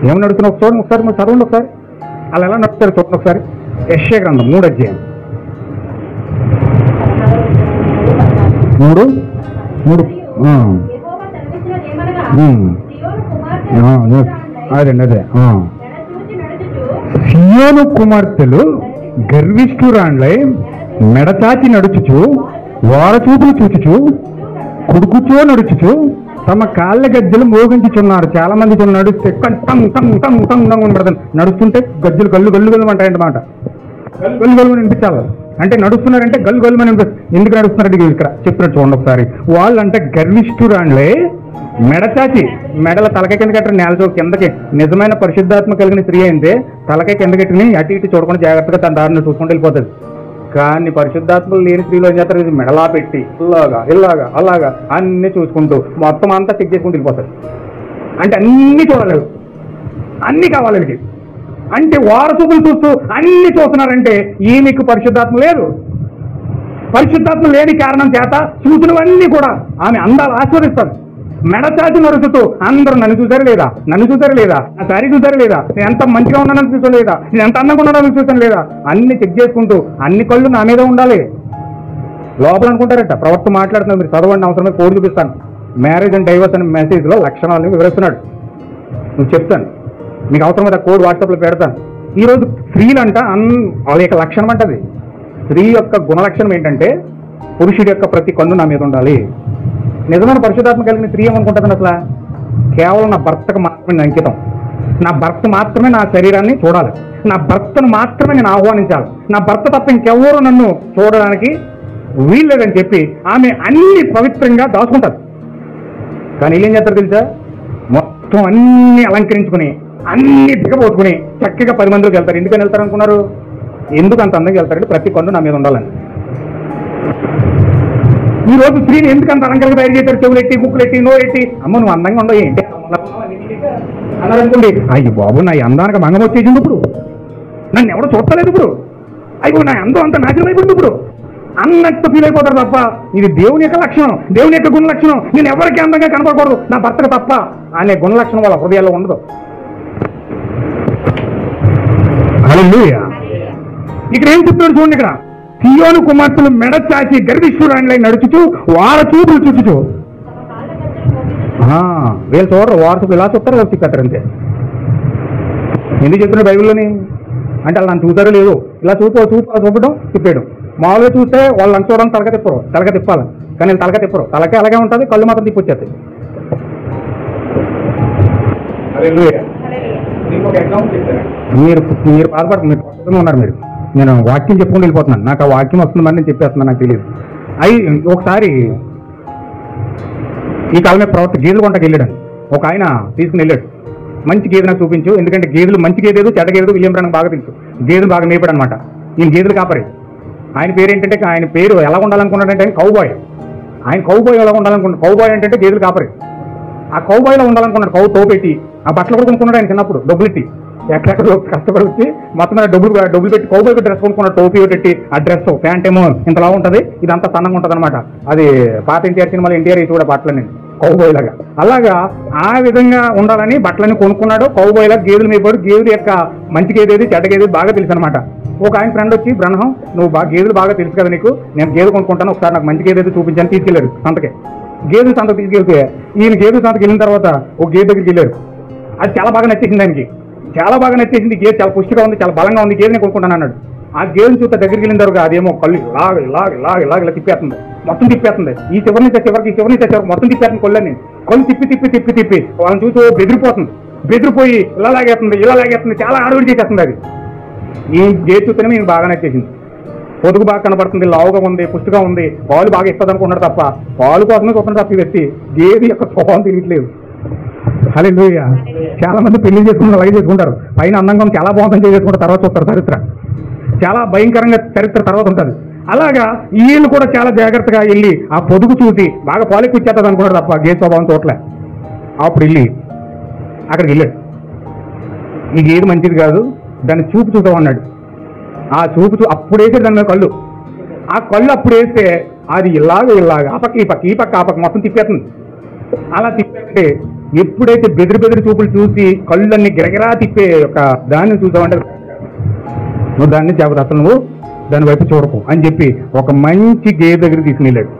ఏమని నడుస్తున్నా చూడండి ఒకసారి, మీరు చదవండి ఒకసారి. అలా ఎలా నడుస్తారు చూడండి ఒకసారి. యెషయా గ్రంథం 3వ అధ్యాయం 3 అదే సియోను కుమార్తెలు గర్విష్ఠురాండ్లై మెడచాచి నడుచుచు వారచూపులు చూచుచు కుడుకుచో నడుచుచు తమ కాళ్ళ గజ్జలు మోగించుచున్నారు. చాలా మంది నడుస్తే నడుస్తుంటే గజ్జలు గల్లు గల్లు గల్లు అంటాయంటమాట. గల్లు గల్లు గల్లు వినిపించాలి. అంటే నడుస్తున్నారంటే గల్లు గల్లు అని ఎందుకు నడుస్తున్నారంటే ఇక్కడ చెప్పినట్టు చూడండి ఒకసారి. వాళ్ళంటే గర్విష్ఠురాండ్లే మెడచాచి, మెడల తలకాయ కింద కట్టిన నేల కిందకి. నిజమైన పరిశుద్ధాత్మ కలిగిన స్త్రీ అయితే తలకాయ కింద కట్టిని అటు ఇటు చూడకుండా జాగ్రత్తగా తన దారిని చూసుకుంటూ వెళ్ళిపోతుంది. కానీ పరిశుద్ధాత్మలు లేని స్త్రీలు ఏం చేస్తారు, మెడలా పెట్టి ఇలాగా ఇలాగా అలాగా అన్ని చూసుకుంటూ మొత్తం అంతా చెక్ చేసుకుంటూ వెళ్ళిపోతారు. అంటే అన్ని చూడలేదు, అన్ని కావాలి వీళ్ళకి. అంటే వారసూపులు చూస్తూ అన్ని చూస్తున్నారంటే ఈమెకు పరిశుద్ధాత్మ లేదు. పరిశుద్ధాత్మ లేని కారణం చేత చూసినవన్నీ కూడా ఆమె అందాలు ఆస్వాదిస్తారు. మెడచాచి నడుచుతూ అందరూ నన్ను చూసారు లేదా, నన్ను చూసారు లేదా, నా శారీ చూసారు లేదా, నేను ఎంత మంచిగా ఉన్నానని చూసాను లేదా, నేను ఎంత అందంగా ఉన్నానని చూసాను లేదా, అన్ని చెక్ చేసుకుంటూ అన్ని కళ్ళు నా మీద ఉండాలి. లోపల అనుకుంటారట ప్రవక్త మాట్లాడుతున్నారు, మీరు చదవండి, అవసరమే కోడ్ చూపిస్తాను. మ్యారేజ్ అండ్ డైవర్స్ అనే మెసేజ్లో లక్షణాలను వివరిస్తున్నాడు. నువ్వు చెప్తాను, మీకు అవసరమైతే కోడ్ వాట్సాప్లో పెడతాను. ఈరోజు స్త్రీలంట వాళ్ళ యొక్క లక్షణం అంటది. స్త్రీ యొక్క గుణలక్షణం ఏంటంటే పురుషుడి యొక్క ప్రతి కన్ను నా మీద ఉండాలి. నిజమైన పరిశుద్ధాత్మ కలిగిన స్త్రీ ఏమనుకుంటుంది అసలు, కేవలం నా భర్తకు మాత్రమే అంకితం, నా భర్త మాత్రమే నా శరీరాన్ని చూడాలి, నా భర్తను మాత్రమే నేను ఆహ్వానించాలి, నా భర్త తప్ప ఇంకెవరు నన్ను చూడడానికి వీల్లేదని చెప్పి ఆమె అన్ని పవిత్రంగా దాచుకుంటారు. కానీ వీళ్ళు ఏం చేస్తారు తెలుసా, మొత్తం అన్ని అలంకరించుకుని అన్ని దిగబోసుకుని చక్కగా 10 మందిలోకి వెళ్తారు. ఎందుకని వెళ్తారు అనుకున్నారు? ఎందుకు అంత అందంగా వెళ్తారంటే ప్రతి కన్ను నా మీద ఉండాలని. ఈ రోజు స్త్రీని ఎందుకు అంత అలంకరంగా తయారు చేశారు? చెవులెట్టి, ముక్కులెట్టి, నోరెట్టి, అమ్మ నువ్వు అందంగా ఉండవు ఏంటి అన్నారు అనుకోండి. అయ్యి బాబు, నా అందానికి మంగం వచ్చేసింది, ఇప్పుడు నన్ను ఎవడో చూడలేదు, ఇప్పుడు అయ్యో నా అందం అంత నాశనం అయిపోయింది ఇప్పుడు అన్నట్టు ఫీల్ అయిపోతారు తప్ప ఇది దేవుని యొక్క లక్షణం, దేవుని యొక్క గుణ లక్షణం. నేను ఎవరికి అందంగా కనపడకూడదు, నా భర్తకు తప్ప అనే గుణ లక్షణం వాళ్ళ హృదయాల్లో ఉండదు. హల్లెలూయా. ఇక్కడ ఏం చెప్తున్నాడు చూడండి, ఇక్కడ సియోను కుమార్తెలు మెడచాచి గర్విష్ఠురాండ్లై నడుచుచు వారచూపులు చూచుచు. వీళ్ళు చూడరు, వారసులు ఇలా చూస్తారు, వాళ్ళు తిప్పేస్తారు అంతే. ఎందుకు చెప్తున్నాడు బైబిల్లోని అంటే వాళ్ళు నన్ను చూసారో లేదు, ఇలా చూపడం తిప్పేయడం. మామూలుగా చూస్తే వాళ్ళు నన్ను చూడడం తలక తిప్పాలి, కానీ నేను తలక తిప్పరు. తలకే అలాగే ఉంటుంది, కళ్ళు మాత్రం తిప్పొచ్చేస్తాయి. మీరు బాధపడుతుంది, మీరు పక్కన ఉన్నారు. నేను వాక్యం చెప్పుకుంటూ వెళ్ళిపోతున్నాను, నాకు ఆ వాక్యం వస్తుందని నేను చెప్పేస్తున్నాను, నాకు తెలియదు. ఒకసారి ఈ కాలమే ప్రవర్తి గేదెలు కొంటకి వెళ్ళాడు. ఒక ఆయన తీసుకుని వెళ్ళాడు, మంచి గేదె నాకు చూపించు, ఎందుకంటే గేదెలు మంచి గేదేదు చెడ్డ గేదేదు విలియం బ్రాండ్కి బాగా తెలుసు. గేదెలు బాగా మేపాడు అనమాట. ఈయన గేదెలు కాపరి. ఆయన పేరు ఏంటంటే, ఆయన పేరు ఎలా ఉండాలనుకున్నాడంటే ఆయన కౌబాయ్. ఆయన కౌబాయ్ ఎలా ఉండాలనుకున్నాడు, కౌబాయ్ అంటే గేదెలు కాపరి. ఆ కౌబాయ్లో ఉండాలనుకున్నాడు, కౌ తోపెట్టి ఆ బట్టలు కూడా కొనుక్కున్నాడు ఆయన చిన్నప్పుడు, డబ్బులెట్టి ఎక్కడెక్కడ కష్టపడి వచ్చి మొత్తం డబ్బులు పెట్టి కౌబాయ్కి డ్రెస్ కొనుక్కున్నాడు. టోపీ పెట్టి ఆ డ్రెస్ ప్యాంట్ ఏమో ఇంతలా ఉంటుంది, ఇదంతా సన్నంగా ఉంటుంది అనమాట. అది పాత ఎన్టీఆర్ సినిమాలో ఎన్టీఆర్ వేసి కూడా బట్టలని కౌబాయ్ లాగా. అలాగా ఆ విధంగా ఉండాలని బట్టలని కొనుక్కున్నాడు. కౌబాయ్ లాగా గేదెలు మేపాడు. గేదెలు యొక్క మంచి గేదేది చెడ్డ గేదేది బాగా తెలుసు అనమాట. ఒక ఆయన ఫ్రెండ్ వచ్చి, బ్రహ్మం నువ్వు గేదెలు బాగా తెలుసు కదా నీకు, నేను గేదె కొనుక్కుంటాను, ఒకసారి నాకు మంచి గేదేది చూపించాను. తీసుకెళ్ళారు సంతకే. గేదె సంతకు తీసుకెళ్తే ఈయన గేదె సంతకు వెళ్ళిన తర్వాత ఒక గేదె దగ్గరికి వెళ్ళారు. అది చాలా బాగా నచ్చేసింది ఆయనకి, చాలా బాగా నచ్చేసింది. గేదె చాలా పుష్టిగా ఉంది, చాలా బలంగా ఉంది, గేదెని కొనుక్కుంటాను అన్నాడు. ఆ గేదెని చూస్తే దగ్గరికి వెళ్ళిన తర్వాత అదేమో కళ్ళు ఇలా తిప్పేస్తుంది, మొత్తం తిప్పేస్తుంది. ఈ చివరి నుంచి చివరికి మొత్తం తిప్పేస్తుంది కొళ్ళని. కళ్ళు తిప్పి వాళ్ళని చూసి బెదిరిపోయి ఇలా లాగేస్తుంది, చాలా ఆడవిడి చేసేస్తుంది. అది ఈ గేదె చూస్తేనే మీకు బాగా నచ్చేసింది. పొదుగు బాగా కనపడుతుంది, లావుగా ఉంది, పుష్టిగా ఉంది, పాలు బాగా ఇస్తుంది అనుకున్నాడు తప్ప పాలు కోసమే చూస్తున్నాడు తప్ప ఈ వ్యక్తి గేదె యొక్క స్వభావం తెలియట్లేదు. హల్లెలూయా. చాలా మంది పెళ్లి చేసుకుంటారు, అలాగే చేసుకుంటారు. పైన అందంగా చాలా బాగుందని చేసుకుంటారు, తర్వాత చూస్తారు చరిత్ర చాలా భయంకరంగా చరిత్ర తర్వాత ఉంటుంది. అలాగా వీళ్ళు కూడా చాలా జాగ్రత్తగా వెళ్ళి ఆ పొదుగు చూసి బాగా పాలికి వచ్చేస్తుంది అనుకున్నాడు తప్ప గే స్వభావం తోటలే. అప్పుడు వెళ్ళి అక్కడికి వెళ్ళాడు. నీకు ఏది మంచిది కాదు, దాన్ని చూపు చూద్దామన్నాడు. ఆ చూపు అప్పుడు వేసాడు దాని మీద కళ్ళు. ఆ కళ్ళు అప్పుడు వేస్తే అది ఇలాగ ఆ పక్క ఈ పక్క ఆ పక్క మొత్తం తిప్పేస్తుంది. అలా తిప్పేస్తే ఎప్పుడైతే బెదిరి చూపులు చూసి కళ్ళన్నీ గిరగిరా తిప్పే ఒక దాన్ని చూద్దామంటే నువ్వు దాన్ని చేపదు, అసలు నువ్వు దాని వైపు చూడకు అని చెప్పి ఒక మంచి గేదె దగ్గర తీసుకుని వెళ్ళాడు.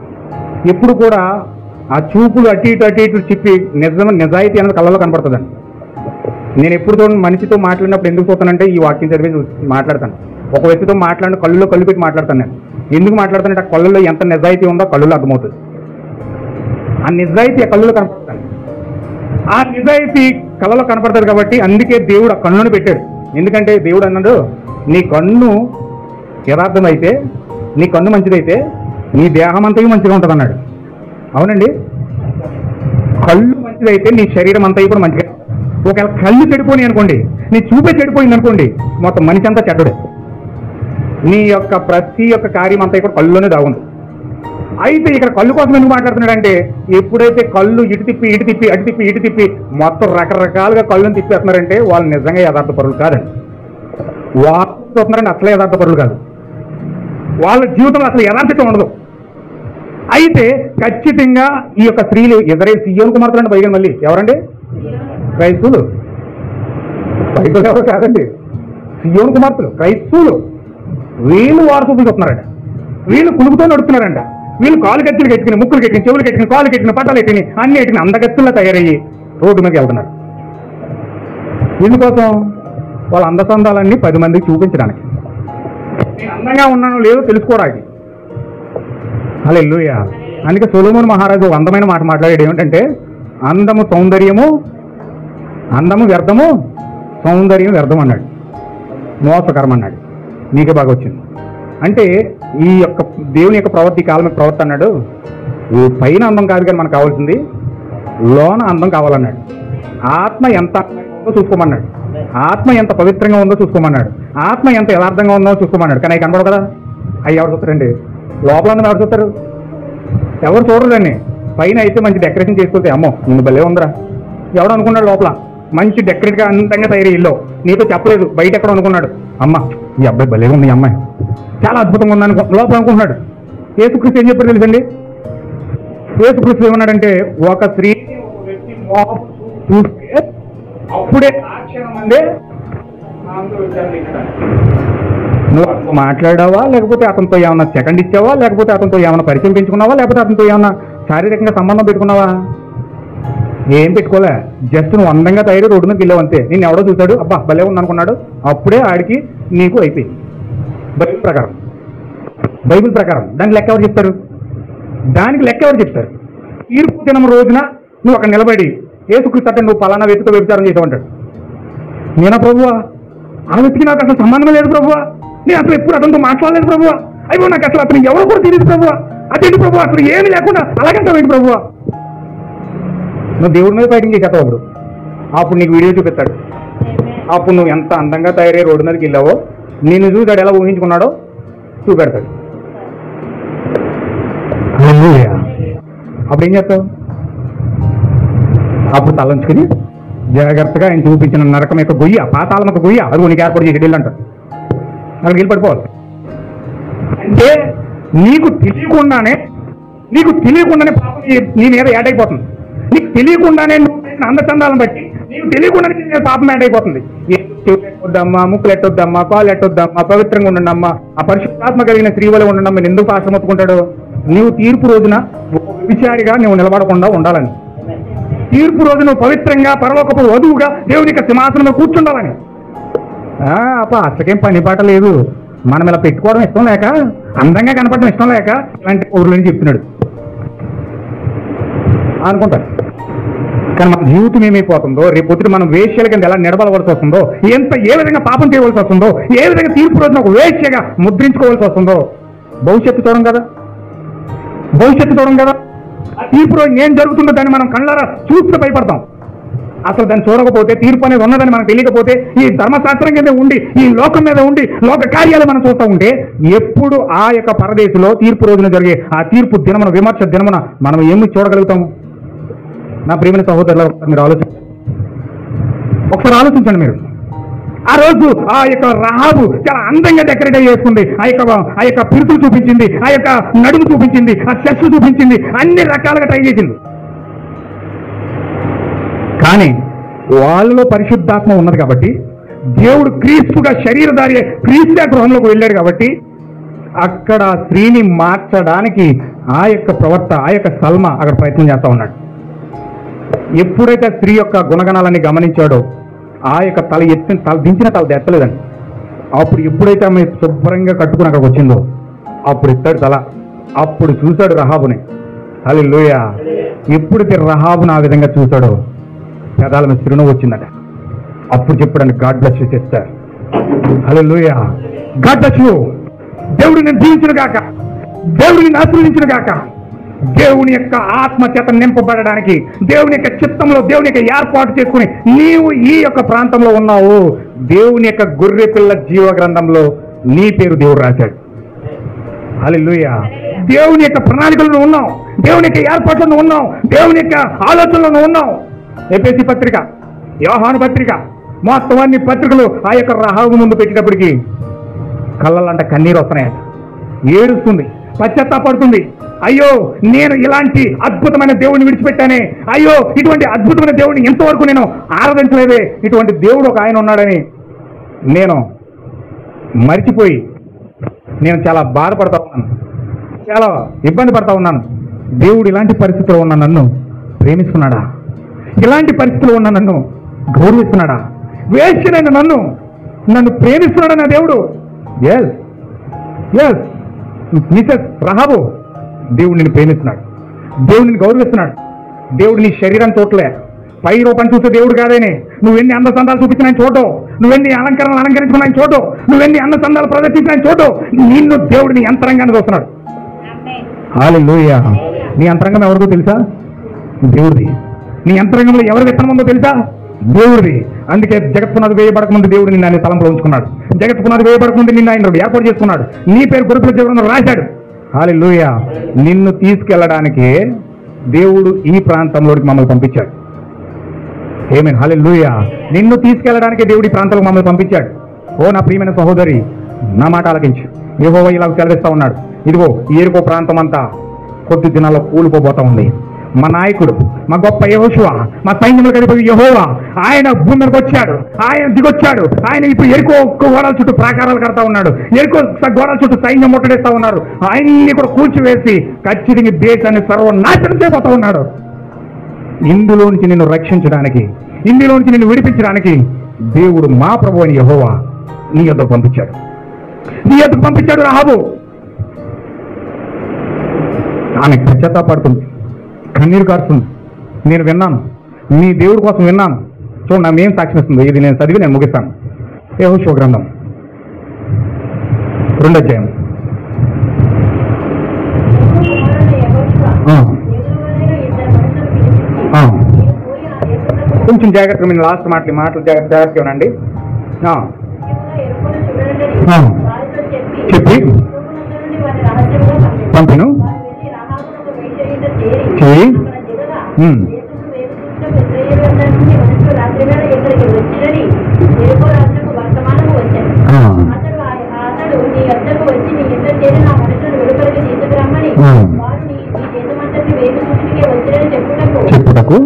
ఎప్పుడు కూడా ఆ చూపులు అటు ఇటు చెప్పి నిజాయితీ అనేది కళ్ళలో కనపడుతుందండి. నేను ఎప్పుడు మనిషితో మాట్లాడినప్పుడు ఎందుకు చూస్తానంటే ఈ వాక్యం చదివి మాట్లాడతాను. ఒక వ్యక్తితో మాట్లాడిన కళ్ళులో కళ్ళు పెట్టి మాట్లాడతాను. నేను ఎందుకు మాట్లాడతానంటే ఆ కళ్ళులో ఎంత నిజాయితీ ఉందో కళ్ళులో అర్థమవుతుంది. ఆ నిజాయితీ ఆ కళ్ళులో కనపడుతుంది. ఆ నిజాయితీ కళ్ళలో కనపడతాడు కాబట్టి అందుకే దేవుడు ఆ కన్నును పెట్టాడు. ఎందుకంటే దేవుడు అన్నాడు, నీ కన్ను యథార్థమైతే, నీ కన్ను మంచిదైతే నీ దేహం అంతయు మంచిగా ఉంటుంది అన్నాడు. అవునండి, కళ్ళు మంచిదైతే నీ శరీరం అంతయు కూడా మంచిగా. ఒకవేళ కళ్ళు చెడిపోయి అనుకోండి, నీ చూపే చెడిపోయింది అనుకోండి, మొత్తం మనిషి అంతా చెడ్డడే. నీ యొక్క ప్రతి ఒక్క కార్యం అంతా కూడా కళ్ళులోనే దాగుంది. అయితే ఇక్కడ కళ్ళు కోసం ఎందుకు మాట్లాడుతున్నాడంటే ఎప్పుడైతే కళ్ళు ఇటు తిప్పి అటు తిప్పి మొత్తం రకరకాలుగా కళ్ళుని తిప్పేస్తున్నారంటే వాళ్ళు నిజంగా యథార్థ పరులు కాదండి. వాళ్ళు చూస్తున్నారంటే అసలే యథార్థ పరులు కాదు. వాళ్ళ జీవితంలో అసలు యథార్థత ఉండదు. అయితే ఖచ్చితంగా ఈ యొక్క స్త్రీలు ఇజ్రాయేల్ సియోను కుమార్తెలు అంటే పైగా మళ్ళీ ఎవరండి? క్రైస్తవులు. క్రైస్తవులు ఎవరు కాదండి, సియోను కుమార్తెలు క్రైస్తవులు. వీళ్ళు వారసులు చూస్తున్నారంట. వీళ్ళు కులుగుతో నడుస్తున్నారంట. వీళ్ళు కాలు గెత్తులు కట్టుకుని, ముక్కులు కట్టిన, చెవులు కట్టిన, కాలు కట్టిన, పట్టాలు ఎట్టిన, అన్ని ఎట్టిన అందగత్తుల్లో తయారయ్యి రోడ్డు మీదకి వెళ్తున్నారు. దీనికోసం వాళ్ళ అందసందాలన్నీ 10 మందికి చూపించడానికి, నేను అందంగా ఉన్నానో లేదో తెలుసుకోవడానికి. హల్లెలూయా. అందుకే సొలొమోను మహారాజు ఒక అందమైన మాట మాట్లాడాడు. ఏమిటంటే అందము వ్యర్థము, సౌందర్యం వ్యర్థం అన్నాడు. మోసకరం అన్నాడు. నీకే బాగా వచ్చింది. అంటే ఈ యొక్క దేవుని యొక్క ప్రవర్తి కాలం ప్రవర్తి అన్నాడు. ఈ పైన అందం కాదు కానీ మనకు కావాల్సింది లోన అందం కావాలన్నాడు. ఆత్మ ఎంత ఉందో చూసుకోమన్నాడు. ఆత్మ ఎంత పవిత్రంగా ఉందో చూసుకోమన్నాడు. ఆత్మ ఎంత యథార్థంగా ఉందో చూసుకోమన్నాడు. కానీ అవి కనపడవు కదా. అవి ఎవరు చూస్తారండి? లోపల అందరూ ఎవరు చూస్తారు? ఎవరు చూడరు దాన్ని. పైన అయితే మంచి డెకరేషన్ చేసుకుంటే అమ్మో నిన్ను భలే ఉందిరా ఎవడు అనుకున్నాడు. లోపల మంచి డెకరేట్గా అందంగా తయారీ ఇల్లు నీతో చెప్పలేదు, బయట ఎక్కడ అనుకున్నాడు, అమ్మ ఈ అబ్బాయి భలే ఉంది, ఈ అమ్మాయి చాలా అద్భుతంగా ఉందని లోపల అనుకుంటున్నాడు. యేసుక్రీస్తు ఏం చెప్పారు తెలుసండి? యేసుక్రీస్తు ఏమన్నాడంటే ఒక స్త్రీ చూస్తే అప్పుడే నువ్వు మాట్లాడావా, లేకపోతే అతనితో ఏమన్నా సెకండ్ ఇచ్చావా, లేకపోతే అతనితో ఏమైనా పరిచయం పెంచుకున్నావా, లేకపోతే అతనితో ఏమన్నా శారీరకంగా సంబంధం పెట్టుకున్నావా? ఏం పెట్టుకోలే. జస్ట్ నువ్వు అందంగా తయారు రోడ్డు మీద వెళ్ళావు అంతే. నేను ఎవడో చూశాడు, అబ్బా భలే ఉంది అనుకున్నాడు, అప్పుడే ఆడికి నీకు అయిపోయింది. బైబిల్ ప్రకారం దానికి లెక్క ఎవరు చెప్తారు? తీర్పు దినం రోజున నువ్వు అక్కడ నిలబడి యేసుక్రీస్తు అంటే నువ్వు పలానా వ్యక్తితో వ్యభిచారం చేసావంటాడు. నేనా ప్రభువా? ఆ వ్యక్తికి నాకు అసలు సంబంధం లేదు ప్రభువా, నేను అసలు ఎప్పుడు అతనితో మాట్లాడలేదు ప్రభువా, అయ్యో నాకు అసలు అతను ఎవరు కూడా తెలియదు ప్రభువా, అదేంటి ప్రభువా అసలు ఏమి లేకుండా అలాగంటావేంటి ప్రభువా? నువ్వు దేవుడి మీద ఫైటింగ్ చేసేస్తావు. అప్పుడు నీకు వీడియో చూపిస్తాడు. అప్పుడు నువ్వు ఎంత అందంగా తయారై రోడ్డు మీదకి వెళ్ళావో నిన్ను చూసాడు ఎలా ఊహించుకున్నాడో చూపెడతాడు. అప్పుడు ఏం చేస్తావు? అప్పుడు తలంచుకుని జాగ్రత్తగా ఆయన చూపించిన నరకం యొక్క గొయ్య, పాతాళం యొక్క గొయ్య, అది నీకు ఏర్పాటు చేసి వెళ్ళి అంటారు. అక్కడికి వెళ్ళి పడిపోవాలి. అంటే నీకు తెలియకుండానే పాపం నీ మీద యాడ్ అయిపోతుంది. నీకు తెలియకుండానే నువ్వు అందచందాలను బట్టి నీకు తెలియకుండానే పాపం యాడ్ అయిపోతుంది. చెవులు ఎట్టొద్దమ్మా, ముక్కులు ఎట్టొద్దమ్మా, కాళ్ళు ఎట్టొద్దమ్మా, పవిత్రంగా ఉండమ్మా, ఆ పరిశుద్ధాత్మ కలిగిన స్త్రీ వల్ల ఉండమ్మా. నేను ఎందుకు పాశ్రం ఒప్పుకుంటాడు? నీవు తీర్పు రోజున విచారిగా నువ్వు నిలబడకుండా ఉండాలని, తీర్పు రోజు నువ్వు పవిత్రంగా పరలోకపు వధువుగా దేవుని యొక్క సింహాసనంలో కూర్చుండాలని. అసకేం పని పాట లేదు. మనం ఇలా పెట్టుకోవడం ఇష్టం లేక, అందంగా కనపడడం ఇష్టం లేక ఇలాంటి ఊర్లని చెప్తున్నాడు అనుకుంటారు. కానీ మన జీవితం ఏమైపోతుందో, రేపు పొద్దున మనం వేశ్యల కింద ఎలా నిలబడవలసి వస్తుందో, ఏ విధంగా పాపం చేయవలసి వస్తుందో, ఏ విధంగా తీర్పు రోజున ఒక వేశ్యగా ముద్రించుకోవాల్సి వస్తుందో భవిష్యత్తు చూడం కదా. ఆ తీర్పు రోజు ఏం జరుగుతుందో దాన్ని మనం కళ్ళారా చూస్తూ భయపడతాం. అసలు దాన్ని చూడకపోతే, తీర్పు అనేది ఉన్నదని మనకు తెలియకపోతే, ఈ ధర్మశాస్త్రం కింద ఉండి, ఈ లోకం మీద ఉండి, లోక కార్యాలు మనం చూస్తూ ఉంటే, ఎప్పుడు ఆ యొక్క పరదేశంలో తీర్పు రోజున జరిగే ఆ తీర్పు దినమున, విమర్శ దినమున మనం ఏమి చూడగలుగుతాము? నా ప్రియమైన సహోదరులు, మీరు ఒకసారి ఆలోచించండి. మీరు ఆ రోజు ఆ యొక్క రహాబు చాలా అందంగా డెకరేట్ చేసుకుంది. ఆ యొక్క పిరుతులు చూపించింది, ఆ యొక్క నడుము చూపించింది, ఆ చెస్ట్ చూపించింది, అన్ని రకాలుగా ట్రై చేసింది. కానీ వాళ్ళలో పరిశుద్ధాత్మ ఉన్నది కాబట్టి, దేవుడు క్రీస్తుగా శరీరధారి క్రీస్తు గృహంలోకి వెళ్ళాడు కాబట్టి, అక్కడ స్త్రీని మార్చడానికి ఆ యొక్క ప్రవర్త, ఆ యొక్క సల్మా అక్కడ ప్రయత్నం చేస్తా ఉన్నాడు. ఎప్పుడైతే స్త్రీ యొక్క గుణగణాలని గమనించాడో, ఆ యొక్క తల దించిన తల ఎత్తలేదండి. అప్పుడు ఎప్పుడైతే ఆమె శుభ్రంగా కట్టుకుని అక్కడికి వచ్చిందో, అప్పుడు ఎత్తాడు తల. అప్పుడు చూశాడు రహాబుని. హల్లెలూయా. ఎప్పుడైతే రహాబుని ఆ విధంగా చూశాడో, పెదాల మీద చిరునవ్వు వచ్చిందట. అప్పుడు చెప్పాడండి, God bless you sister. Hallelujah. God bless you. దేవుడు నేను దీవించును గాక, దేవుడు నేను ఆశీర్వదించును గాక. దేవుని యొక్క ఆత్మ చేత నింపబడడానికి, దేవుని యొక్క చిత్తంలో, దేవుని యొక్క ఏర్పాటు చేసుకుని నీవు ఈ యొక్క ప్రాంతంలో ఉన్నావు. దేవుని యొక్క గొర్రె పిల్ల జీవ గ్రంథంలో నీ పేరు దేవుడు రాశాడు. హల్లెలూయా. దేవుని యొక్క ప్రణాళికలను ఉన్నావు, దేవుని యొక్క ఏర్పాట్లను ఉన్నావు, దేవుని యొక్క ఆలోచనలను ఉన్నావు. ఎఫెసీ పత్రిక, యోహాను పత్రిక, మొత్తం అన్ని పత్రికలు ఆ యొక్క రహాబు ముందు పెట్టేటప్పటికి కళ్ళలంట కన్నీరు వస్తున్నాయట. ఏడుస్తుంది, పశ్చాత్తాపడుతుంది. అయ్యో, నేను ఇలాంటి అద్భుతమైన దేవుడిని విడిచిపెట్టానే, అయ్యో ఇటువంటి అద్భుతమైన దేవుడిని ఎంతవరకు నేను ఆరాధించలేదే, ఇటువంటి దేవుడు ఒక ఆయన ఉన్నాడని నేను మరిచిపోయి నేను చాలా బాధపడతా ఉన్నాను, చాలా ఇబ్బంది పడతా ఉన్నాను. దేవుడు ఇలాంటి పరిస్థితిలో ఉన్న నన్ను ప్రేమిస్తున్నాడా? ఇలాంటి పరిస్థితిలో ఉన్న నన్ను గౌరవిస్తున్నాడా? వేశ్యనైన నన్ను ప్రేమిస్తున్నాడా నా దేవుడు? ఎస్ ఎస్ మిసెస్ రహాబు, దేవుడు నిన్ను ప్రేమిస్తున్నాడు, దేవుడు నిన్ను గౌరవిస్తున్నాడు. దేవుడు నీ శరీరం చూడలే, పై రూపం చూసే దేవుడు కాదేనే. నువ్వెన్ని అందచందాలు చూపించిన ఆయన చూడవు, నువ్వెన్ని అలంకరణలు అలంకరించుకున్న ఆయన చూడవు, నువ్వెన్ని అందచందాలు ప్రదర్శించిన ఆయన చూడవు. నిన్ను దేవుడు నీ అంతరంగాన్ని చూస్తున్నాడు. హల్లెలూయా. నీ అంతరంగం ఎవరికో తెలుసా? దేవుడిది. నీ అంతరంగంలో ఎవరి విత్తనం ఉందో తెలుసా? దేవుడిది. అందుకే జగత్పునాది వేయబడకముందు దేవుడు నిన్ను ఆయన తలంపులో ఉంచుకున్నాడు. జగత్పునాది వేయబడకముందు నిన్ను ఆయన ఏర్పాటు చేసుకున్నాడు. నీ పేరు గొర్రెపిల్ల జీవగ్రంథంలో రాశాడు. హల్లెలూయా. నిన్ను తీసుకెళ్ళడానికి దేవుడు ఈ ప్రాంతంలోకి మమ్మల్ని పంపించాడు. ఆమేన్. హల్లెలూయా. నిన్ను తీసుకెళ్ళడానికి దేవుడు ఈ ప్రాంతంలో మమ్మల్ని పంపించాడు. ఓ నా ప్రియమైన సహోదరి, నా మాట ఆలకించు. యెహోవా ఇలా సెలవిస్తా ఉన్నాడు, ఇదిగో యెరికో ప్రాంతం అంతా కొద్ది దినాల్లో కూలిపోబోతా ఉంది. మా నాయకుడు, మా గొప్ప యెహోషువ, మా సైన్యములకు అధిపతి యెహోవా, ఆయన భూమి మీదకి వచ్చాడు, ఆయన దిగొచ్చాడు. ఆయన ఇప్పుడు ఎరుకో గోడల చుట్టూ ప్రాకారాలు కడతా ఉన్నాడు, ఎరుకో గోడల చుట్టూ సైన్యం ముట్టడిస్తా ఉన్నారు. ఆయన్ని కూడా కూల్చివేసి ఖచ్చితంగా దేశాన్ని సర్వనాశనం చేయబోతా ఉన్నాడు. ఇందులో నుంచి నిన్ను రక్షించడానికి, ఇందులో నుంచి నిన్ను విడిపించడానికి దేవుడు మా ప్రభువు అయిన యెహోవా నీ యొద్దకు పంపించాడు. నీ యొద్దకు పంపించాడు రహాబు. ఆమె పశ్చాత్తాపడుతుంది, కన్నీరు కారుతుంది. నేను విన్నాను, నీ దేవుడి కోసం విన్నాను. చూడండి, నా ఏం సాక్ష్యం ఇస్తుంది. ఇది నేను చదివి నేను ముగిస్తాను. యెహోషువ గ్రంథం 2వ అధ్యాయం. కొంచెం జాగ్రత్తగా మీరు లాస్ట్ మాటలు జాగ్రత్తగా ఉనండి. చెప్పి పంపిను చేయి. చెప్పుటకు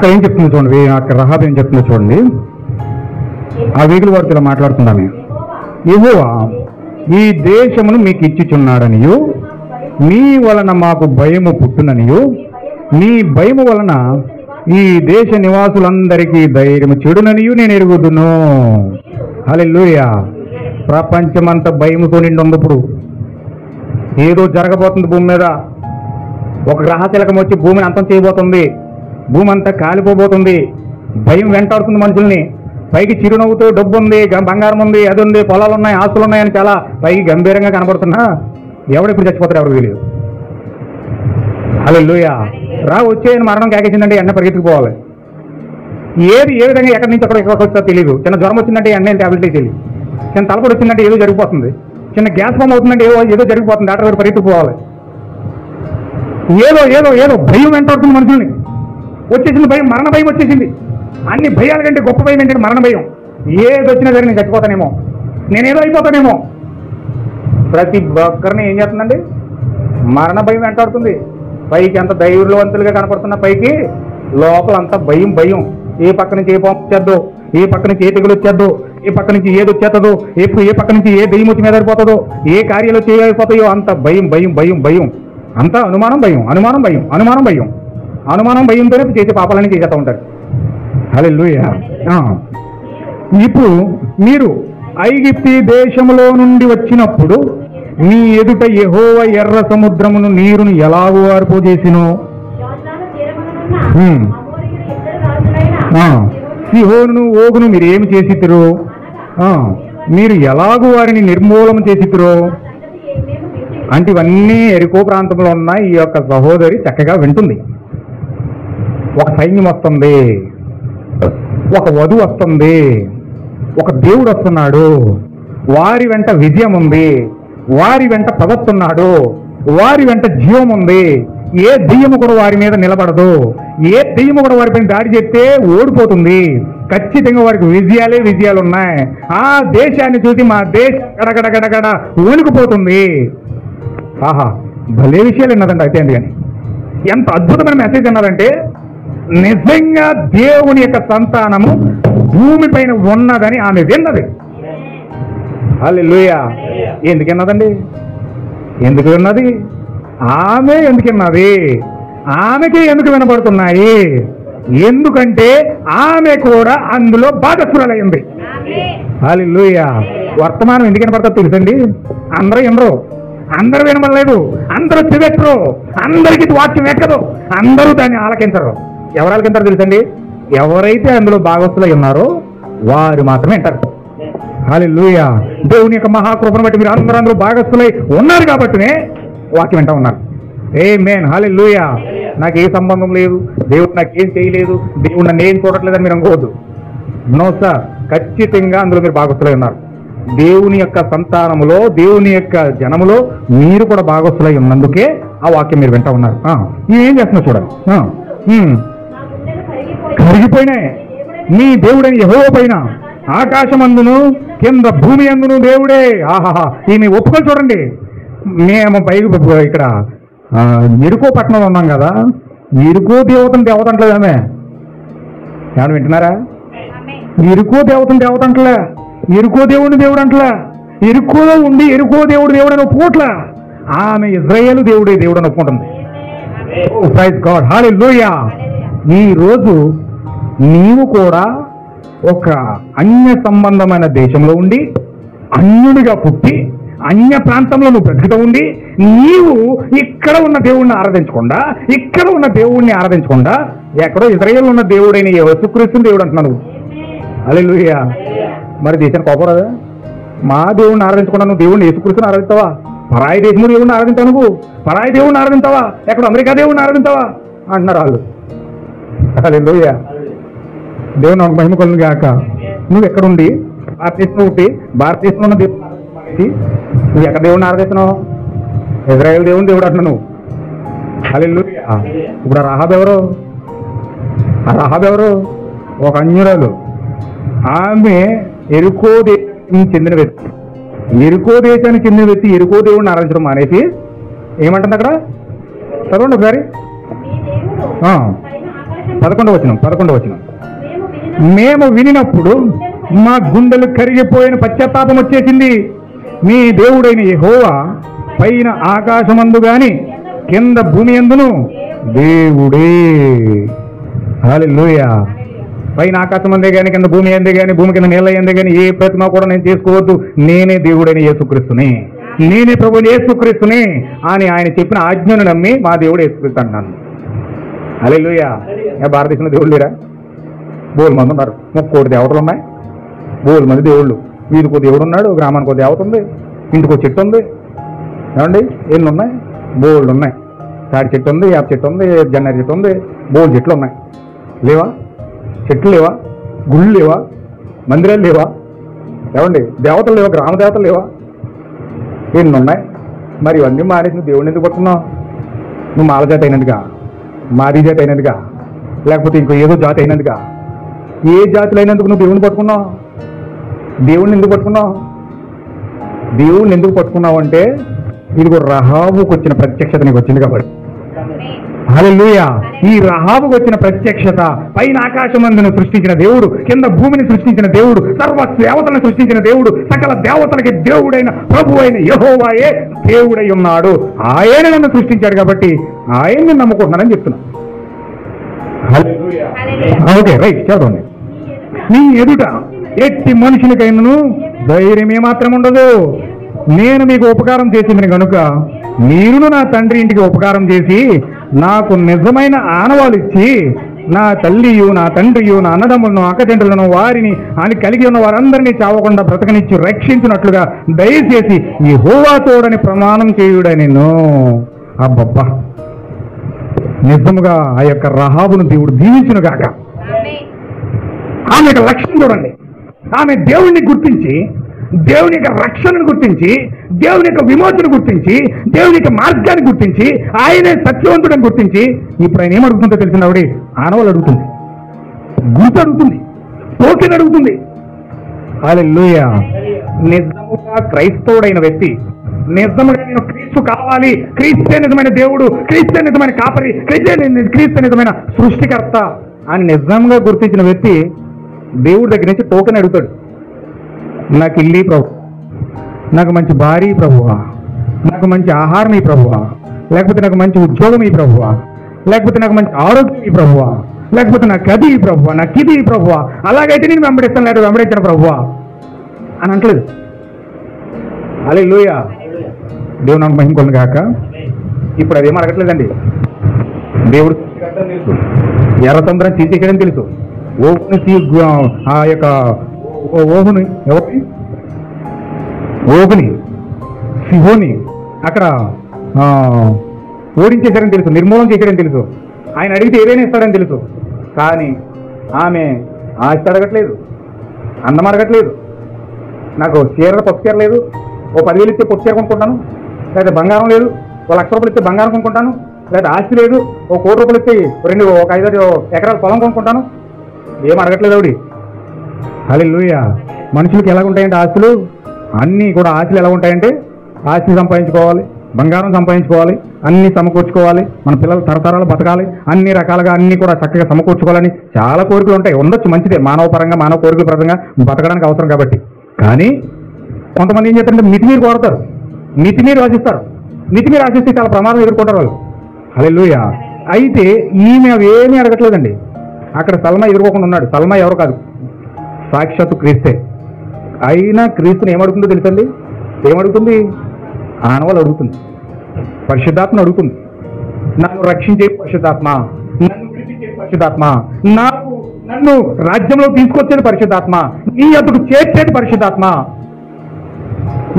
అక్కడ ఏం చెప్తుంది చూడండి, అక్కడ రహాబు ఏం చెప్తుందో చూడండి. ఆ వేగుల వారితో ఇలా మాట్లాడుతుందామే. యెహోవా ఈ దేశమును మీకు ఇచ్చిచున్నాడనియు, మీ వలన మాకు భయము పుట్టుననియు, మీ భయము వలన ఈ దేశ నివాసులందరికీ ధైర్యము చెడుననియు నేను ఎరుగుదును. హల్లెలూయా. ప్రపంచమంతా భయముతో నిండి ఉంది. ఇప్పుడు ఏదో జరగబోతుంది భూమి మీద. ఒక గ్రహశిలకం వచ్చి భూమిని అంతం చేయబోతుంది. భూమి అంతా కాలిపోబోతుంది. భయం వెంటాడుతుంది మనుషుల్ని. పైకి చిరునవ్వుతో డబ్బు ఉంది, బంగారం ఉంది, అది ఉంది, పొలాలు ఉన్నాయి, ఆస్తులు ఉన్నాయని చాలా పైకి గంభీరంగా కనబడుతున్నా ఎవడెప్పుడు చచ్చిపోతారు ఎవరికి తెలియదు. హల్లెలూయా. వచ్చేయని మరణం కేకేసిందంటే ఎన్న పరిగెత్తుకుపోవాలి. ఏది ఏ విధంగా ఎక్కడి నుంచి ఎక్కడికి వస్తుందో తెలియదు. చిన్న జ్వరం వచ్చిందంటే ఎన్న ట్యాబ్లెట్ తెలియదు. చిన్న తలపడి వచ్చిందంటే ఏదో జరిగిపోతుంది. చిన్న గ్యాస్ ఫామ్ అవుతుందంటే ఏదో జరిగిపోతుంది. డాక్టర్ గారు పరిగెత్తుకుపోవాలి. ఏదో ఏదో ఏదో భయం వెంటాడుతుంది మనుషుల్ని. వచ్చేసింది భయం, మరణ భయం వచ్చేసింది. అన్ని భయాల కంటే గొప్ప భయం ఏంటంటే మరణ భయం. ఏది వచ్చినా సరే నేను చచ్చిపోతానేమో, నేనేదో అయిపోతానేమో. ప్రతి ఒక్కరిని ఏం చేస్తుందండి? మరణ భయం వెంటాడుతుంది. పైకి అంత ధైర్యవంతులుగా కనపడుతున్న పైకి లోపల అంతా భయం భయం. ఏ పక్క నుంచి ఏ పాము వచ్చేద్దో, ఏ పక్క నుంచి ఏ తెగులు వచ్చేద్దో, ఏ పక్క నుంచి ఏది వచ్చేస్తుందో, ఏ పక్క నుంచి ఏ దెయ్యం వచ్చి మీద పడిపోతుందో, ఏ కార్యాలు చేయకపోతాయో అంత భయం భయం భయం భయం. అంతా అనుమానం భయం, అనుమానం భయం, అనుమానం భయం, అనుమానం భయంతోనే చేసే పాపాలని చేసేస్తూ ఉంటారు. హల్లెలూయా. ఇప్పుడు మీరు ఐగుప్తు దేశంలో నుండి వచ్చినప్పుడు మీ ఎదుట యెహోవా ఎర్ర సముద్రమును నీరును ఎలాగూ ఆర్పోజేసినో, సిహోనును ఓగును మీరు ఏమి చేసితిరో, మీరు ఎలాగూ వారిని నిర్మూలన చేసితిరో అంటే ఇవన్నీ ఎరికో ప్రాంతంలో ఉన్న ఈ యొక్క సహోదరి చక్కగా వింటుంది. ఒక సైన్యం వస్తుంది, ఒక వధువు వస్తుంది, ఒక దేవుడు వస్తున్నాడు, వారి వెంట విజయం ఉంది, వారి వెంట పదవుతున్నాడు, వారి వెంట జీవం ఉంది. ఏ దెయ్యము కూడా వారి మీద నిలబడదు. ఏ దెయ్యము కూడా వారిపైన దాడి చేస్తే ఓడిపోతుంది. ఖచ్చితంగా వారికి విజయాలే విజయాలు ఉన్నాయి. ఆ దేశాన్ని చూసి మా దేశం గడగడ గడగడ వణికిపోతుంది. ఆహా, భలే విషయాలు విన్నదండి. అయితే కానీ ఎంత అద్భుతమైన మెసేజ్ అన్నారంటే, నిజంగా దేవుని యొక్క సంతానము భూమిపైన ఉన్నదని ఆమె విన్నది. హల్లెలూయా. ఎందుకు విన్నదండి? ఎందుకు విన్నది? ఆమె ఎందుకు విన్నది? ఆమెకి ఎందుకు వినబడుతున్నాయి? ఎందుకంటే ఆమె కూడా అందులో భాగస్వాలైంది. హల్లెలూయా. వర్తమానం ఎందుకు వినపడతా తెలుసండి? అందరూ వినరు, అందరూ వినబడలేదు, అందరూ చెవెట్టరు, అందరికీ వాక్యం ఎక్కదు, అందరూ దాన్ని ఆలకించరు. ఎవరు ఆలకించారు తెలుసండి? ఎవరైతే అందులో భాగస్తులై ఉన్నారో వారు మాత్రమే వింటారు. హల్లెలూయా. దేవుని యొక్క మహాకృపను బట్టి మీరు అందరూ భాగస్తులై ఉన్నారు కాబట్టినే వాక్యం వింటా ఉన్నారు. ఆమేన్. హల్లెలూయా. నాకు ఏ సంబంధం లేదు, దేవుడు నాకేం చేయలేదు, దేవుడు నన్ను ఏం చూడట్లేదని మీరు అనుకోవద్దు. నో సార్, ఖచ్చితంగా అందులో మీరు భాగస్తులై ఉన్నారు. దేవుని యొక్క సంతానములో, దేవుని యొక్క జనములో మీరు కూడా భాగస్తులై ఉన్నందుకే ఆ వాక్యం మీరు వింటా ఉన్నారు. ఏం చేస్తున్నా చూడండి. కరిగిపోయినాయి నీ దేవుడని యెహోవా పైన ఆకాశమందును కింద భూమి అందును దేవుడే. ఆహాహా. ఈమె ఒప్పుకొని చూడండి. మేము పైకి ఇక్కడ ఎరుకో పట్టణంలో ఉన్నాం కదా, ఎరుకో దేవతంటలేదు ఆమె. ఏమన్నా వింటున్నారా? ఎరుకో దేవతంటలే, ఎరుకో దేవుడిని దేవుడు అంటలే, ఎరుకోలో ఉండి ఎరుకో దేవుడు అని ఒప్పుకోట్లా. ఆమె ఇజ్రాయేలు దేవుడే దేవుడు అని ఒప్పుకుంటుంది. Praise God. హల్లెలూయా. ఈ రోజు నీవు కూడా ఒక అన్య సంబంధమైన దేశంలో ఉండి అన్యుడిగా పుట్టి అన్య ప్రాంతంలో నువ్వు బ్రతుకుతూ ఉండి నీవు ఇక్కడ ఉన్న దేవుడిని ఆరాధించకుండా, ఇక్కడ ఉన్న దేవుడిని ఆరాధించకుండా ఎక్కడో ఇజ్రాయేల్ ఉన్న దేవుడైన యేసుక్రీస్తుని దేవుడు అంటున్నావు. హల్లెలూయా. మరి దేశానికి కోపం రాదా? మా దేవుడిని ఆరాధించకుండా నువ్వు దేవుడిని యేసుక్రీస్తుని ఆరాధిస్తావా? పరాయి దేశము దేవుడిని ఆరాధించావు, నువ్వు పరాయి దేవుడిని ఆరాధించావా? ఎక్కడ అమెరికా దేవుడిని ఆరాధించావా అంటున్నారు వాళ్ళు. హల్లెలూయా. దేవుని నాకు మహిమ కలుగును గాక. నువ్వు ఎక్కడుండి భారతదేశంలో ఉండి భారతదేశంలో ఉన్న దేవుడు నువ్వు ఎక్కడ దేవుడిని ఆరాధిస్తున్నావు? ఇజ్రాయేల్ దేవుని దేవుడు అంటున్నావు నువ్వు. హల్లెలూయా. ఇప్పుడు ఆ రహాబు ఎవరు? ఒక అన్యురాలు. ఆమె ఎరుకో దేశానికి చెందిన వ్యక్తి. ఎరుకో దేశానికి చెందిన వ్యక్తి ఎరుకో దేవుడిని ఆరాధించడం మానేసి ఏమంటుంది అక్కడ? చదవండి ఒకసారి. 11వ వచనం. మేము వినినప్పుడు మా గుండెలు కరిగిపోయిన పశ్చాత్తాపం వచ్చేసింది. మీ దేవుడైన యెహోవా పైన ఆకాశమందు గాని కింద భూమి యందును దేవుడే. హల్లెలూయా. పైన ఆకాశం అందే కానీ కింద భూమి అందే కానీ భూమి కింద నీళ్ళ అందే కానీ ఏ ప్రతిమ కూడా నేను చేసుకోవద్దు, నేనే దేవుడైన యేసుక్రీస్తుని, నేనే ప్రభువు యేసుక్రీస్తుని అని ఆయన చెప్పిన ఆజ్ఞను నమ్మి మా దేవుడు యేసుక్రీస్తు అంటున్నాను. హల్లెలూయా. భారతదేశంలో దేవుళ్ళు లేరా? బోల్ మంది ఉన్నారు. 30 కోటి దేవతలు ఉన్నాయి. బోల్ మంది దేవుళ్ళు. వీధికో దేవుడు ఉన్నాడు, గ్రామానికో దేవత ఉంది, ఇంటికో చెట్టు ఉంది. ఏమండి ఎన్ని ఉన్నాయి? బోల్డ్ ఉన్నాయి. తాడి చెట్టు ఉంది, యాప చెట్టు ఉంది, జన్నరి చెట్టు ఉంది, బోల్ చెట్లు ఉన్నాయి. లేవా? చెట్లు లేవా? గుళ్ళు లేవా? మందిరాలు లేవా? ఏమండి దేవతలు లేవా? గ్రామ దేవతలు లేవా? ఎన్ని ఉన్నాయి? మరి ఇవన్నీ మానేసి నువ్వు దేవుడిని ఎందుకు పట్టుకున్నావు? నువ్వు మాల జాతి అయినందుగా, మాది జాతి అయినందుగా, లేకపోతే ఇంకో ఏదో జాతి అయినందుగా? ఏ జాతులు అయినందుకు నువ్వు దేవుడిని పట్టుకున్నావు? దేవుడిని ఎందుకు పట్టుకున్నావు? దేవుడిని ఎందుకు పట్టుకున్నావు అంటే ఇదిగో రహాబుకు వచ్చిన ప్రత్యక్షత నీకు వచ్చింది కాబట్టి. హల్లెలూయా. ఈ రహాబుకు వచ్చిన ప్రత్యక్షత పైన ఆకాశమందును సృష్టించిన దేవుడు, కింద భూమిని సృష్టించిన దేవుడు, సర్వ దేవతలను సృష్టించిన దేవుడు, సకల దేవతలకి దేవుడైన ప్రభు అయిన యెహోవాయే దేవుడై ఉన్నాడు. ఆయన నన్ను సృష్టించాడు కాబట్టి ఆయన్ని నమ్ముకుంటున్నానని చెప్తున్నా. ఓకే రైట్, చదవండి. నీ ఎదుట ఎట్టి మనుషునికైనను ధైర్యం ఏమాత్రం ఉండదు. నేను మీకు ఉపకారం చేసింది కనుక మీరును నా తండ్రి ఇంటికి ఉపకారం చేసి నాకు నిజమైన ఆనవాళ్ళు ఇచ్చి నా తల్లియు నా తండ్రియు నా అన్నదమ్ములను అక్కచెండ్రులను వారిని అని కలిగి ఉన్న వారందరినీ చావకుండా బ్రతకనిచ్చి రక్షించినట్లుగా దయచేసి యెహోవా తోడని ప్రమాణం చేయుడనెను. అబ్బబ్బా, నిజముగా ఆ యొక్క రహాబును దేవుడు దీవించును గాక. ఆమె యొక్క లక్ష్యం చూడండి. ఆమె దేవుణ్ణి గుర్తించి, దేవుని యొక్క రక్షణను గుర్తించి, దేవుని యొక్క విమోచన గుర్తించి, దేవుని యొక్క మార్గాన్ని గుర్తించి, ఆయనే సత్యవంతుడని గుర్తించి, ఇప్పుడు ఆయన ఏమడుగుతుందో తెలిసిన ఆవిడ ఆనవాళ్ళు అడుగుతుంది, గుర్తు అడుగుతుంది, టోకెన్ అడుగుతుంది. హల్లెలూయా. నిజముగా క్రైస్తవుడైన వ్యక్తి, నిజముగా నేను క్రీస్తు కావాలి, క్రీస్తే నిజమైన దేవుడు, క్రీస్తే నిజమైన కాపరి, క్రీస్తే నిజమైన సృష్టికర్త అని నిజంగా గుర్తించిన వ్యక్తి దేవుడి దగ్గర నుంచి టోకెన్ అడుగుతాడు. నాకు ఇల్లు ప్రభు, నాకు మంచి భార్య ప్రభువా, నాకు మంచి ఆహారం ఈ ప్రభువా, లేకపోతే నాకు మంచి ఉద్యోగం ఈ ప్రభువా, లేకపోతే నాకు మంచి ఆరోగ్యం ఈ ప్రభువా, లేకపోతే నాకు అది ఈ ప్రభువా, నాకు ఇది ఈ ప్రభువా, అలాగైతే నేను వెంబడిస్తాను, లేదా వెంబడించిన ప్రభువా అని అంటలేదు. హల్లెలూయా. దేవుని నాకు మహిమ కొను గాక. ఇప్పుడు అదేం అడగట్లేదండి. దేవుడు ఎర్ర సముద్రం తీసేయడం తెలుసు, ఓహుని ఆ యొక్క ఓహుని ఎవరిని ఓహుని సిహోని అక్కడ ఓడించేశారని తెలుసు, నిర్మూలన చేశారని తెలుసు. ఆయన అడిగితే ఏదైనా ఇస్తాడని తెలుసు. కానీ ఆమె ఆస్తి అడగట్లేదు, అందం అడగట్లేదు. నాకు చీరలు పప్పు చీర లేదు, ఓ 10,000 ఇస్తే పప్పు చీర కొనుక్కుంటాను, లేదా బంగారం లేదు, ఓ 1,00,000 రూపాయలు ఇస్తే బంగారం కొనుక్కుంటాను, లేదా ఆస్తి లేదు, ఓ 1,00,00,000 రూపాయలు ఇస్తే ఒక 5 ఎకరాల పొలం కొనుక్కుంటాను. ఏం అడగట్లేదు ఆవిడ. హల్లెలూయా. మనుషులకి ఎలా ఉంటాయంటే ఆస్తులు అన్నీ కూడా, ఆశలు ఎలా ఉంటాయంటే ఆస్తి సంపాదించుకోవాలి, బంగారం సంపాదించుకోవాలి, అన్ని సమకూర్చుకోవాలి, మన పిల్లలు తరతరాలు బతకాలి, అన్ని రకాలుగా అన్ని కూడా చక్కగా సమకూర్చుకోవాలని చాలా కోరికలు ఉంటాయి. ఉండొచ్చు, మంచిదే, మానవ పరంగా మానవ కోరికల పరంగా బతకడానికి అవసరం కాబట్టి. కానీ కొంతమంది ఏం చేస్తారంటే మితిమీరు కోరతారు, మితిమీరు ఆశిస్తారు. మితిమీరు ఆశిస్తే చాలా ప్రమాదం ఎదుర్కొంటారు వాళ్ళు. హల్లెలూయా. అయితే ఈమె అవేమీ అడగట్లేదండి. అక్కడ సల్మా ఎదుర్కోకుండా ఉన్నాడు. సల్మా ఎవరు కాదు, సాక్షాత్తు క్రీస్తే. అయినా క్రీస్తుని ఏమడుగుతుందో తెలుసండి? ఏమడుగుతుంది? ఆనవాళ్ళు అడుగుతుంది, పరిశుద్ధాత్మను అడుగుతుంది. నన్ను రక్షించే పరిశుద్ధాత్మ, నన్ను విడిపించే పరిశుద్ధాత్మ, నన్ను రాజ్యంలో తీసుకొచ్చేది పరిశుద్ధాత్మ, నీ అతడు చేర్చేది పరిశుద్ధాత్మ,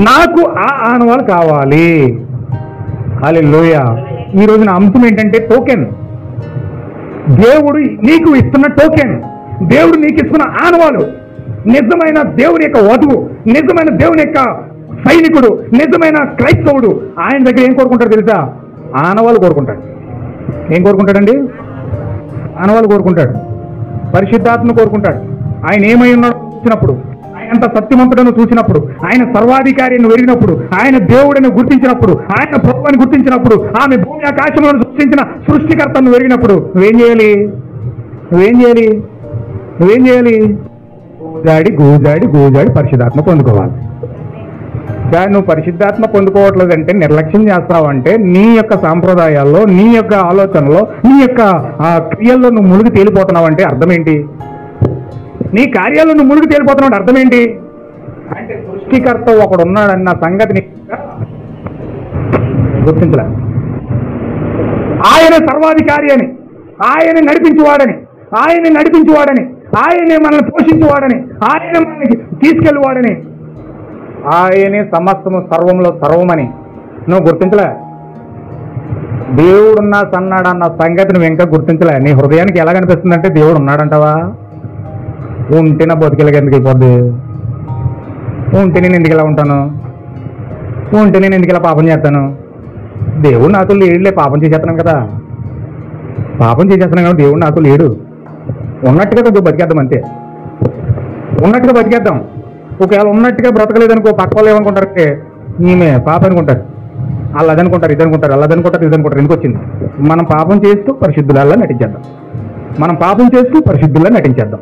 నాకు ఆ ఆనవాళ్ళు కావాలి. హల్లెలూయా. ఈ రోజున అంశం ఏంటంటే టోకెన్. దేవుడు నీకు ఇస్తున్న టోకెన్, దేవుడు నీకు ఇస్తున్న ఆనవాలు. నిజమైన దేవుని యొక్క వధువు, నిజమైన దేవుని యొక్క సైనికుడు, నిజమైన క్రైస్తవుడు ఆయన దగ్గర ఏం కోరుకుంటాడు తెలుసా? ఆనవాళ్ళు కోరుకుంటాడు. ఏం కోరుకుంటాడండి? ఆనవాళ్ళు కోరుకుంటాడు, పరిశుద్ధాత్మను కోరుకుంటాడు. ఆయన ఏమై ఉన్నాడో చూసినప్పుడు, ఆయన సత్యవంతుడను చూసినప్పుడు, ఆయన సర్వాధికారిని వెరిగినప్పుడు, ఆయన దేవుడిని గుర్తించినప్పుడు, ఆయన ప్రభువుని గుర్తించినప్పుడు, ఆమె భూమి ఆకాశములను సృష్టించిన సృష్టికర్తను వెరిగినప్పుడు నువ్వేం చేయాలి? నువ్వేం చేయాలి? గోజాడి పరిశుద్ధాత్మ పొందుకోవాలి. కానీ నువ్వు పరిశుద్ధాత్మ పొందుకోవట్లేదంటే, నిర్లక్ష్యం చేస్తావంటే, నీ యొక్క సాంప్రదాయాల్లో, నీ యొక్క ఆలోచనలో, నీ యొక్క క్రియల్లో నువ్వు మునిగి తేలిపోతున్నావు అంటే అర్థం ఏంటి? నీ కార్యాల్లో నువ్వు మునిగి తేలిపోతున్నావు అంటే అర్థం ఏంటి? అంటే సృష్టికర్త ఒకడు ఉన్నాడన్న సంగతిని గుర్తించలే. ఆయన సర్వాధికారి అని, ఆయన్ని నడిపించేవాడని, ఆయనే మనల్ని పోషించేవాడని, ఆయన మనల్ని తీసుకెళ్ళేవాడని, ఆయనే సమస్తము సర్వంలో సర్వమని నువ్వు గుర్తించలే. దేవుడున్నా సన్నాడన్న సంగతి నువ్వు ఇంకా గుర్తించలే. నీ హృదయానికి ఎలా కనిపిస్తుందంటే దేవుడు ఉన్నాడంటావా? ఉంటే నా బతికెళ్ళకి ఎందుకు అయిపోద్ది? ఉంటే నేను ఎందుకు ఇలా ఉంటాను? ఉంటే నేను ఎందుకు ఇలా పాపం చేస్తాను? దేవుడు నాతో లేడులే, పాపం చేసేస్తున్నాను కదా, దేవుడు నాతో లేడు. ఉన్నట్టుగా కొంచెం బతికేద్దాం అంతే, ఉన్నట్టుగా బతికేద్దాం. ఒకవేళ ఉన్నట్టుగా బ్రతకలేదనుకో, పక్క వాళ్ళు ఏమనుకుంటారంటే ఈమె పాప అనుకుంటారు, వాళ్ళు అదనుకుంటారు, ఇదనుకుంటారు, ఎందుకు వచ్చింది? మనం పాపం చేస్తూ పరిశుద్ధులలా నటించేద్దాం.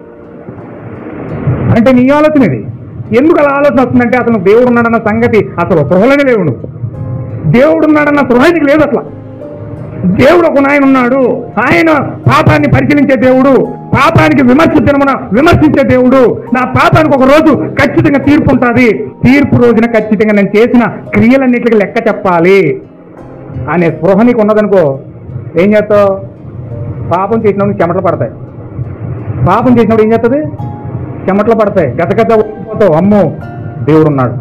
అంటే నీ ఆలోచన ఇది. ఎందుకు అలా ఆలోచన వస్తుందంటే అసలు దేవుడు ఉన్నాడన్న సంగతి అసలు సృహలోనే లేవు. దేవుడు ఉన్నాడన్న సృహానికి లేదు అసలు. దేవుడు ఒక ఆయన ఉన్నాడు, ఆయన పాపాన్ని పరిశీలించే దేవుడు, పాపానికి విమర్శించే దేవుడు. నా పాపానికి ఒక రోజు ఖచ్చితంగా తీర్పు ఉంటుంది, తీర్పు రోజున ఖచ్చితంగా నేను చేసిన క్రియలన్నిటికీ లెక్క చెప్పాలి అనే స్పృహ నీకు ఉన్నదనుకో, ఏం చేస్తావు? పాపం చేసినప్పుడు చెమటలు పడతాయి. ఏం చేస్తుంది? చెమటలు పడతాయి, గతగత ఓడిపోతావు. అమ్మో దేవుడు ఉన్నాడు.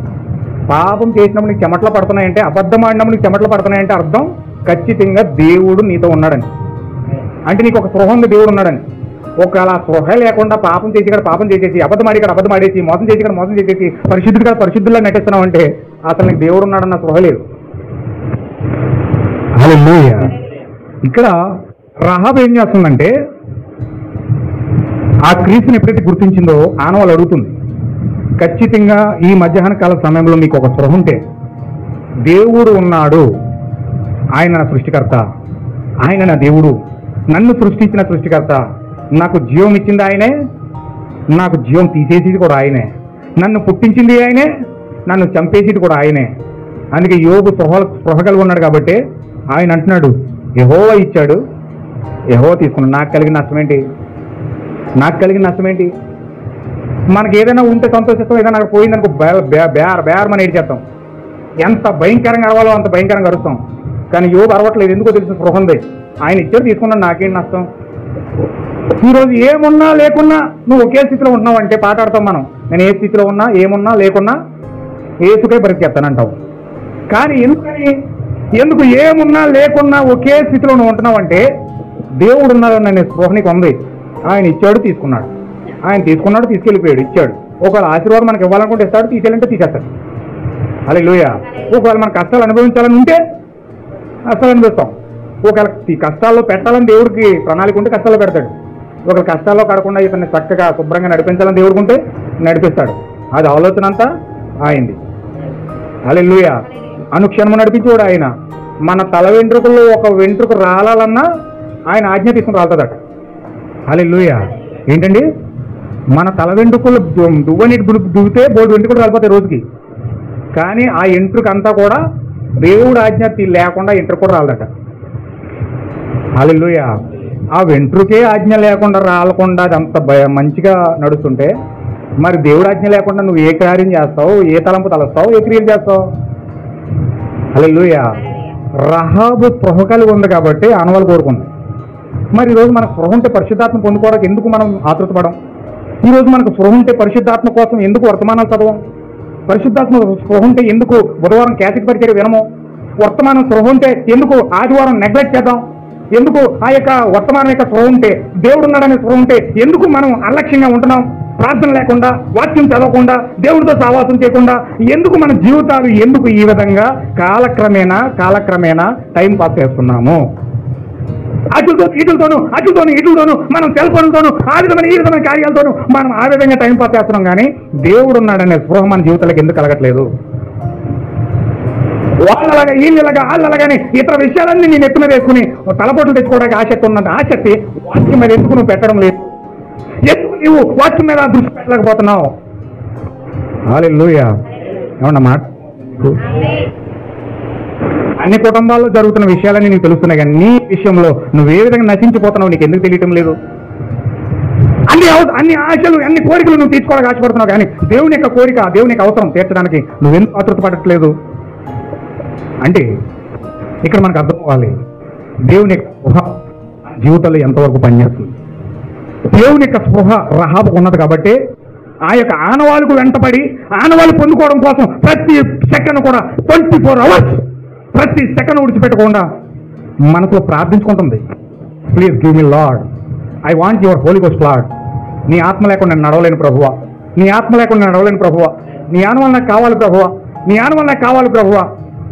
పాపం చేసినప్పుడు నీకు చెమటలు పడుతున్నాయంటే, అబద్ధం ఆడినప్పుడు నీకు చెమటలు పడుతున్నాయంటే అర్థం ఖచ్చితంగా దేవుడు నీతో ఉన్నాడని. అంటే నీకు ఒక స్పృహ ఉంది, దేవుడు ఉన్నాడని. ఒకవేళ స్పృహ లేకుండా పాపం చేసేసి అబద్ధం ఆడేసి మోసం చేసేసి పరిశుద్ధులా నటిస్తున్నావు అంటే అసలు నీకు దేవుడు ఉన్నాడన్న స్పృహ లేదు. హల్లెలూయా. ఇక్కడ రహాబు ఏం చేస్తుందంటే, ఆ క్రీస్తుని ఎప్పుడైతే గుర్తించిందో ఆనవాళ్ళు అడుగుతుంది, ఖచ్చితంగా ఈ మధ్యాహ్న కాల సమయంలో మీకు ఒక స్పృహ ఉంటే, దేవుడు ఉన్నాడు, ఆయన నా సృష్టికర్త, ఆయన నా దేవుడు, నన్ను సృష్టించిన సృష్టికర్త, నాకు జీవం ఇచ్చింది ఆయనే, నాకు జీవం తీసేసేది కూడా ఆయనే, నన్ను పుట్టించింది ఆయనే, నన్ను చంపేసేది కూడా ఆయనే. అందుకే యోబు స్పృహ కలిగి ఉన్నాడు కాబట్టి ఆయన అంటున్నాడు, యెహోవా ఇచ్చాడు, యెహోవా తీసుకున్నాడు, నాకు కలిగిన నష్టం ఏంటి? మనకి ఏదైనా ఉంటే సంతోషిస్తాం, ఏదైనా అక్కడ పోయిందనుకో బేరమని ఏడ్చేస్తాం. ఎంత భయంకరంగా అరవాలో అంత భయంకరంగా అరుస్తాం. కానీ యోబు అరవట్లేదు, ఎందుకో తెలిసిన స్పృహ ఉంది. ఆయన ఇచ్చాడు, తీసుకున్నాడు, నాకేం నష్టం? ఈరోజు ఏమున్నా లేకున్నా నువ్వు ఒకే స్థితిలో ఉంటున్నావు అంటే పాటాడతాం మనం. నేను ఏ స్థితిలో ఉన్నా, ఏమున్నా లేకున్నా ఏసుకే బ్రతికేస్తానంటావు. కానీ ఎందుకు ఏమున్నా లేకున్నా ఒకే స్థితిలో నువ్వు ఉంటున్నావు అంటే దేవుడు ఉన్నాడన్న స్పృహ నీకు ఉంది. ఆయన ఇచ్చాడు, తీసుకున్నాడు, తీసుకెళ్ళిపోయాడు, ఇచ్చాడు. ఒకవేళ ఆశీర్వాదం మనకి ఇవ్వాలనుకుంటే ఇస్తాడు, తీసేయాలంటే తీసేస్తాడు. హల్లెలూయా. ఒకవేళ మన కష్టాలు అనుభవించాలని ఉంటే కష్టాలు అనుభవిస్తాం. ఒకవేళ ఈ కష్టాల్లో పెట్టాలని దేవుడికి ప్రణాళిక ఉంటే కష్టాల్లో పెడతాడు. ఒకవేళ కష్టాల్లో కడకుండా ఇతన్ని చక్కగా శుభ్రంగా నడిపించాలని దేవుడికి ఉంటే నడిపిస్తాడు. అది ఆలోచన అంతా ఆయనది. హల్లెలూయా. అనుక్షణము నడిపించేవాడు ఆయన. మన తల వెంట్రుకల్లో ఒక వెంట్రుక రాలన్నా ఆయన ఆజ్ఞ తీసుకుని రాలుతుందట. హల్లెలూయా. ఏంటండి, మన తల వెంట్రుకలు దువ్వనీటి దువ్వితే బోర్డు వెంట్రుకలు రాలిపోతాయి రోజుకి. కానీ ఆ ఎంట్రుక అంతా కూడా దేవుడు ఆజ్ఞ లేకుండా ఎంట్రుక కూడా రాలదట. హల్లెలూయా. ఆ వెంట్రుకే ఆజ్ఞ లేకుండా రాలకుండా అది అంత మంచిగా నడుస్తుంటే మరి దేవుడు ఆజ్ఞ లేకుండా నువ్వు ఏ కార్యం చేస్తావు, ఏ తలంపు తలస్తావు, ఏ క్రియలు చేస్తావు? హల్లెలూయా. రహాబు స్పృహ కలిగి ఉంది కాబట్టి ఆనవాళ్ళు కోరుకుంది. మరి ఈరోజు మనకు స్పృహ ఉంటే పరిశుద్ధాత్మ పొందుకోవడానికి ఎందుకు మనం ఆతృతపడం? ఈరోజు మనకు స్పృహ ఉంటే పరిశుద్ధాత్మ కోసం ఎందుకు వర్తమానాలు చదవం? పరిశుద్ధాత్మ స్పృహ ఉంటే ఎందుకు బుధవారం క్యాసెట్ పరిచయం వినము? వర్తమానం స్పృహ ఉంటే ఎందుకు ఆదివారం నెగ్లెక్ట్ చేద్దాం? ఎందుకు ఆ యొక్క వర్తమానం యొక్క స్పృహ ఉంటే, దేవుడు ఉన్నాడనే స్పృహ ఉంటే ఎందుకు మనం అలక్ష్యంగా ఉంటున్నాం? ప్రార్థన లేకుండా, వాక్యం చదవకుండా, దేవుడితో సహవాసం చేయకుండా ఎందుకు మన జీవితాలు ఎందుకు ఈ విధంగా కాలక్రమేణా టైం పాస్ చేస్తున్నాము? ఇటులతోనూ మనం సెల్ ఫోన్లతోనూ ఈ విధమైన కార్యాలతోనూ మనం ఆ విధంగా టైం పాస్ చేస్తున్నాం. కానీ దేవుడు ఉన్నాడనే స్పృహ మన జీవితాలకు ఎందుకు కలగట్లేదు? వాళ్ళలాగా వీళ్ళలాగా వాళ్ళలాగానే ఇతర విషయాలన్నీ నేను ఎత్తున వేసుకుని తలపోట్లు తెచ్చుకోవడానికి ఆసక్తి ఉన్నది. ఆసక్తి వాక్యం మీద ఎందుకు నువ్వు పెట్టడం లేదు? ఎందుకు నువ్వు వాక్యం మీద దృష్టి పెట్టలేకపోతున్నావు? హల్లెలూయా. ఏమన్నా మాట? అన్ని కుటుంబాల్లో జరుగుతున్న విషయాలన్నీ నీకు తెలుస్తున్నాయి, కానీ నీ విషయంలో నువ్వు ఏ విధంగా నశించిపోతున్నావు నీకు ఎందుకు తెలియటం లేదు? అన్ని ఆశలు అన్ని కోరికలు నువ్వు తీర్చుకోవడానికి ఆశపడుతున్నావు, కానీ దేవుని యొక్క కోరిక, దేవుని యొక్క అవసరం తీర్చడానికి నువ్వెందుకు ఆతృత పడట్లేదు? అంటే ఇక్కడ మనకు అర్థం అవ్వాలి, దేవుని యొక్క స్పృహ జీవితంలో ఎంతవరకు పనిచేస్తుంది. దేవుని యొక్క స్పృహ రహాబుకు ఉన్నది కాబట్టి ఆ యొక్క ఆనవాళ్ళకు వెంటపడి ఆనవాళ్ళు పొందుకోవడం కోసం ప్రతి సెకండ్ కూడా 24 hours ప్రతి సెకండ్ విడిచిపెట్టకుండా మనతో ప్రార్థించుకుంటుంది. Please give me lord, I want your holy ghost lord. నీ ఆత్మ లేకుండా నేను నడవలేను ప్రభువా, నీ ఆత్మ లేకుండా నేను నడవలేను ప్రభువా, నీ ఆనవాళ్ళు నాకు కావాలి ప్రభువా, నీ ఆనవాళ్ళు నాకు కావాలి ప్రభువా.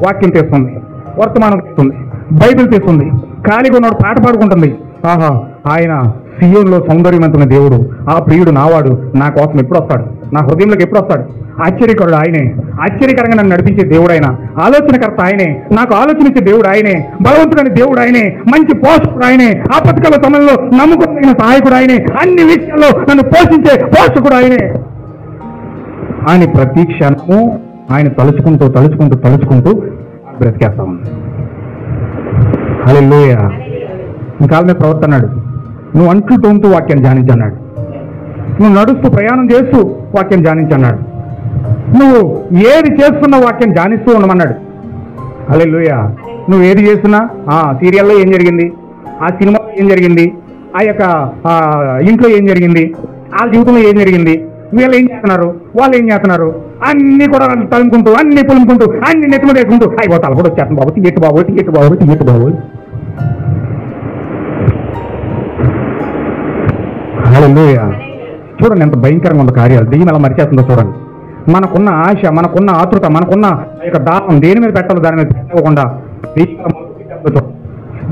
వాక్యం తెస్తుంది, వర్తమానం తెస్తుంది, బైబిల్ తెస్తుంది, ఖాళీగా ఉన్నవాడు పాట పాడుకుంటుంది. ఆహా, ఆయన సియోనులో సౌందర్యవంతున్న దేవుడు, ఆ ప్రియుడు నావాడు, నా కోసం ఎప్పుడు వస్తాడు, నా హృదయంలోకి ఎప్పుడు వస్తాడు? ఆశ్చర్యకరుడు ఆయనే, ఆశ్చర్యకరంగా నన్ను నడిపించే దేవుడు ఆయన, ఆలోచనకర్త ఆయనే, నాకు ఆలోచన ఇచ్చే దేవుడు ఆయనే, బలవంతుడైన దేవుడు ఆయనే, మంచి పోషకుడు ఆయనే, ఆపత్కాల సమయంలో నమ్ముకున్న సహాయకుడు ఆయనే, అన్ని విషయాల్లో నన్ను పోషించే పోషకుడు ఆయనే. ఆయన ప్రతి క్షణము ఆయన తలుచుకుంటూ తలుచుకుంటూ తలుచుకుంటూ బ్రతికేస్తా ఉంది. హల్లెలూయా. ఇంకా మీద ప్రవర్తన్నాడు, నువ్వు అంట్లు తోముతూ వాక్యం ధ్యానించన్నాడు, నువ్వు నడుస్తూ ప్రయాణం చేస్తూ వాక్యం ధ్యానించన్నాడు, నువ్వు ఏది చేస్తున్న వాక్యం ధ్యానిస్తూ ఉండమన్నాడు. హల్లెలూయా. నువ్వు ఏది చేస్తున్నా, ఆ సీరియల్లో ఏం జరిగింది, ఆ సినిమాలో ఏం జరిగింది, ఆ యొక్క ఇంట్లో ఏం జరిగింది, ఆ జీవితంలో ఏం జరిగింది, వీళ్ళు ఏం చేస్తున్నారు, వాళ్ళు ఏం చేస్తున్నారు, అన్ని కూడా తలుముకుంటూ అన్ని పులుముకుంటూ అన్ని నెత్తులు వేసుకుంటూ అయిపోతారు కూడా వచ్చేస్తాను బాబు, టికెట్ బాబు, టికెట్ బాబు, టికెట్ బాబు. హల్లెలూయా. చూడండి ఎంత భయంకరంగా ఉన్న కార్యాలు దెయ్యం ఎలా మరిచేస్తుందో చూడండి. మనకున్న ఆశ, మనకున్న ఆతృత, మనకున్న యొక్క దాహం దేని మీద పెట్టాలో దాని మీద పెట్టకుండా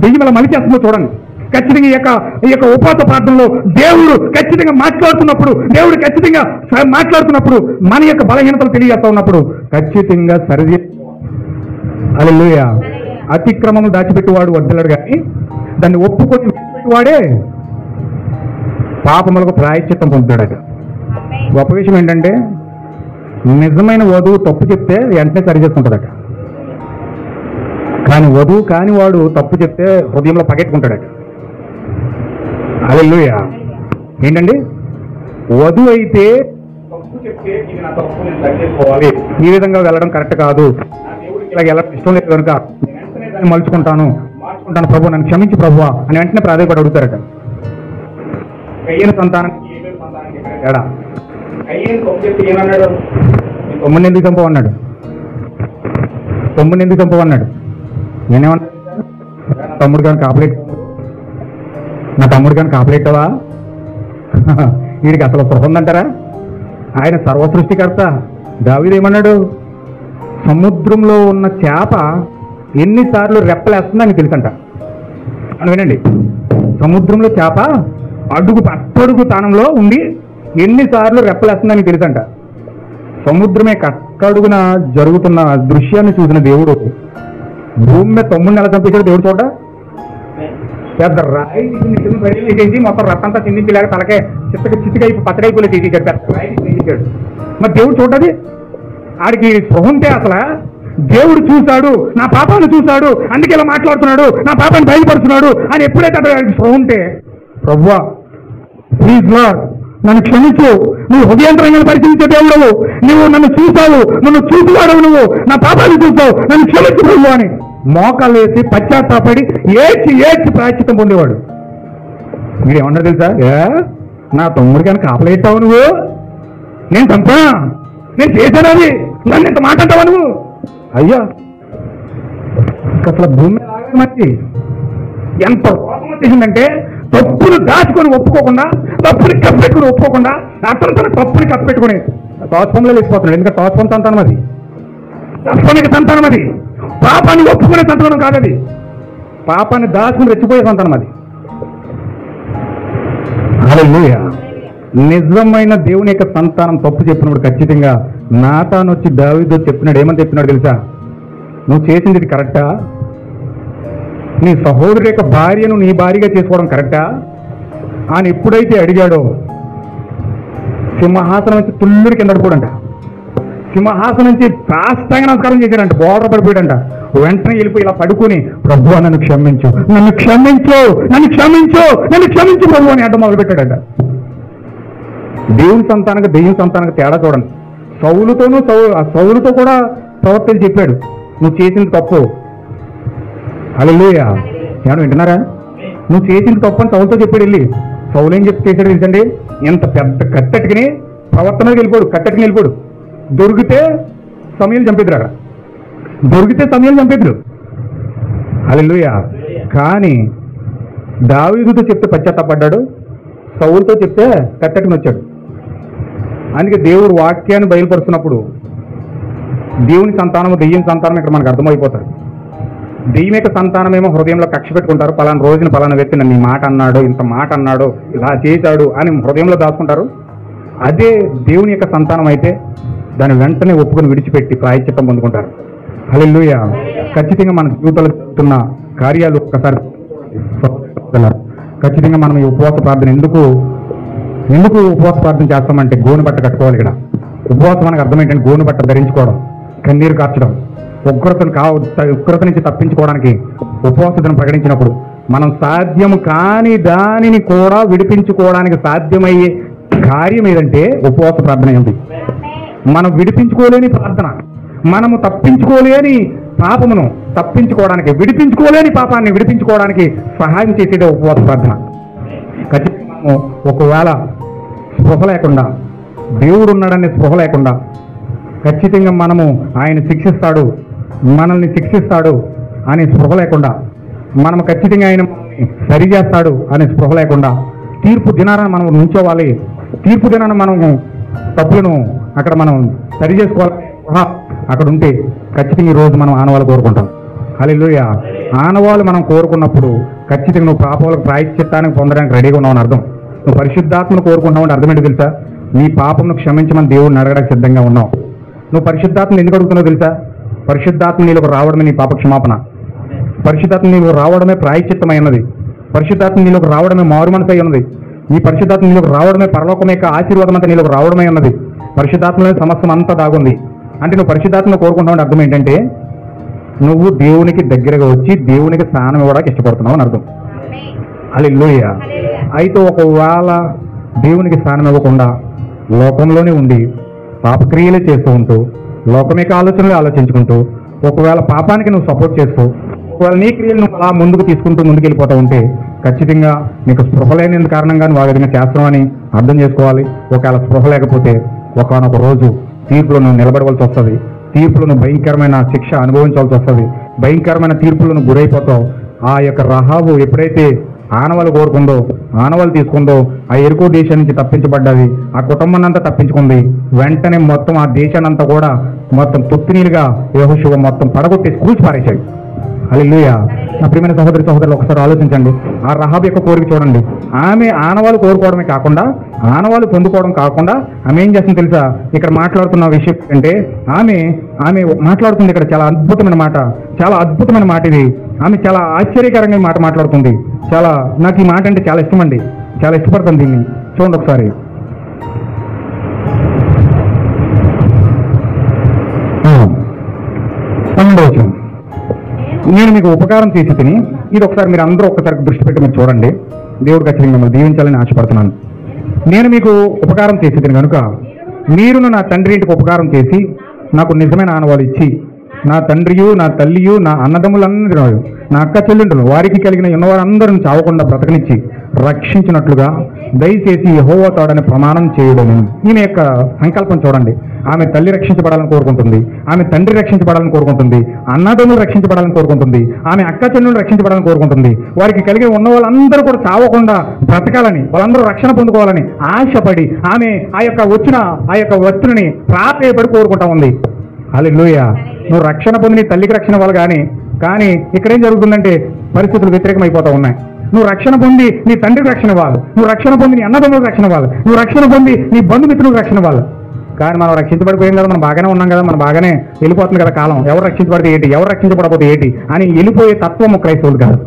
దెయ్యం ఎలా మలిచేస్తుందో చూడండి. ఖచ్చితంగా ఈ యొక్క ఉపవాస ప్రార్థనలో దేవుడు ఖచ్చితంగా మాట్లాడుతున్నప్పుడు, దేవుడు ఖచ్చితంగా మాట్లాడుతున్నప్పుడు, మన యొక్క బలహీనతలు తెలియజేస్తా ఉన్నప్పుడు ఖచ్చితంగా సరిది. హల్లెలూయా. అతిక్రమము దాచిపెట్టువాడు వద్దలాడు, కానీ దాన్ని ఒప్పుకొని విడిచిపెట్టువాడే పాపములకు ప్రాయశ్చిత్తం పొందుతాడట. గొప్ప విషయం ఏంటంటే నిజమైన వధువు తప్పు చెప్తే వెంటనే సరి చేసుకుంటాడట, కానీ వధువు కాని వాడు తప్పు చెప్తే హృదయంలో పగెట్టుకుంటాడట. హల్లెలూయా. ఏంటండి, వధువు అయితే తప్పు చెప్తే ఇది నా తప్పు, నేను సరి చేసుకోవాలి, ఈ విధంగా వెళ్ళడం కరెక్ట్ కాదు, ఇలా వెళ్ళడం ఇష్టం లేదు కనుక వెంటనే దాన్ని మార్చుకుంటాను ప్రభు, నన్ను క్షమించి ప్రభువా అని వెంటనే ప్రాధాన్యపడి అడుగుతారట. కయ్యను సంతానానికి ఏమేమి సంతానానికి తేడా? కయ్యను తప్పు చెప్తే ఏమన్నాడు, తమ్ముడిని ఎందుకు చంపవన్నాడు, తమ్ముడిని ఎందుకు చంపవన్నాడు. నేనేమన్నా తమ్ముడు కానీ కాపలేట్, నా తమ్ముడు కానీ కాపలేట్టవా? వీడికి అసలు స్పృహ ఉందంటారా? ఆయన సర్వ సృష్టికర్త. దావీదు ఏమన్నాడు, సముద్రంలో ఉన్న చేప ఎన్నిసార్లు రెప్పలేస్తుందని తెలుసంట. అని వినండి, సముద్రంలో చేప అట్టడుగు స్థానంలో ఉండి ఎన్నిసార్లు రెప్పలేస్తుందని తెలుసంట. సముద్రమే కట్టడుగున జరుగుతున్న దృశ్యాన్ని చూసిన దేవుడు భూమి మీద తమ్ముడిని ఎలా చంపేశాడు దేవుడు చూడ. పెద్ద రాయి తీసి మొత్తం రక్తంతా చిందించలేక తలకే చిత్తకై పచ్చడైపోలే తీసేసాడు, పెద్ద రాయి తీసేసాడు. మరి దేవుడు చూడది, ఆడికి స్పృహ ఉంటే అసలు దేవుడు చూశాడు, నా పాపాన్ని చూశాడు, అందుకే ఇలా మాట్లాడుతున్నాడు, నా పాపాన్ని బయలుపడుతున్నాడు అని ఎప్పుడైతే ఆడికి స్పృహ ఉంటే, ప్రభువా ప్లీజ్ లార్డ్ నన్ను క్షమించు, నువ్వు హృదయాంతరంగా పరిశీలించే దేవుడవు, నువ్వు నన్ను చూసావు, నన్ను చూసివాడవు, నువ్వు నా పాపాన్ని చూసావు, నన్ను క్షమించు ప్రభు అని మోకాలు వేసి పశ్చాత్తాపడి ఏడ్చి ప్రాయశ్చిత్తం పొందేవాడు. మీరు ఏమన్నా తెలుసా, నా తమ్ముడి కానీ కాపలేస్తావు నువ్వు, నేను చంపా, నేను చేశాను అది, నన్ను ఇంత మాట అంటావా నువ్వు? అయ్యా అసలు భూమి మంచి ఎంత కోపం వచ్చేసిందంటే, తప్పును దాచుకొని ఒప్పుకోకుండా, తప్పుని కప్పెట్టుకుని ఒప్పుకోకుండా, అతను తన తప్పుని కప్పెట్టుకుని తోత్వంలో లేచిపోతున్నాడు. ఎందుకంటే తోత్వం సంతానం అది, తత్వానికి సంతానం అది, పాపాన్ని ఒప్పుకునే సంతానం కాదది, పాపాన్ని దాచుకుని రెచ్చిపోయే సంతానం అది. హల్లెలూయా. నిజమైన దేవుని యొక్క సంతానం తప్పు చెప్పినప్పుడు ఖచ్చితంగా నాతాను వచ్చి దావీదు చెప్పినాడు, ఏమని చెప్పినాడు తెలుసా? నువ్వు చేసింది ఇది కరెక్టా? నీ సహోదరుడి యొక్క భార్యను నీ భార్యగా చేసుకోవడం కరెక్టా అని ఎప్పుడైతే అడిగాడో సింహాసనం నుంచి తుల్లుడి కింద పడిపోడంట. సింహాసనం నుంచి సాష్టాంగ నమస్కారం చేశాడంట, బోర్డర్ పడిపోయాడంట. వెంటనే వెళ్ళిపోయి ఇలా పడుకుని, ప్రభువా నన్ను క్షమించు, నన్ను క్షమించు, నన్ను క్షమించు, నన్ను క్షమించు ప్రభు అని అడ్డం మొదలు పెట్టాడంట. దేవుని సంతానంగా దెయ్యం సంతానంగా తేడా చూడండి. సౌలుతో కూడా ప్రవర్తన చెప్పాడు, నువ్వు చేసింది తప్పు. హల్లెలూయా. ఏమన్నా వింటున్నారా? నువ్వు చేసింది తప్పు అని సౌలుతో చెప్పాడు. వెళ్ళి సౌలు ఏం చెప్పి చేశాడు తెలుసండి? ఎంత పెద్ద కట్టెట్టుకుని ప్రవర్తనకి వెళ్ళిపోడు, కట్టెట్టుకుని వెళ్ళిపోడు. దొరికితే సమయాలు చంపేద్దరు, అక్కడ దొరికితే సమయాలు చంపేద్దరు. హల్లెలూయా. కానీ దావీదుతో చెప్తే పశ్చాత్తాపడ్డాడు, సౌలుతో చెప్తే కట్టెట్టుకుని వచ్చాడు. అందుకే దేవుడు వాక్యాన్ని బయలుపరుస్తున్నప్పుడు దేవుని సంతానము దెయ్యం సంతానం ఇక్కడ మనకు అర్థమైపోతారు. దెయ్యం యొక్క సంతానమేమో హృదయంలో కక్ష పెట్టుకుంటారు, పలానా రోజున పలానా వ్యక్తి నన్ను ఈ మాట అన్నాడు, ఇంత మాట అన్నాడు, ఇలా చేశాడు అని హృదయంలో దాచుకుంటారు. అదే దేవుని యొక్క సంతానం అయితే దాన్ని వెంటనే ఒప్పుకొని విడిచిపెట్టి ప్రాయశ్చిత్తం పొందుకుంటారు. హల్లెలూయా. ఖచ్చితంగా మన జీవితంలో జరుగుతున్న కార్యాలు ఒక్కసారి ఖచ్చితంగా మనం ఈ ఉపవాస ప్రార్థన ఎందుకు ఉపవాస ప్రార్థన చేస్తామంటే గోను బట్ట కట్టుకోవాలి. ఇక్కడ ఉపవాసం మనకు అర్థం ఏంటంటే గోను బట్ట ధరించుకోవడం, కన్నీరు కార్చడం, ఉగ్రత నుంచి తప్పించుకోవడానికి ఉపవాస దినం ప్రకటించినప్పుడు మనం సాధ్యం కాని దానిని కూడా విడిపించుకోవడానికి సాధ్యమయ్యే కార్యం ఏదంటే ఉపవాస ప్రార్థన ఏంటి? మనం విడిపించుకోలేని ప్రార్థన, మనము తప్పించుకోలేని పాపమును తప్పించుకోవడానికి, విడిపించుకోలేని పాపాన్ని విడిపించుకోవడానికి సహాయం చేసేదే ఉపవాస ప్రార్థన. ఖచ్చితంగా మనము ఒకవేళ స్పృహ లేకుండా, దేవుడు ఉన్నాడనే స్పృహ లేకుండా, ఖచ్చితంగా మనము ఆయన శిక్షిస్తాడు, మనల్ని శిక్షిస్తాడు అనే స్పృహ లేకుండా, మనము ఖచ్చితంగా ఆయన సరిచేస్తాడు అనే స్పృహ లేకుండా తీర్పు దినాన మనం నుంచోవాలి. తీర్పు దినాన మనము తప్పులను అక్కడ మనం సరి చేసుకోవాలి. అక్కడ ఉంటే ఖచ్చితంగా ఈరోజు మనం ఆనవాళ్ళు కోరుకుంటాం. హల్లెలూయా. ఆనవాళ్ళు మనం కోరుకున్నప్పుడు ఖచ్చితంగా నువ్వు పాపాలకు ప్రాయశ్చిత్తానికి పొందడానికి రెడీగా ఉన్నావని అర్థం. నువ్వు పరిశుద్ధాత్మను కోరుకుంటావు అర్థం ఏంటో తెలుసా? నీ పాపంను క్షమించమని దేవుడిని అడగడానికి సిద్ధంగా ఉన్నావు. నువ్వు పరిశుద్ధాత్మను ఎందుకు అడుగుతున్నావు తెలుసా? పరిశుద్ధాత్మ నీలోకి రావడమే నీ పాప క్షమాపణ. పరిశుద్ధాత్మ నీలోకి రావడమే ప్రాయశ్చిత్తమై ఉన్నది. పరిశుద్ధాత్మ నీలోకి రావడమే మారు మనసు అయి ఉన్నది. నీ పరిశుద్ధాత్మ నీలోకి రావడమే పరలోకం యొక్క ఆశీర్వాదం అంతా నీలోకి రావడమే ఉన్నది. పరిశుద్ధాత్మలో సమస్తం అంతా దాగుంది. అంటే నువ్వు పరిశుద్ధాత్మను కోరుకుంటావు అర్థం ఏంటంటే నువ్వు దేవునికి దగ్గరగా వచ్చి దేవునికి స్నానం ఇవ్వడానికి ఇష్టపడుతున్నావు అని అర్థం. హల్లెలూయా. అయితే ఒకవేళ దేవునికి స్నానం ఇవ్వకుండా లోకంలోనే ఉండి పాపక్రియలే చేస్తూ ఉంటూ లోకం యొక్క ఆలోచనలు ఆలోచించుకుంటూ ఒకవేళ పాపానికి నువ్వు సపోర్ట్ చేస్తూ ఒకవేళ నీ క్రియలు నువ్వు అలా ముందుకు తీసుకుంటూ ముందుకెళ్ళిపోతూ ఉంటే ఖచ్చితంగా నీకు స్పృహ లేని కారణంగా నువ్వు ఆ విధంగా చేస్తున్నావని అర్థం చేసుకోవాలి. ఒకవేళ స్పృహ లేకపోతే ఒకనొక రోజు తీర్పులో నువ్వు నిలబడవలసి వస్తుంది. తీర్పులో నువ్వు భయంకరమైన శిక్ష అనుభవించవలసి వస్తుంది. భయంకరమైన తీర్పులను గురైపోతావు. ఆ యొక్క రహాబు ఎప్పుడైతే ఆనవాళ్ళు కోరుకుందో, ఆనవాళ్ళు తీసుకుందో, ఆ ఎరుకో దేశం నుంచి తప్పించబడ్డది, ఆ కుటుంబాన్ని అంతా తప్పించుకుంది. వెంటనే మొత్తం ఆ దేశాన్ని అంతా కూడా మొత్తం తొత్తినీలుగా యెహోషువ మొత్తం పడగొట్టి కూల్చి పారేశాడు. హల్లెలూయా. నా ప్రియమైన సహోదరులు ఒకసారి ఆలోచించండి. ఆ రహాబు యొక్క కోరిక చూడండి. ఆమె ఆనవాళ్ళు కోరుకోవడమే కాకుండా, ఆనవాళ్ళు పొందుకోవడం కాకుండా ఆమె ఏం చేస్తుంది తెలుసా? ఇక్కడ మాట్లాడుతున్న విషయం అంటే ఆమె మాట్లాడుతుంది ఇక్కడ చాలా అద్భుతమైన మాట, చాలా అద్భుతమైన మాట ఇది. ఆమె చాలా ఆశ్చర్యకరంగా మాట మాట్లాడుతుంది. చాలా నాకు ఈ మాట అంటే చాలా ఇష్టం అండి, చాలా ఇష్టపడతాను దీన్ని. చూడండి ఒకసారి. నేను మీకు ఉపకారం చేసి తిని, ఇది ఒకసారి మీరు అందరూ ఒక్కసారి దృష్టి పెట్టి మీరు చూడండి. దేవుడు ఖచ్చితంగా మిమ్మల్ని దీవించాలని ఆశపడుతున్నాను. నేను మీకు ఉపకారం చేసి తిని కనుక మీరును నా తండ్రి ఇంటికి ఉపకారం చేసి నాకు నిజమైన ఆనవాళ్ళు ఇచ్చి నా తండ్రియు నా తల్లియు నా అన్నదమ్ములందరూ నా అక్క చెల్లెంటులు వారికి కలిగిన ఉన్నవారందరిని చావకుండా బ్రతకనిచ్చి రక్షించినట్లుగా దయచేసి యెహోవా తోడని ప్రమాణం చేయడము. ఈమె యొక్క సంకల్పం చూడండి. ఆమె తల్లి రక్షించబడాలని కోరుకుంటుంది, ఆమె తండ్రి రక్షించబడాలని కోరుకుంటుంది, అన్నదమ్ములు రక్షించబడాలని కోరుకుంటుంది, ఆమె అక్క చెల్లెలు రక్షించబడాలని కోరుకుంటుంది. వారికి కలిగి ఉన్న వాళ్ళందరూ కూడా చావకుండా బ్రతకాలని, వాళ్ళందరూ రక్షణ పొందుకోవాలని ఆశపడి ఆమె ఆ యొక్క వస్తుని ప్రాపేయబడి కోరుకుంటా ఉంది. హల్లెలూయా. నువ్వు రక్షణ పొంది నీ తల్లికి రక్షణ ఇవ్వాలి కానీ ఇక్కడేం జరుగుతుందంటే పరిస్థితులు వ్యతిరేకమైపోతూ ఉన్నాయి. నువ్వు రక్షణ పొంది నీ తండ్రికి రక్షణ ఇవ్వాలి, నువ్వు రక్షణ పొంది నీ అన్నదమ్ములకు రక్షణ ఇవ్వాలి, నువ్వు రక్షణ పొంది నీ బంధుమిత్రులకు రక్షణ ఇవ్వాలి. కానీ మనం రక్షించబడిపోయాం కదా, మనం బాగానే ఉన్నాం కదా, మనం బాగానే వెళ్ళిపోతుంది కదా కాలం, ఎవరు రక్షించబడితే ఏంటి, ఎవరు రక్షించబడకపోతే ఏంటి అని వెళ్ళిపోయే తత్వము క్రైస్తవులు కాదు.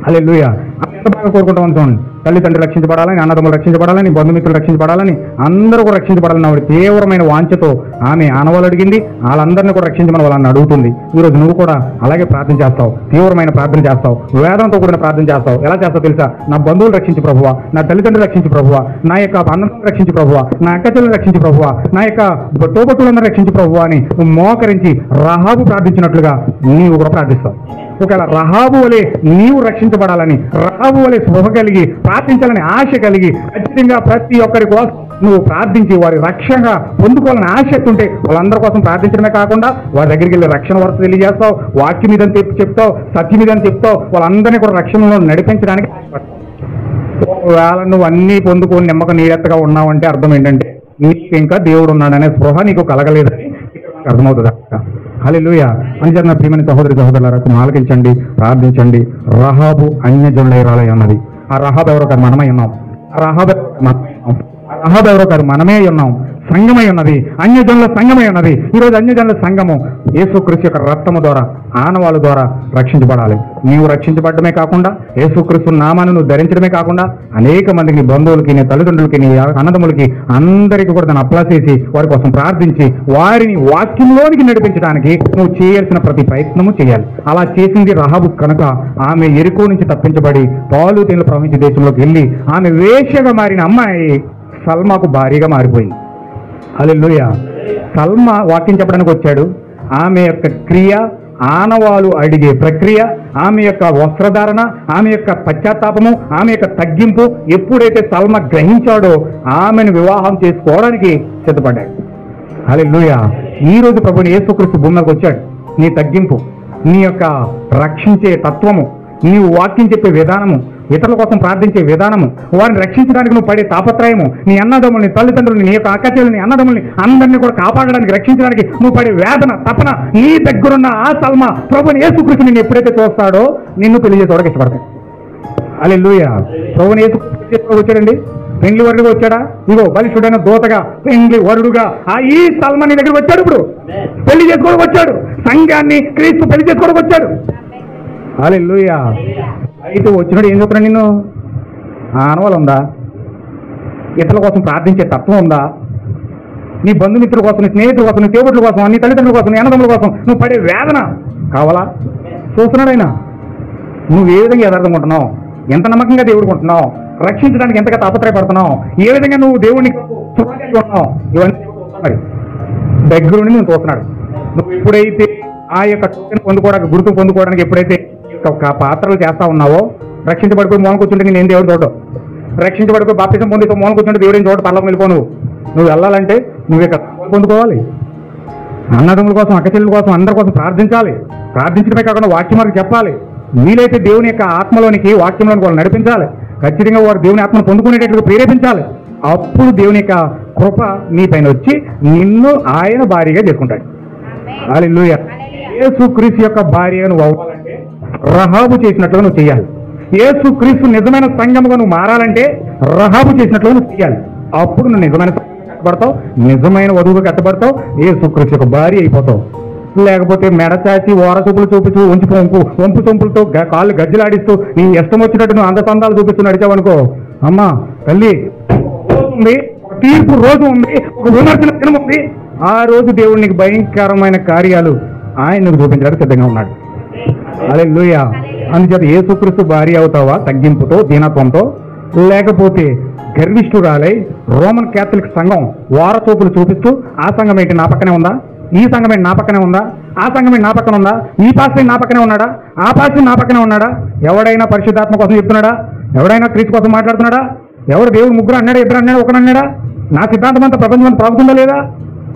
హల్లెలూయా. ఎంత బాగా కోరుకుంటాం చూడండి, తల్లిదండ్రులు రక్షించబడాలని, అన్నదమ్ములు రక్షించబడాలని, బంధుమిత్రులు రక్షించబడాలని, అందరూ కూడా రక్షించబడాలని ఆవిడ తీవ్రమైన వాంఛతో ఆమె ఆనవాళ్ళు అడిగింది. వాళ్ళందరినీ కూడా రక్షించమని వాళ్ళని అడుగుతుంది. ఈరోజు నువ్వు కూడా అలాగే ప్రార్థన చేస్తావు, తీవ్రమైన ప్రార్థన చేస్తావు, వేదంతో కూడిన ప్రార్థన చేస్తావు. ఎలా చేస్తావు తెలుసా? నా బంధువులు రక్షించి ప్రభువా, నా తల్లిదండ్రులు రక్షించి ప్రభువా, నా యొక్క అన్నదమ్ములు రక్షించి ప్రభువా, నా అక్క చెల్లెలు రక్షించి ప్రభువా, నా యొక్క తోబట్టులందరూ రక్షించి ప్రభువా అని మోకరించి రహాబు ప్రార్థించినట్లుగా నీవు కూడా ప్రార్థిస్తావు. ఒకవేళ రహాబు వలె నీవు రక్షించబడాలని, రహాబు వలె శుభ కలిగి ప్రార్థించాలని ఆశ కలిగి ఖచ్చితంగా ప్రతి ఒక్కరి కోసం నువ్వు ప్రార్థించి వారి రక్షణ పొందుకోవాలని ఆసక్తి ఉంటే వాళ్ళందరి కోసం ప్రార్థించడమే కాకుండా వారి దగ్గరికి వెళ్ళి రక్షణ వరకు తెలియజేస్తావు, వాక్యం మీద చెప్తావు, సత్యం మీద చెప్తావు, వాళ్ళందరినీ కూడా రక్షణలో నడిపించడానికి ఒకవేళ నువ్వు అన్నీ పొందుకొని నమ్మకం నీడెత్తగా ఉన్నావంటే అర్థం ఏంటంటే నీకు ఇంకా దేవుడు ఉన్నాడనే స్పృహ నీకు కలగలేదని అర్థమవుతుంది. హల్లెలూయా. అందుచేత నా ప్రియమైన సహోదరి సహోదరులారా ఆలకించండి, ప్రార్థించండి. రహాబు అన్యజనులైరాలై అన్నది. ఆ రహాబు ఎవరో కాదు, మనమై ఉన్నాం. ఆ రహాబు ఎవరో కాదు, మనమే ఉన్నాం. సంఘమై ఉన్నది, అన్యజనుల సంఘమై ఉన్నది. ఈరోజు అన్యజనుల సంఘము యేసుక్రీస్తు యొక్క రక్తము ద్వారా, ఆనవాళ్ళ ద్వారా రక్షించబడాలి. నీవు రక్షించబడమే కాకుండా యేసుక్రీస్తు నామాన్ని నువ్వు ధరించడమే కాకుండా అనేక మందికి, నీ బంధువులకి, నీ తల్లిదండ్రులకి, నీ అన్నదమ్ములకి అందరికీ కూడా దాన్ని అప్లా చేసి వారి కోసం ప్రార్థించి వారిని వాక్యంలోనికి నడిపించడానికి నువ్వు చేయాల్సిన ప్రతి ప్రయత్నము చేయాలి. అలా చేసింది రహాబు కనుక ఆమె యెరికో నుంచి తప్పించబడి పాలు తేనెలు ప్రవహించే దేశంలోకి వెళ్ళి ఆమె వేశ్యగా మారిన అమ్మాయి సల్మాకు భారీగా మారిపోయింది. హల్లెలూయా. సల్మా వాక్యం చెప్పడానికి వచ్చాడు. ఆమె యొక్క క్రియ, ఆనవాలు అడిగే ప్రక్రియ, ఆమె యొక్క వస్త్రధారణ, ఆమె యొక్క పశ్చాత్తాపము, ఆమె యొక్క తగ్గింపు ఎప్పుడైతే సల్మా గ్రహించాడో ఆమెను వివాహం చేసుకోవడానికి సిద్ధపడ్డాడు. హల్లెలూయా. ఈ రోజు ప్రభువుని యేసుక్రీస్తు భూమికి వచ్చాడు. నీ తగ్గింపు, నీ యొక్క రక్షించే తత్వము, నీవు వాక్యం చెప్పే విధానము, ఇతరుల కోసం ప్రార్థించే విధానము, వారిని రక్షించడానికి నువ్వు పడే తాపత్రయము, నీ అన్నదమ్ముల్ని, తల్లిదండ్రుల్ని, నీ యొక్క అక్కచెల్లిని, అన్నదమ్ముల్ని అందరినీ కూడా కాపాడడానికి, రక్షించడానికి నువ్వు పడే వేదన, తపన, నీ దగ్గరున్న ఆ సల్మా ప్రభువుని యేసుక్రీస్తు నిన్ను ఎప్పుడైతే చూస్తాడో నిన్ను పెళ్లి చేసేవాడికి ఇష్టపడతాడు. హల్లెలూయా. ప్రభువుని యేసుక్రీస్తు వచ్చాడండి, పెండ్లి వరుడుగా వచ్చాడా? ఇగో బలిష్ఠుడైన దూతగా, పెండ్లి వరుడుగా ఈ సల్మా నీ దగ్గరికి వచ్చాడు. ఇప్పుడు పెళ్లి చేసుకోవడానికి వచ్చాడు. సంఘాన్ని క్రీస్తు పెళ్లి చేసుకోవడానికి వచ్చాడు. హల్లెలూయా. అయితే వచ్చినాడు ఏం చెప్తున్నాడు? నిన్ను ఆనవాళ్ళు ఉందా? ఇతరుల కోసం ప్రార్థించే తత్వం ఉందా? నీ బంధుమిత్రుల కోసం, నీ స్నేహితుల కోసం, నీ తోబుట్ల కోసం, నీ తల్లిదండ్రుల కోసం, నీ అన్నదమ్ముల కోసం నువ్వు పడే వేదన కావాలా? చూస్తున్నాడు ఆయన. నువ్వు ఏ విధంగా యథార్థంగా ఎంత నమ్మకంగా దేవుడికి ఉంటున్నావు, రక్షించడానికి ఎంతగా తాపత్రయపడుతున్నావు, ఏ విధంగా నువ్వు దేవుడిని ఉంటున్నావు, ఇవన్నీ మరి దగ్గరుండి నువ్వు చూస్తున్నాడు. నువ్వు ఎప్పుడైతే ఆ యొక్క పొందుకోవడానికి, గుర్తు పొందుకోవడానికి ఎప్పుడైతే ఒక పాత్రలు చేస్తా ఉన్నావో, రక్షించబడిపోయి మూలం కూర్చుంటే నేను దేవుడు చూడవు, రక్షించబడిపోయి బాప్తిజం పొందితో మూలం కూర్చుంటే దేవుడు ఏం చూడ పర్లోకి వెళ్ళిపో. నువ్వు వెళ్ళాలంటే నువ్వు ఇక్కడ పొందుకోవాలి. అన్నదమ్ముల కోసం, అక్కచెల్లెల కోసం, అందరి కోసం ప్రార్థించాలి. ప్రార్థించడమే కాకుండా వాక్యం వారికి చెప్పాలి. వీలైతే దేవుని యొక్క ఆత్మలోనికి, వాక్యంలోనికి వాళ్ళు నడిపించాలి. ఖచ్చితంగా వారు దేవుని ఆత్మను పొందుకునేటట్లుగా ప్రేరేపించాలి. అప్పుడు దేవుని యొక్క కృప నీ పైన వచ్చి నిన్ను ఆయన భార్యగా చేసుకుంటాడు. హల్లెలూయా. యేసుక్రీస్తు యొక్క భార్యగా నువ్వు అవ్వాలంటే రహాబు చేసినట్లుగా నువ్వు చేయాలి. యేసుక్రీస్తు నిజమైన సంఘముగా నువ్వు మారాలంటే రహాబు చేసినట్లుగా నువ్వు చేయాలి. అప్పుడు నువ్వు నిజమైన కట్టబడతావు, నిజమైన వధువుగా కట్టబడతావు, యేసుక్రీస్తు యొక్క భార్య అయిపోతావు. లేకపోతే మెడచాచి ఓరసూపులు చూపిస్తూ వంపు సొంపులతో కాళ్ళు గజ్జలాడిస్తూ నీ ఇష్టం వచ్చినట్టు నువ్వు అందతందాలు చూపిస్తూ నడిచావనుకో, అమ్మా తల్లి ఉంది, ఒక తీర్పు రోజు ఉంది, ఒక విమర్శన దినం ఉంది. ఆ రోజు దేవుడు నీకు భయంకరమైన కార్యాలు ఆయన నువ్వు చూపించడానికి సిద్ధంగా ఉన్నాడు. హల్లెలూయా. అందుచేత యేసుక్రీస్తు భార్య అవుతావా తగ్గింపుతో, దీనత్వంతో, లేకపోతే గర్విష్ఠురాలై రోమన్ క్యాథలిక్ సంఘం వారచూపులు చూపిస్తూ ఆ సంఘం ఏంటి నా పక్కనే ఉందా, ఈ సంఘం ఏంటి నా పక్కనే ఉందా, ఆ సంఘం ఏంటి నా పక్కన ఉందా, ఈ పాస్టర్ నా పక్కనే ఉన్నాడా, ఆ పాస్టర్ నా పక్కనే ఉన్నాడా, ఎవడైనా పరిశుద్ధాత్మ కోసం చెప్తున్నాడా, ఎవడైనా క్రీస్తు కోసం మాట్లాడుతున్నాడా, ఎవరు దేవుడు ముగ్గురు అన్నాడా, ఇద్దరు అన్నాడా, ఒకడు అన్నాడా? నా సిద్ధాంతం అంతా ప్రపంచం అంతా ప్రాగుతుందా లేదా?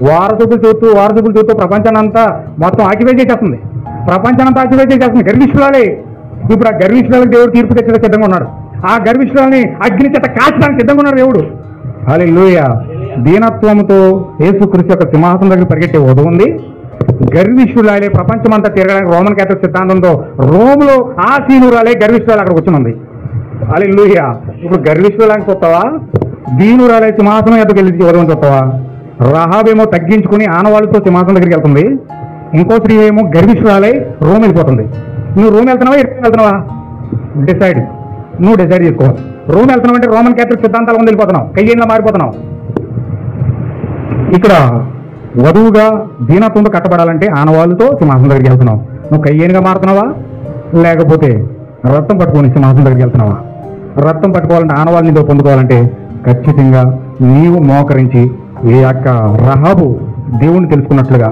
వారసూపులు చూస్తూ ప్రపంచాన్ని అంతా మొత్తం ఆక్యుపై చేసేస్తుంది. ప్రపంచాన్ని అంతా ఆక్యుపై చేసేస్తుంది గర్విష్ఠురాలే. ఇప్పుడు ఆ గర్విష్ఠురాలకు దేవుడు తీర్పు తెచ్చడానికి సిద్ధంగా ఉన్నాడు. ఆ గర్విష్ఠురాలని అగ్ని చేత కాల్చడానికి సిద్ధంగా ఉన్నాడు దేవుడు. హల్లెలూయా. దీనత్వంతో యేసుక్రీస్తు యొక్క సింహాసనం దగ్గర పరిగెట్టే వధువు ఉంది. గర్విష్ఠురాలే ప్రపంచమంతా తిరగడానికి రోమన్ క్యాథలిక్ సిద్ధాంతంతో రోములో ఆ సీనురాలే గర్విష్ఠురాలు అక్కడ కూర్చుంది. హల్లెలూయా. ఇప్పుడు గర్విష్ఠురాలని చూస్తావా, దీనురాలే సింహాసనం ఎద్దకు వెళ్ళి వధువుని చూస్తావా? రహాబేమో తగ్గించుకుని ఆనవాళ్ళతో సింహాసనం దగ్గరికి వెళ్తుంది. ఇంకో స్త్రీ ఏమో గర్భిష్ఠురాలై రోమ్ వెళ్ళిపోతుంది. నువ్వు రోమ్ వెళ్తున్నావా, ఎక్కడ వెళ్తున్నావా? డిసైడ్, నువ్వు డిసైడ్ చేసుకో. రోమ్ వెళ్తున్నావు అంటే రోమన్ క్యాథలిక్ సిద్ధాంతాల ముందు వెళ్ళిపోతున్నావు, కయ్యేలా మారిపోతున్నావు. ఇక్కడ వధువుగా దీనత్వంతో కట్టబడాలంటే ఆనవాళ్ళతో సింహాసనం దగ్గరికి వెళ్తున్నావు. నువ్వు కయ్యేనుగా మారుతున్నావా, లేకపోతే రక్తం పట్టుకొని సింహాసనం దగ్గరికి వెళ్తున్నావా? రక్తం పట్టుకోవాలంటే ఆనవాళ్ళ నీతో పొందుకోవాలంటే ఖచ్చితంగా నీవు మోకరించి ఏ యొక్క రహాబు దేవుణ్ణి తెలుసుకున్నట్లుగా,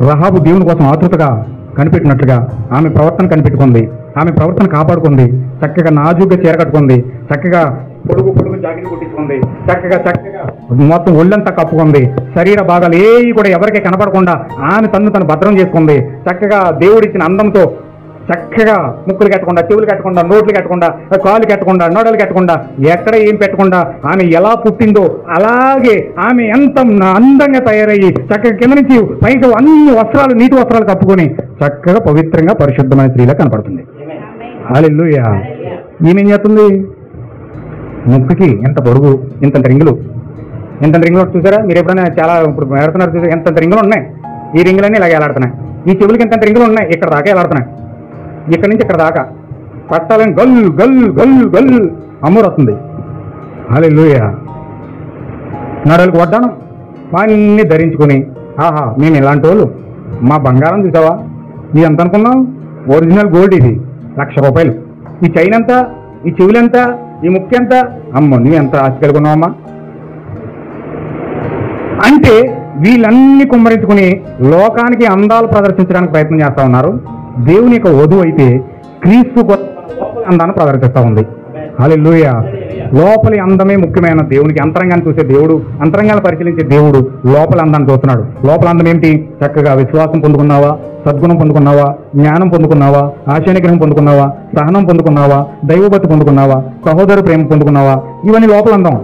రహాబు దేవుని కోసం ఆతృతగా కనిపెట్టినట్లుగా ఆమె ప్రవర్తన కనిపెట్టుకుంది, ఆమె ప్రవర్తన కాపాడుకుంది, చక్కగా నాజుగ్గా చీర కట్టుకుంది, చక్కగా పొడుగు జాకెట్ కుట్టించుకుంది, చక్కగా మొత్తం ఒళ్ళంతా కప్పుకుంది, శరీర భాగాలు ఏవి కూడా ఎవరికీ కనపడకుండా ఆమె తను భద్రం చేసుకుంది. చక్కగా దేవుడిచ్చిన అందంతో చక్కగా ముక్కులు కట్టకుండా, చెవులు కట్టకుండా, నోట్లు కట్టకుండా, కాళ్ళు కట్టకుండా, నోడలు కట్టకుండా, ఎక్కడ ఏం పెట్టకుండా ఆమె ఎలా పుట్టిందో అలాగే ఆమె ఎంత అందంగా తయారయ్యి చక్కగా కింద నుంచి పైకి అన్ని వస్త్రాలు, నీటి వస్త్రాలు కప్పుకొని చక్కగా పవిత్రంగా పరిశుద్ధమైన స్త్రీలా కనపడుతుంది. హల్లెలూయా. ఈమెం చేస్తుంది? ముక్కుకి ఎంత పొడుగు, ఇంత రింగులు చూసారా మీరు ఎప్పుడైనా? చాలా ఇప్పుడు ఏడుతున్నారు చూసారా, ఎంత రింగులు ఉన్నాయి. ఈ రింగులన్నీ ఇలాగ ఎలాడుతున్నాయి. ఈ చెవులకి ఎంత రింగులు ఉన్నాయి, ఇక్కడ దాకా ఎలాడుతున్నాయి. ఇక్కడి నుంచి ఇక్కడ దాకా పట్టాలని గల్లు గల్లు గల్లు గల్లు అమ్మూరు వస్తుంది. హల్లెలూయా. నడలకు వడ్డాను అన్నీ ధరించుకొని, ఆహా మేము ఇలాంటి వాళ్ళు, మా బంగారం చూసావా, ఇది ఎంత అనుకున్నాం? ఒరిజినల్ గోల్డ్, ఇది 1,00,000 రూపాయలు. ఈ చైన్ ఎంత, ఈ చెవులు ఎంత, ఈ ముక్కు ఎంత, అమ్మ నువ్వు ఎంత ఆస్తి కలుగున్నావమ్మా అంటే వీళ్ళన్నీ కుమ్మరించుకుని లోకానికి అందాలు ప్రదర్శించడానికి ప్రయత్నం చేస్తా ఉన్నారు. దేవుని యొక్క వధువు అయితే క్రీస్తు అందాన్ని ప్రదర్శిస్తూ ఉంది. హల్లెలూయా. లోపలి అందమే ముఖ్యమైన దేవునికి. అంతరంగాన్ని చూసే దేవుడు, అంతరంగాన్ని పరిశీలించే దేవుడు లోపల అందాన్ని చూస్తున్నాడు. లోపల అందం ఏంటి? చక్కగా విశ్వాసం పొందుకున్నావా, సద్గుణం పొందుకున్నావా, జ్ఞానం పొందుకున్నావా, ఆశయనిగ్రహం పొందుకున్నావా, సహనం పొందుకున్నావా, దైవభక్తి పొందుకున్నావా, సహోదర ప్రేమ పొందుకున్నావా? ఇవన్నీ లోపల అందం.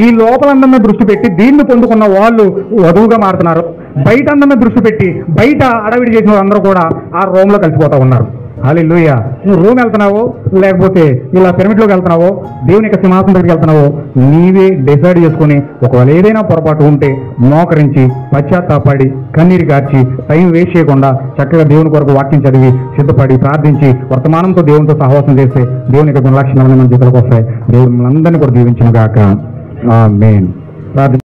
ఈ లోపల అందం మీద దృష్టి పెట్టి దీన్ని పొందుకున్న వాళ్ళు వధువుగా మారుతున్నారు. బయట అందం మీద దృష్టి పెట్టి బయట అడవిడి చేసిన వాళ్ళందరూ కూడా ఆ రోమ్లో కలిసిపోతా ఉన్నారు. హల్లెలూయా. నువ్వు రోమ్ వెళ్తున్నావో, లేకపోతే ఇలా పిరమిడ్లోకి వెళ్తున్నావో, దేవుని యొక్క సింహాసనం దగ్గరికి వెళ్తున్నావో, నీవే డిసైడ్ చేసుకుని ఒకవేళ ఏదైనా పొరపాటు ఉంటే మోకరించి పశ్చాత్తాపడి కన్నీరు కార్చి టైం వేస్ట్ చేయకుండా చక్కగా దేవుని కొరకు వాక్యం చదివి సిద్ధపడి ప్రార్థించి వర్తమానంతో దేవునితో సహవాసం చేస్తే దేవుని యొక్క గుణలక్షణాలను మన జీవితంలోకి వస్తాయి. దేవుడు మనందరినీ కూడా దీవించును గాక. ఆమేన్. ప్రార్థన.